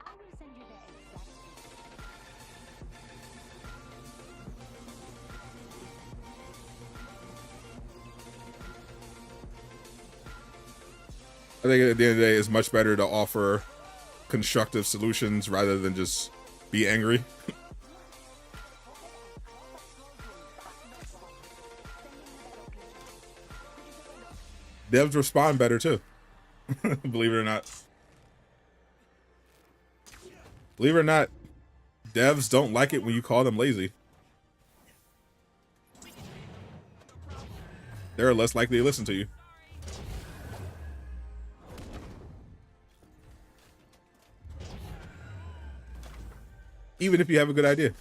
I will send you the exact. I think at the end of the day, it's much better to offer constructive solutions rather than just be angry. Devs respond better too. Believe it or not. Believe it or not, devs don't like it when you call them lazy. They're less likely to listen to you. Even if you have a good idea.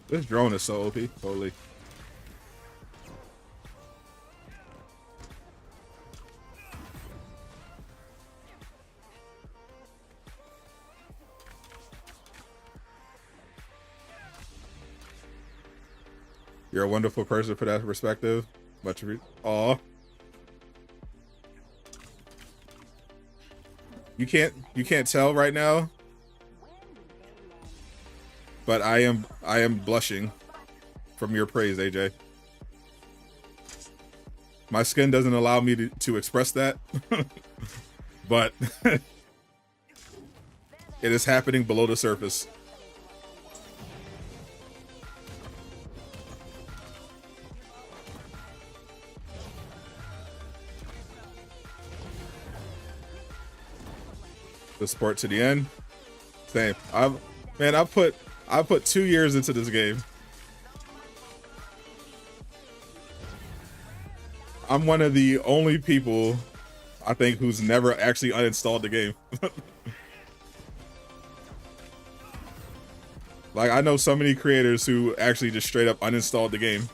This drone is so OP. Holy. You're a wonderful person for that perspective. Much aw. You can't tell right now, but I am blushing from your praise, AJ. My skin doesn't allow me to express that, but it is happening below the surface. The sport to the end. Same. I put 2 years into this game. I'm one of the only people, I think, who's never actually uninstalled the game. Like, I know so many creators who actually just straight up uninstalled the game.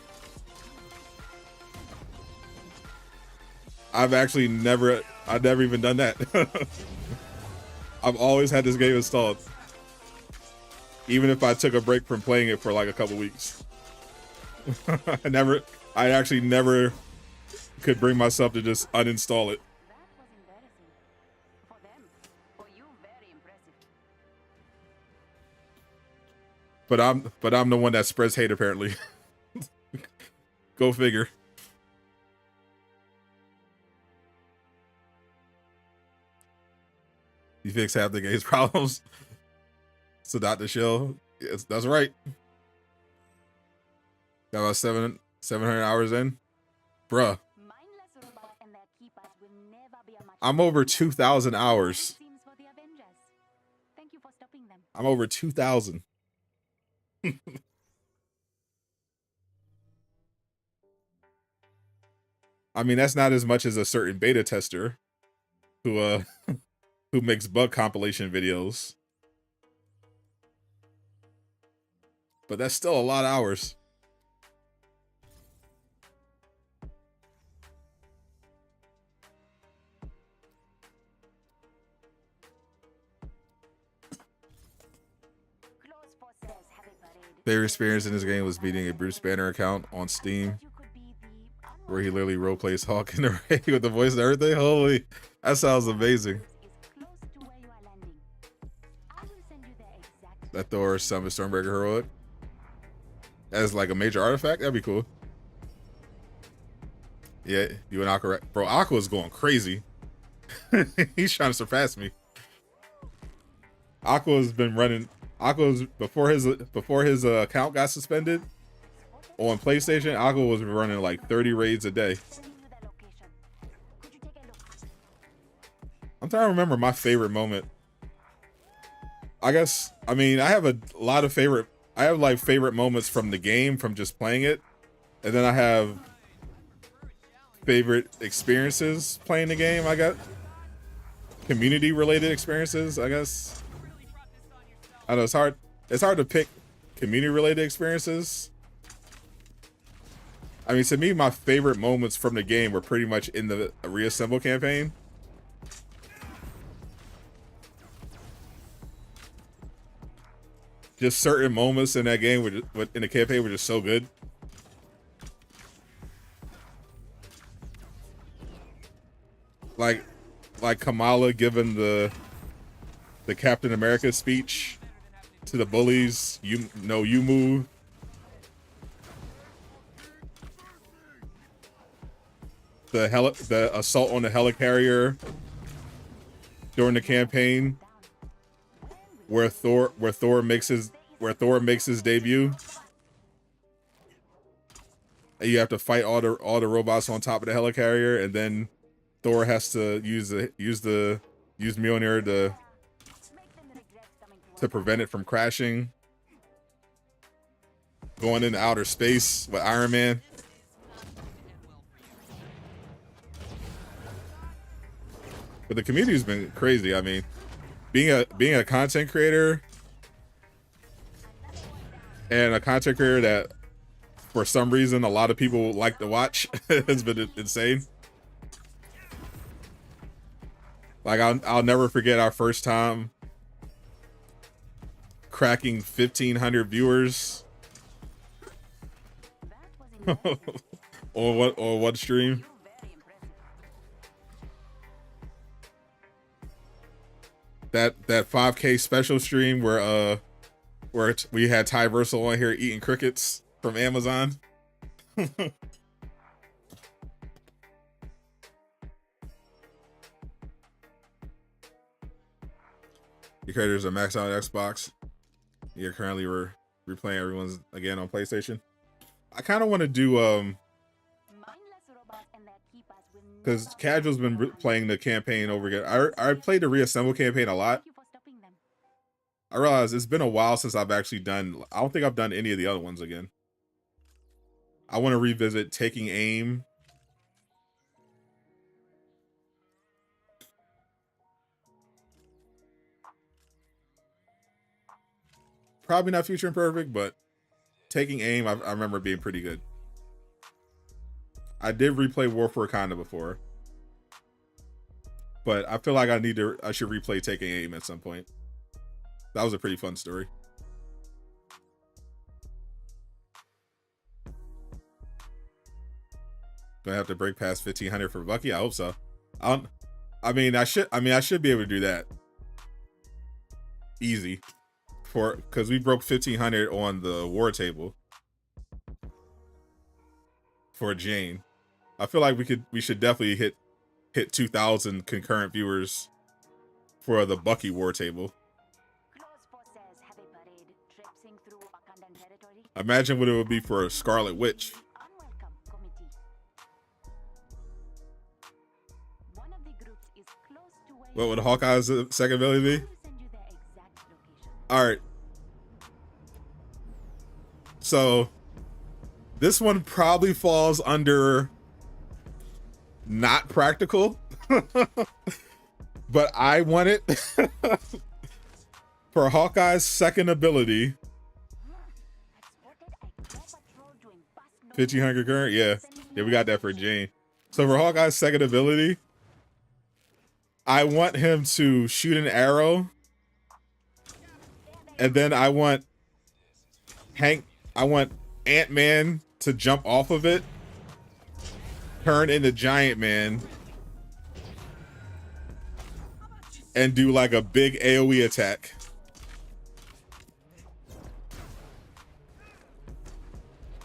I've never even done that. I've always had this game installed. Even if I took a break from playing it for like a couple weeks. I actually never could bring myself to just uninstall it. That was embarrassing. For them. For you, very impressive. But I'm the one that spreads hate apparently. Go figure. You fix half the game's problems. Sadot the shell. Yes, that's right. Got about 700 hours in. Bruh. Mindless robots and their keepers will never be a match. I'm over 2,000 hours. Seems for the Avengers. Thank you for stopping them. I'm over 2,000. I mean, that's not as much as a certain beta tester who who makes bug compilation videos. But that's still a lot of hours. Close forces have a parade. Favorite experience in this game was beating a Bruce Banner account on Steam, You could be the where he literally roleplays Hawk in the rain with the voice and everything. Holy, that sounds amazing. is close to where you are landing. I will send you the exact. That Thor summon Stormbreaker heroic as like a major artifact. That'd be cool. Yeah, you and Aqua, bro. Aqua's going crazy. He's trying to surpass me. Aqua's been running. Aqua's before his account got suspended on PlayStation. Aqua was running like 30 raids a day. Sending you the location. Could you take a look? I'm trying to remember my favorite moment. I guess, I mean, I have a lot of favorite, I have like favorite moments from the game, from just playing it. And then I have favorite experiences playing the game, I got. Community related experiences, I guess. I know it's hard to pick community related experiences. I mean, to me, my favorite moments from the game were pretty much in the Reassemble campaign. Just certain moments in that game in the campaign were just so good. Like Kamala giving the Captain America speech to the bullies. You move. The assault on the helicarrier during the campaign, where Thor makes his debut. And you have to fight all the robots on top of the helicarrier, and then Thor has to use Mjolnir to prevent it from crashing. Going into outer space with Iron Man. But the community's been crazy. I mean, being a content creator and a content creator that for some reason a lot of people like to watch has been insane. Like I'll never forget our first time cracking 1,500 viewers on one stream. That 5K special stream where we had Traversal on here eating crickets from Amazon. Your characters are maxed out on Xbox. You're currently replaying everyone's again on PlayStation. I kind of want to do because Casual's been playing the campaign over again. I played the Reassemble campaign a lot. I realize it's been a while since I've actually done. I don't think I've done any of the other ones again. I want to revisit Taking Aim. Probably not Future Imperfect, but Taking Aim, I remember being pretty good. I did replay War for Wakanda before, but I feel like I should replay Taking Aim at some point. That was a pretty fun story. Do I have to break past 1,500 for Bucky? I hope so. I should be able to do that. Easy. Because we broke 1,500 on the war table for Jane. I feel like we should definitely hit 2,000 concurrent viewers for the Bucky war table. Imagine what it would be for a Scarlet Witch. What would Hawkeye's second ability be? Alright. So this one probably falls under not practical. But I want it for Hawkeye's second ability. 1,500 current? Yeah, we got that for Jane. So for Hawkeye's second ability, I want him to shoot an arrow, and then I want Ant-Man to jump off of it, turn into Giant Man, and do like a big AoE attack.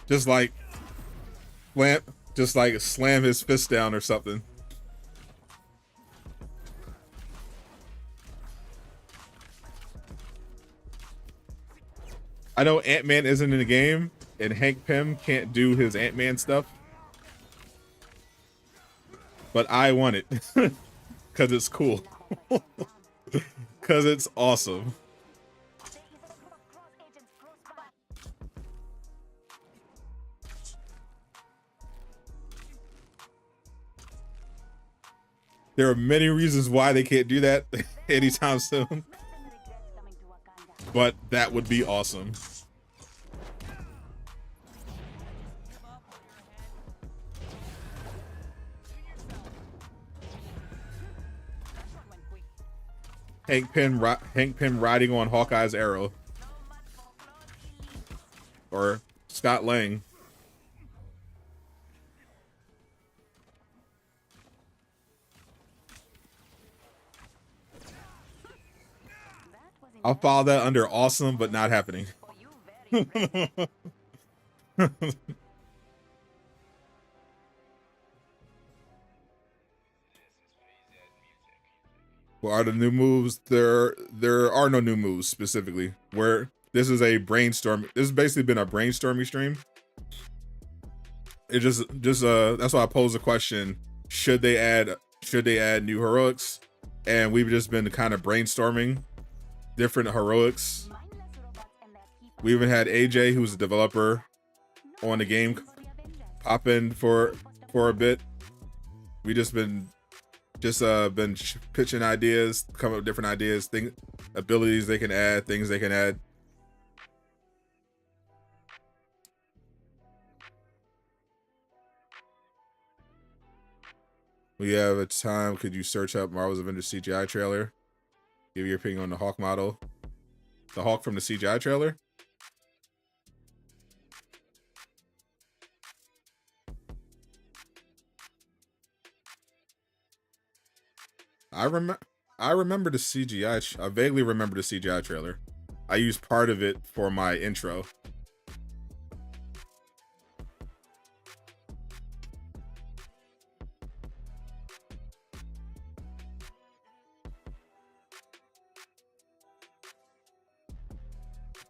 Just like slam his fist down or something. I know Ant-Man isn't in the game, and Hank Pym can't do his Ant-Man stuff. But I want it. Because it's cool. Because it's awesome. There are many reasons why they can't do that anytime soon, but that would be awesome. Hank Pym riding on Hawkeye's arrow, or Scott Lang. I'll follow that under awesome, but not happening. What are the new moves? There are no new moves specifically. Where this is a brainstorm. This has basically been a brainstorming stream. It just that's why I posed the question: should they add new heroics? And we've just been kind of brainstorming different heroics. We even had AJ, who's a developer on the game, pop in for a bit. We just been pitching ideas, come up with different ideas, abilities they can add, things they can add. We have a time. Could you search up Marvel's Avengers CGI trailer? Give your opinion on the Hawk model. The Hawk from the CGI trailer? I remember the CGI. I vaguely remember the CGI trailer. I used part of it for my intro.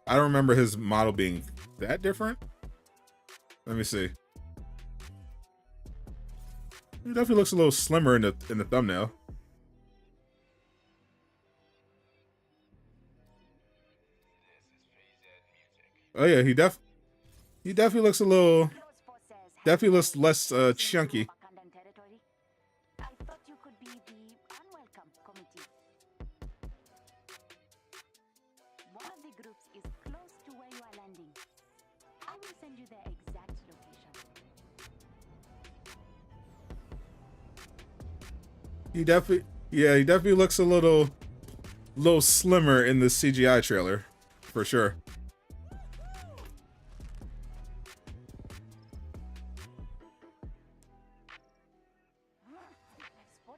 I don't remember his model being that different. Let me see. He definitely looks a little slimmer in the thumbnail. Oh yeah, he definitely looks a little, definitely looks less chunky. He definitely looks a little slimmer in the CGI trailer, for sure.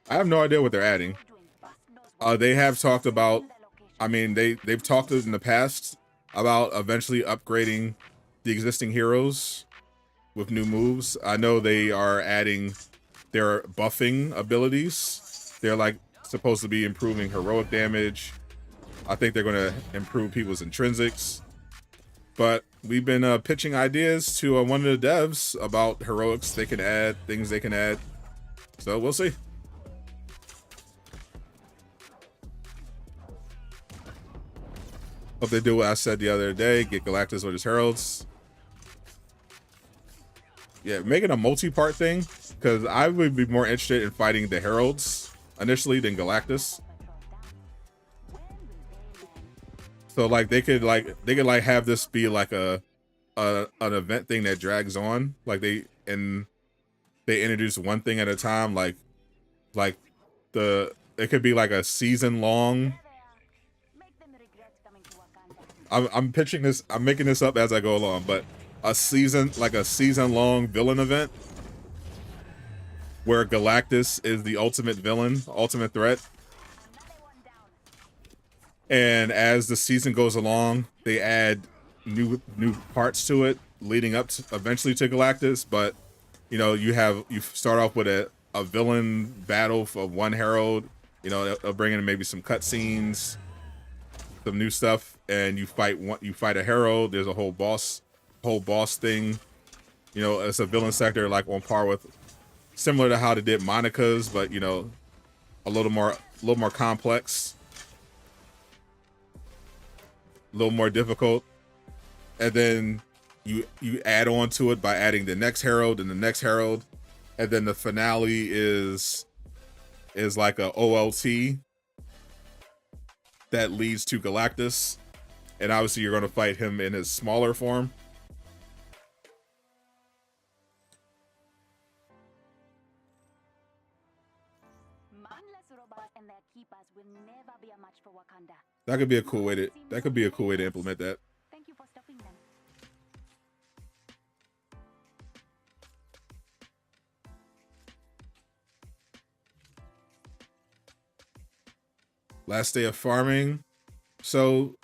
I have no idea what they're adding. They have talked about, I mean, they've talked in the past about eventually upgrading the existing heroes with new moves. I know they are adding their buffing abilities. They're like supposed to be improving heroic damage. I think they're going to improve people's intrinsics. But we've been pitching ideas to one of the devs about heroics they can add, things they can add. So we'll see. Hope they do what I said the other day, get Galactus with his heralds. Yeah, making a multi-part thing, because I would be more interested in fighting the heralds initially than Galactus. So like they could have this be like an event thing that drags on. Like they introduce one thing at a time. Like it could be like a season long. I'm pitching this. I'm making this up as I go along, but a season long villain event where Galactus is the ultimate villain, ultimate threat. And as the season goes along, they add new parts to it, leading up to, eventually to Galactus. But you know, you start off with a villain battle for one herald. You know, they'll bring in maybe some cutscenes, some new stuff, and you fight a herald. There's a whole boss thing. You know, it's a villain sector like on par with, similar to how they did Monica's, but you know, a little more complex, a little more difficult, and then you add on to it by adding the next herald and the next herald, and then the finale is like a OLT that leads to Galactus, and obviously you're going to fight him in his smaller form. Mindless robots and their keepers will never be a match for Wakanda. That could be a cool way to implement that. Thank you for stopping them. Last day of farming. So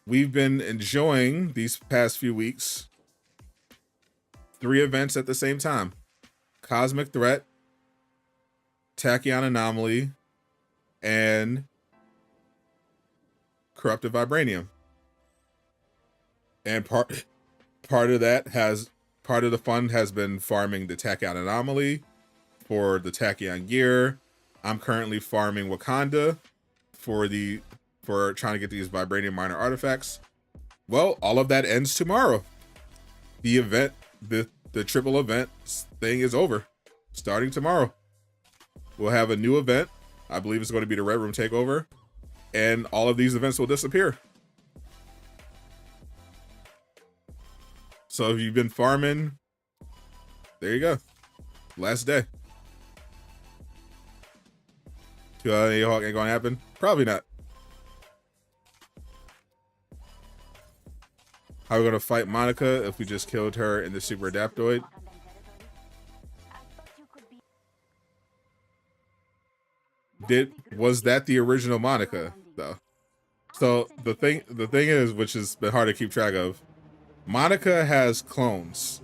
we've been enjoying these past few weeks 3 events at the same time: Cosmic Threat, Tachyon Anomaly, and Corrupted Vibranium. And part of the fun has been farming the Tachyon Anomaly for the Tachyon gear. I'm currently farming Wakanda for trying to get these Vibranium minor artifacts. Well, all of that ends tomorrow. The event, the triple event thing is over. Starting tomorrow, we'll have a new event. I believe it's going to be the Red Room Takeover, and all of these events will disappear. So if you've been farming, there you go. Last day. Any Hawk ain't gonna happen? Probably not. How are we gonna fight Monica if we just killed her in the Super Adaptoid? Was that the original Monica though? So the thing is, which has been hard to keep track of, Monica has clones.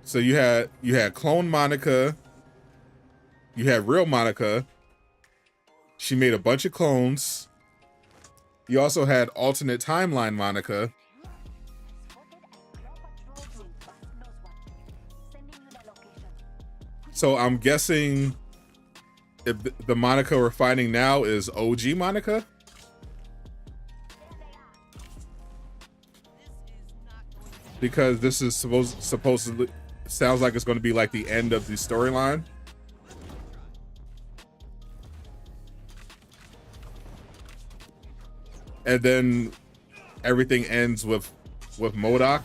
So you had clone Monica, you had real Monica. She made a bunch of clones. You also had alternate timeline Monica. So I'm guessing if the Monica we're finding now is OG Monica. Because this is supposedly sounds like it's going to be like the end of the storyline. And then everything ends with MODOK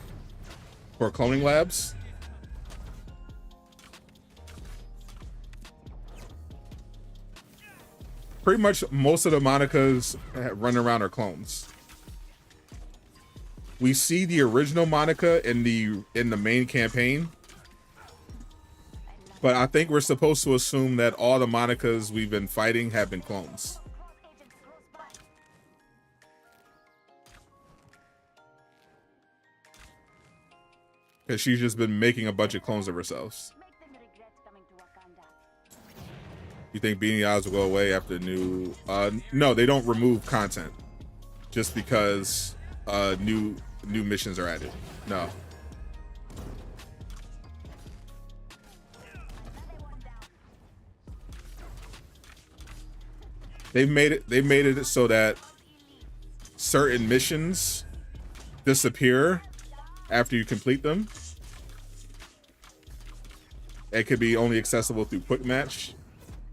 for cloning labs. Pretty much most of the Monicas running around are clones. We see the original Monica in the main campaign, but I think we're supposed to assume that all the Monicas we've been fighting have been clones. Because she's just been making a bunch of clones of herself. You think Beanie Eyes will go away after new... no, they don't remove content. Just because new missions are added. No. They made it so that certain missions disappear after you complete them. It could be only accessible through quick match.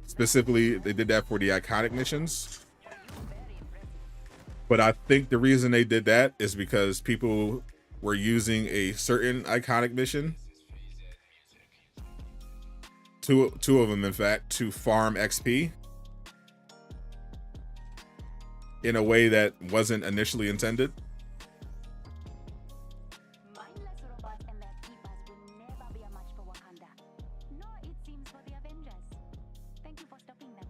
Specifically, they did that for the iconic missions. But I think the reason they did that is because people were using a certain iconic mission, two of them in fact, to farm XP in a way that wasn't initially intended. Mindless robots and their keepers will never be a match for Wakanda. Nor it seems for the Avengers. Thank you for stopping them.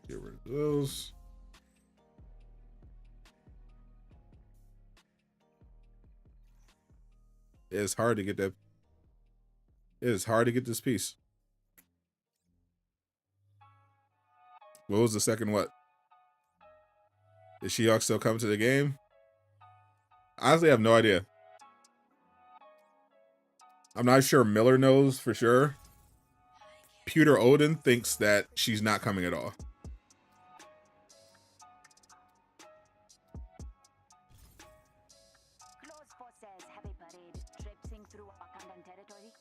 Get rid of those. It's hard to get that. It is hard to get this piece. What was the second what? Is She-Hulk still coming to the game? honestly have no idea. I'm not sure Miller knows for sure. Peter Odin thinks that she's not coming at all. Close forces have a parade traipsing through Wakandan territory.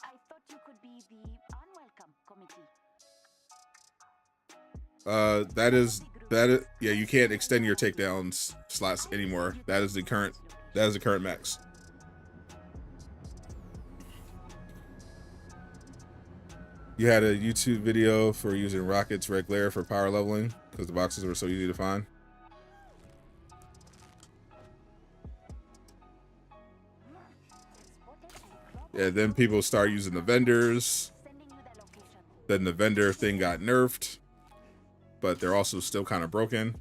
I thought you could be the unwelcome committee. Yeah, you can't extend your takedowns slots anymore. That is the current max. You had a YouTube video for using Rocket's red glare for power leveling because the boxes were so easy to find. Yeah, then people start using the vendors. Then the vendor thing got nerfed, but they're also still kind of broken.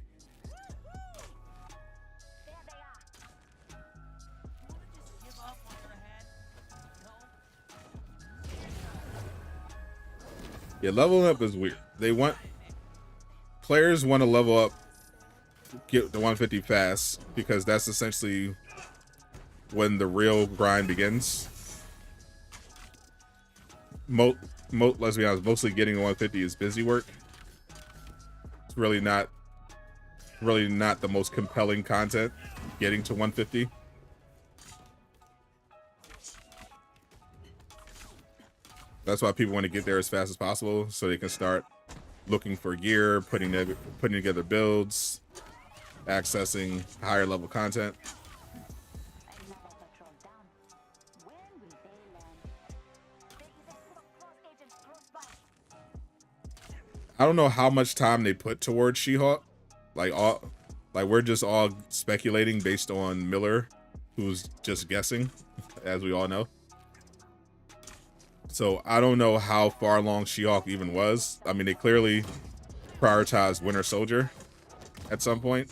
Yeah, leveling up is weird. Players want to level up, get the 150 fast, because that's essentially when the real grind begins. Let's be honest, mostly getting the 150 is busy work. It's really not the most compelling content, getting to 150. That's why people want to get there as fast as possible so they can start looking for gear, putting together builds, accessing higher level content. I don't know how much time they put towards She-Hulk. Like we're just all speculating based on Miller, who's just guessing, as we all know. So I don't know how far along She-Hulk even was. I mean, they clearly prioritized Winter Soldier at some point.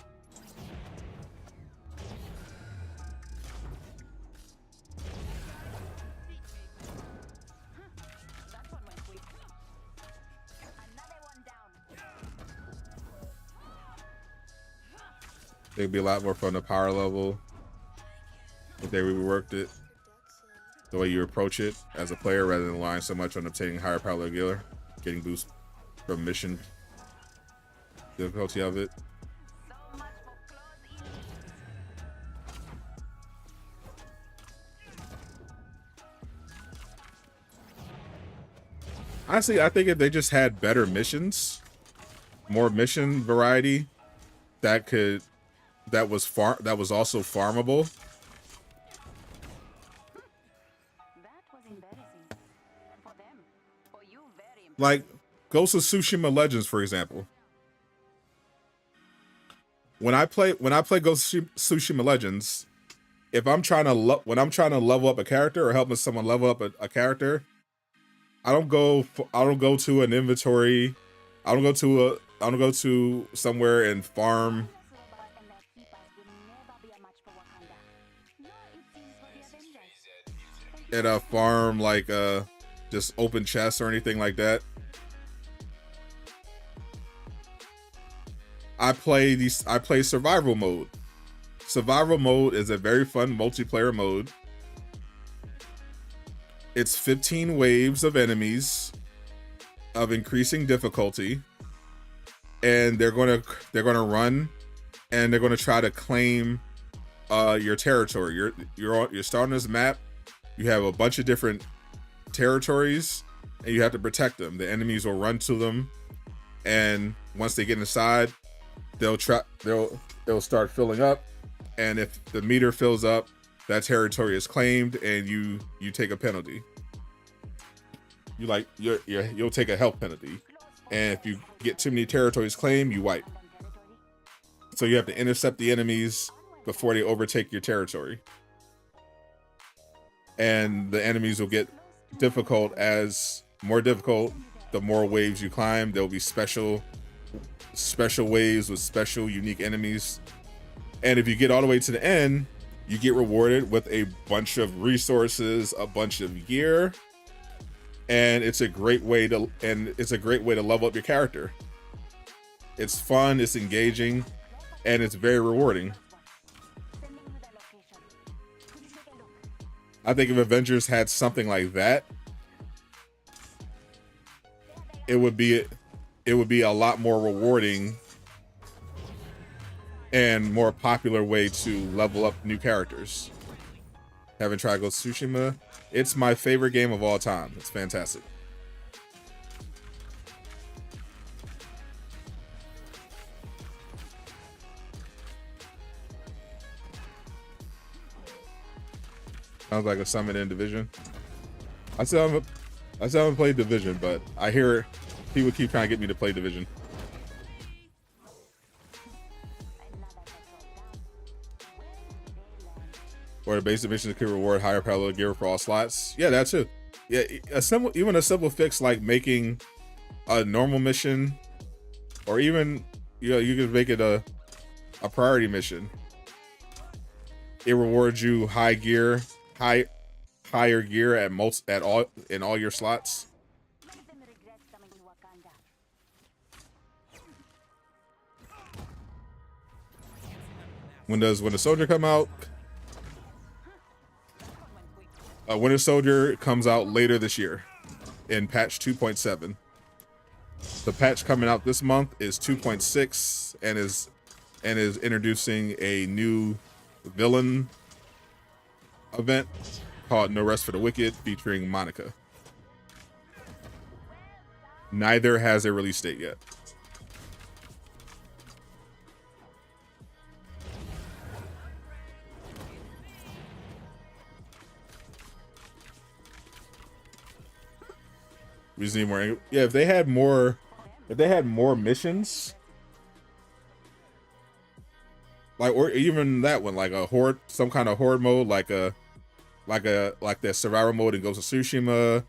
It'd be a lot more fun to power level if they reworked it. The way you approach it as a player rather than relying so much on obtaining higher power level gear, getting boost from mission difficulty of it. Honestly, I think if they just had better missions, more mission variety, that was also farmable. Like Ghost of Tsushima Legends, for example. When I play Ghost of Tsushima Legends, if I'm trying to level up a character or helping someone level up a character, I don't go to an inventory. I don't go to somewhere and farm. At a farm like just open chests or anything like that. I play survival mode. Survival mode is a very fun multiplayer mode. It's 15 waves of enemies of increasing difficulty, and they're gonna run and they're gonna try to claim your territory. You're starting this map. You have a bunch of different territories, and you have to protect them. The enemies will run to them, and once they get inside, they'll start filling up. And if the meter fills up, that territory is claimed, and you take a penalty. You'll take a health penalty, and if you get too many territories claimed, you wipe. So you have to intercept the enemies before they overtake your territory. And the enemies will get more difficult the more waves you climb. There'll be special waves with special unique enemies. And if you get all the way to the end, you get rewarded with a bunch of resources, a bunch of gear, and it's a great way to level up your character. It's fun, it's engaging, and it's very rewarding. I think if Avengers had something like that, it would be a lot more rewarding and more popular way to level up new characters. Haven't tried Ghost of Tsushima. It's my favorite game of all time. It's fantastic. Sounds like a summon in Division. I still haven't played Division, but I hear people keep trying to get me to play Division. Or the basic missions could reward higher parallel gear for all slots. Yeah, that too. Yeah, even a simple fix like making a normal mission, or even you could make it a priority mission. It rewards you higher gear at all your slots. When does Winter Soldier come out? Winter Soldier comes out later this year in patch 2.7. The patch coming out this month is 2.6 and is introducing a new villain event called No Rest for the Wicked featuring Monica. Neither has a release date yet. We just need more. Yeah, if they had more missions, like, or even that one, like a horde, some kind of horde mode, like the survival mode in Ghost of Tsushima,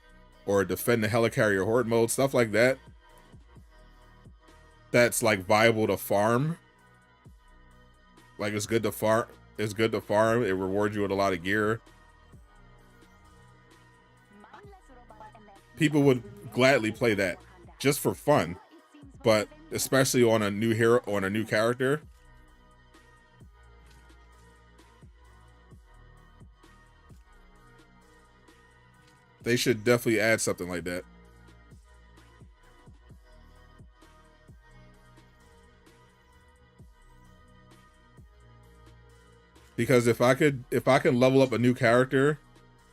or defend the helicarrier horde mode, stuff like that. That's like viable to farm. Like it's good to farm. It's good to farm. It rewards you with a lot of gear. People would gladly play that just for fun, but especially on a new hero, on a new character. They should definitely add something like that. Because if I can level up a new character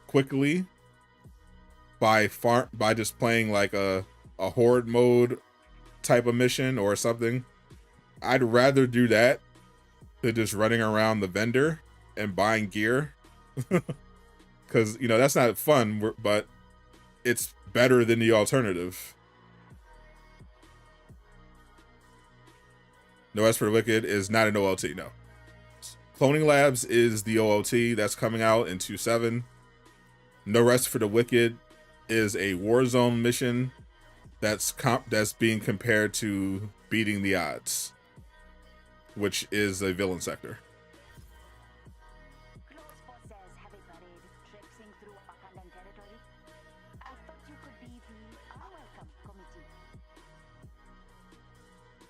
quickly by just playing like a horde mode type of mission or something, I'd rather do that than just running around the vendor and buying gear. Because, you know, that's not fun, but it's better than the alternative. No Rest for the Wicked is not an OLT, no. Cloning Labs is the OLT that's coming out in 2.7. No Rest for the Wicked is a Warzone mission that's being compared to Beating the Odds, which is a villain sector.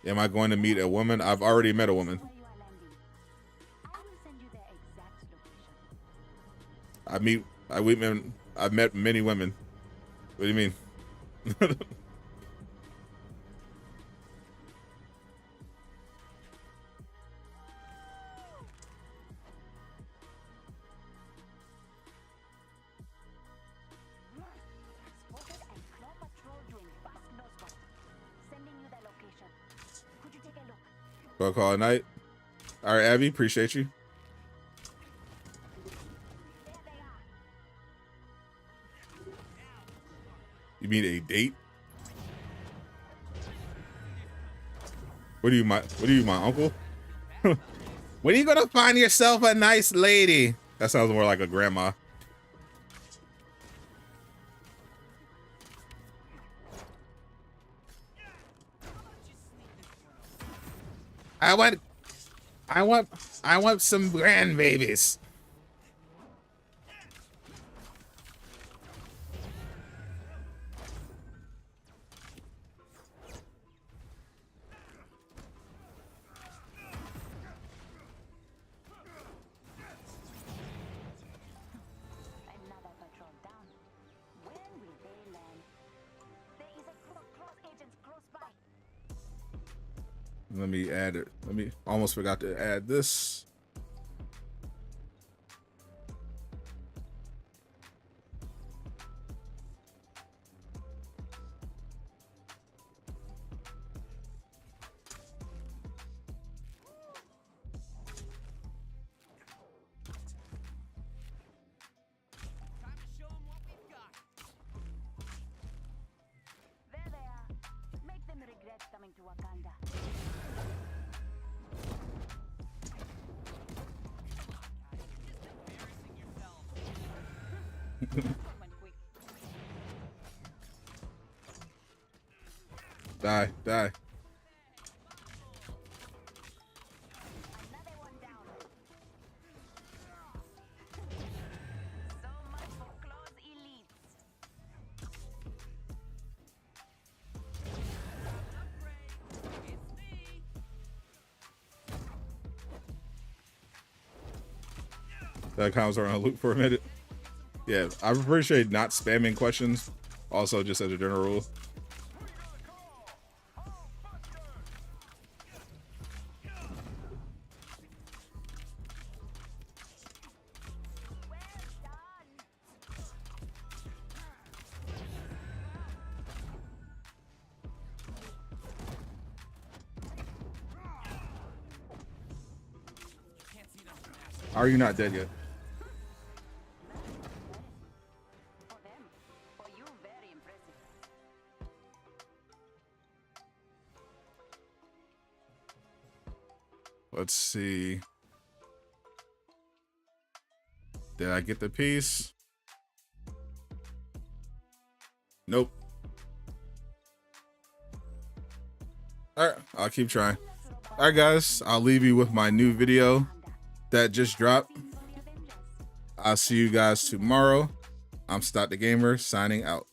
Am I going to meet a woman? I've already met a woman. I've met many women. What do you mean? Go call it night. All right, Abby, appreciate you. You mean a date? What are you, my uncle? When are you gonna find yourself a nice lady? That sounds more like a grandma. I want some grandbabies. Let me add it. Almost forgot to add this. There they are. Make them regret coming to Wakanda. Went quick. Die. Another one down. So much for close elites. That counts are on loop for a minute. Yeah, I appreciate not spamming questions. Also, just as a general rule. Well done. Are you not dead yet? For them. For you, very impressive. Let's see. Did I get the piece? Nope. All right, I'll keep trying. All right, guys, I'll leave you with my new video that just dropped. For the Avengers. I'll see you guys tomorrow. I'm Sadot the Gamer, signing out.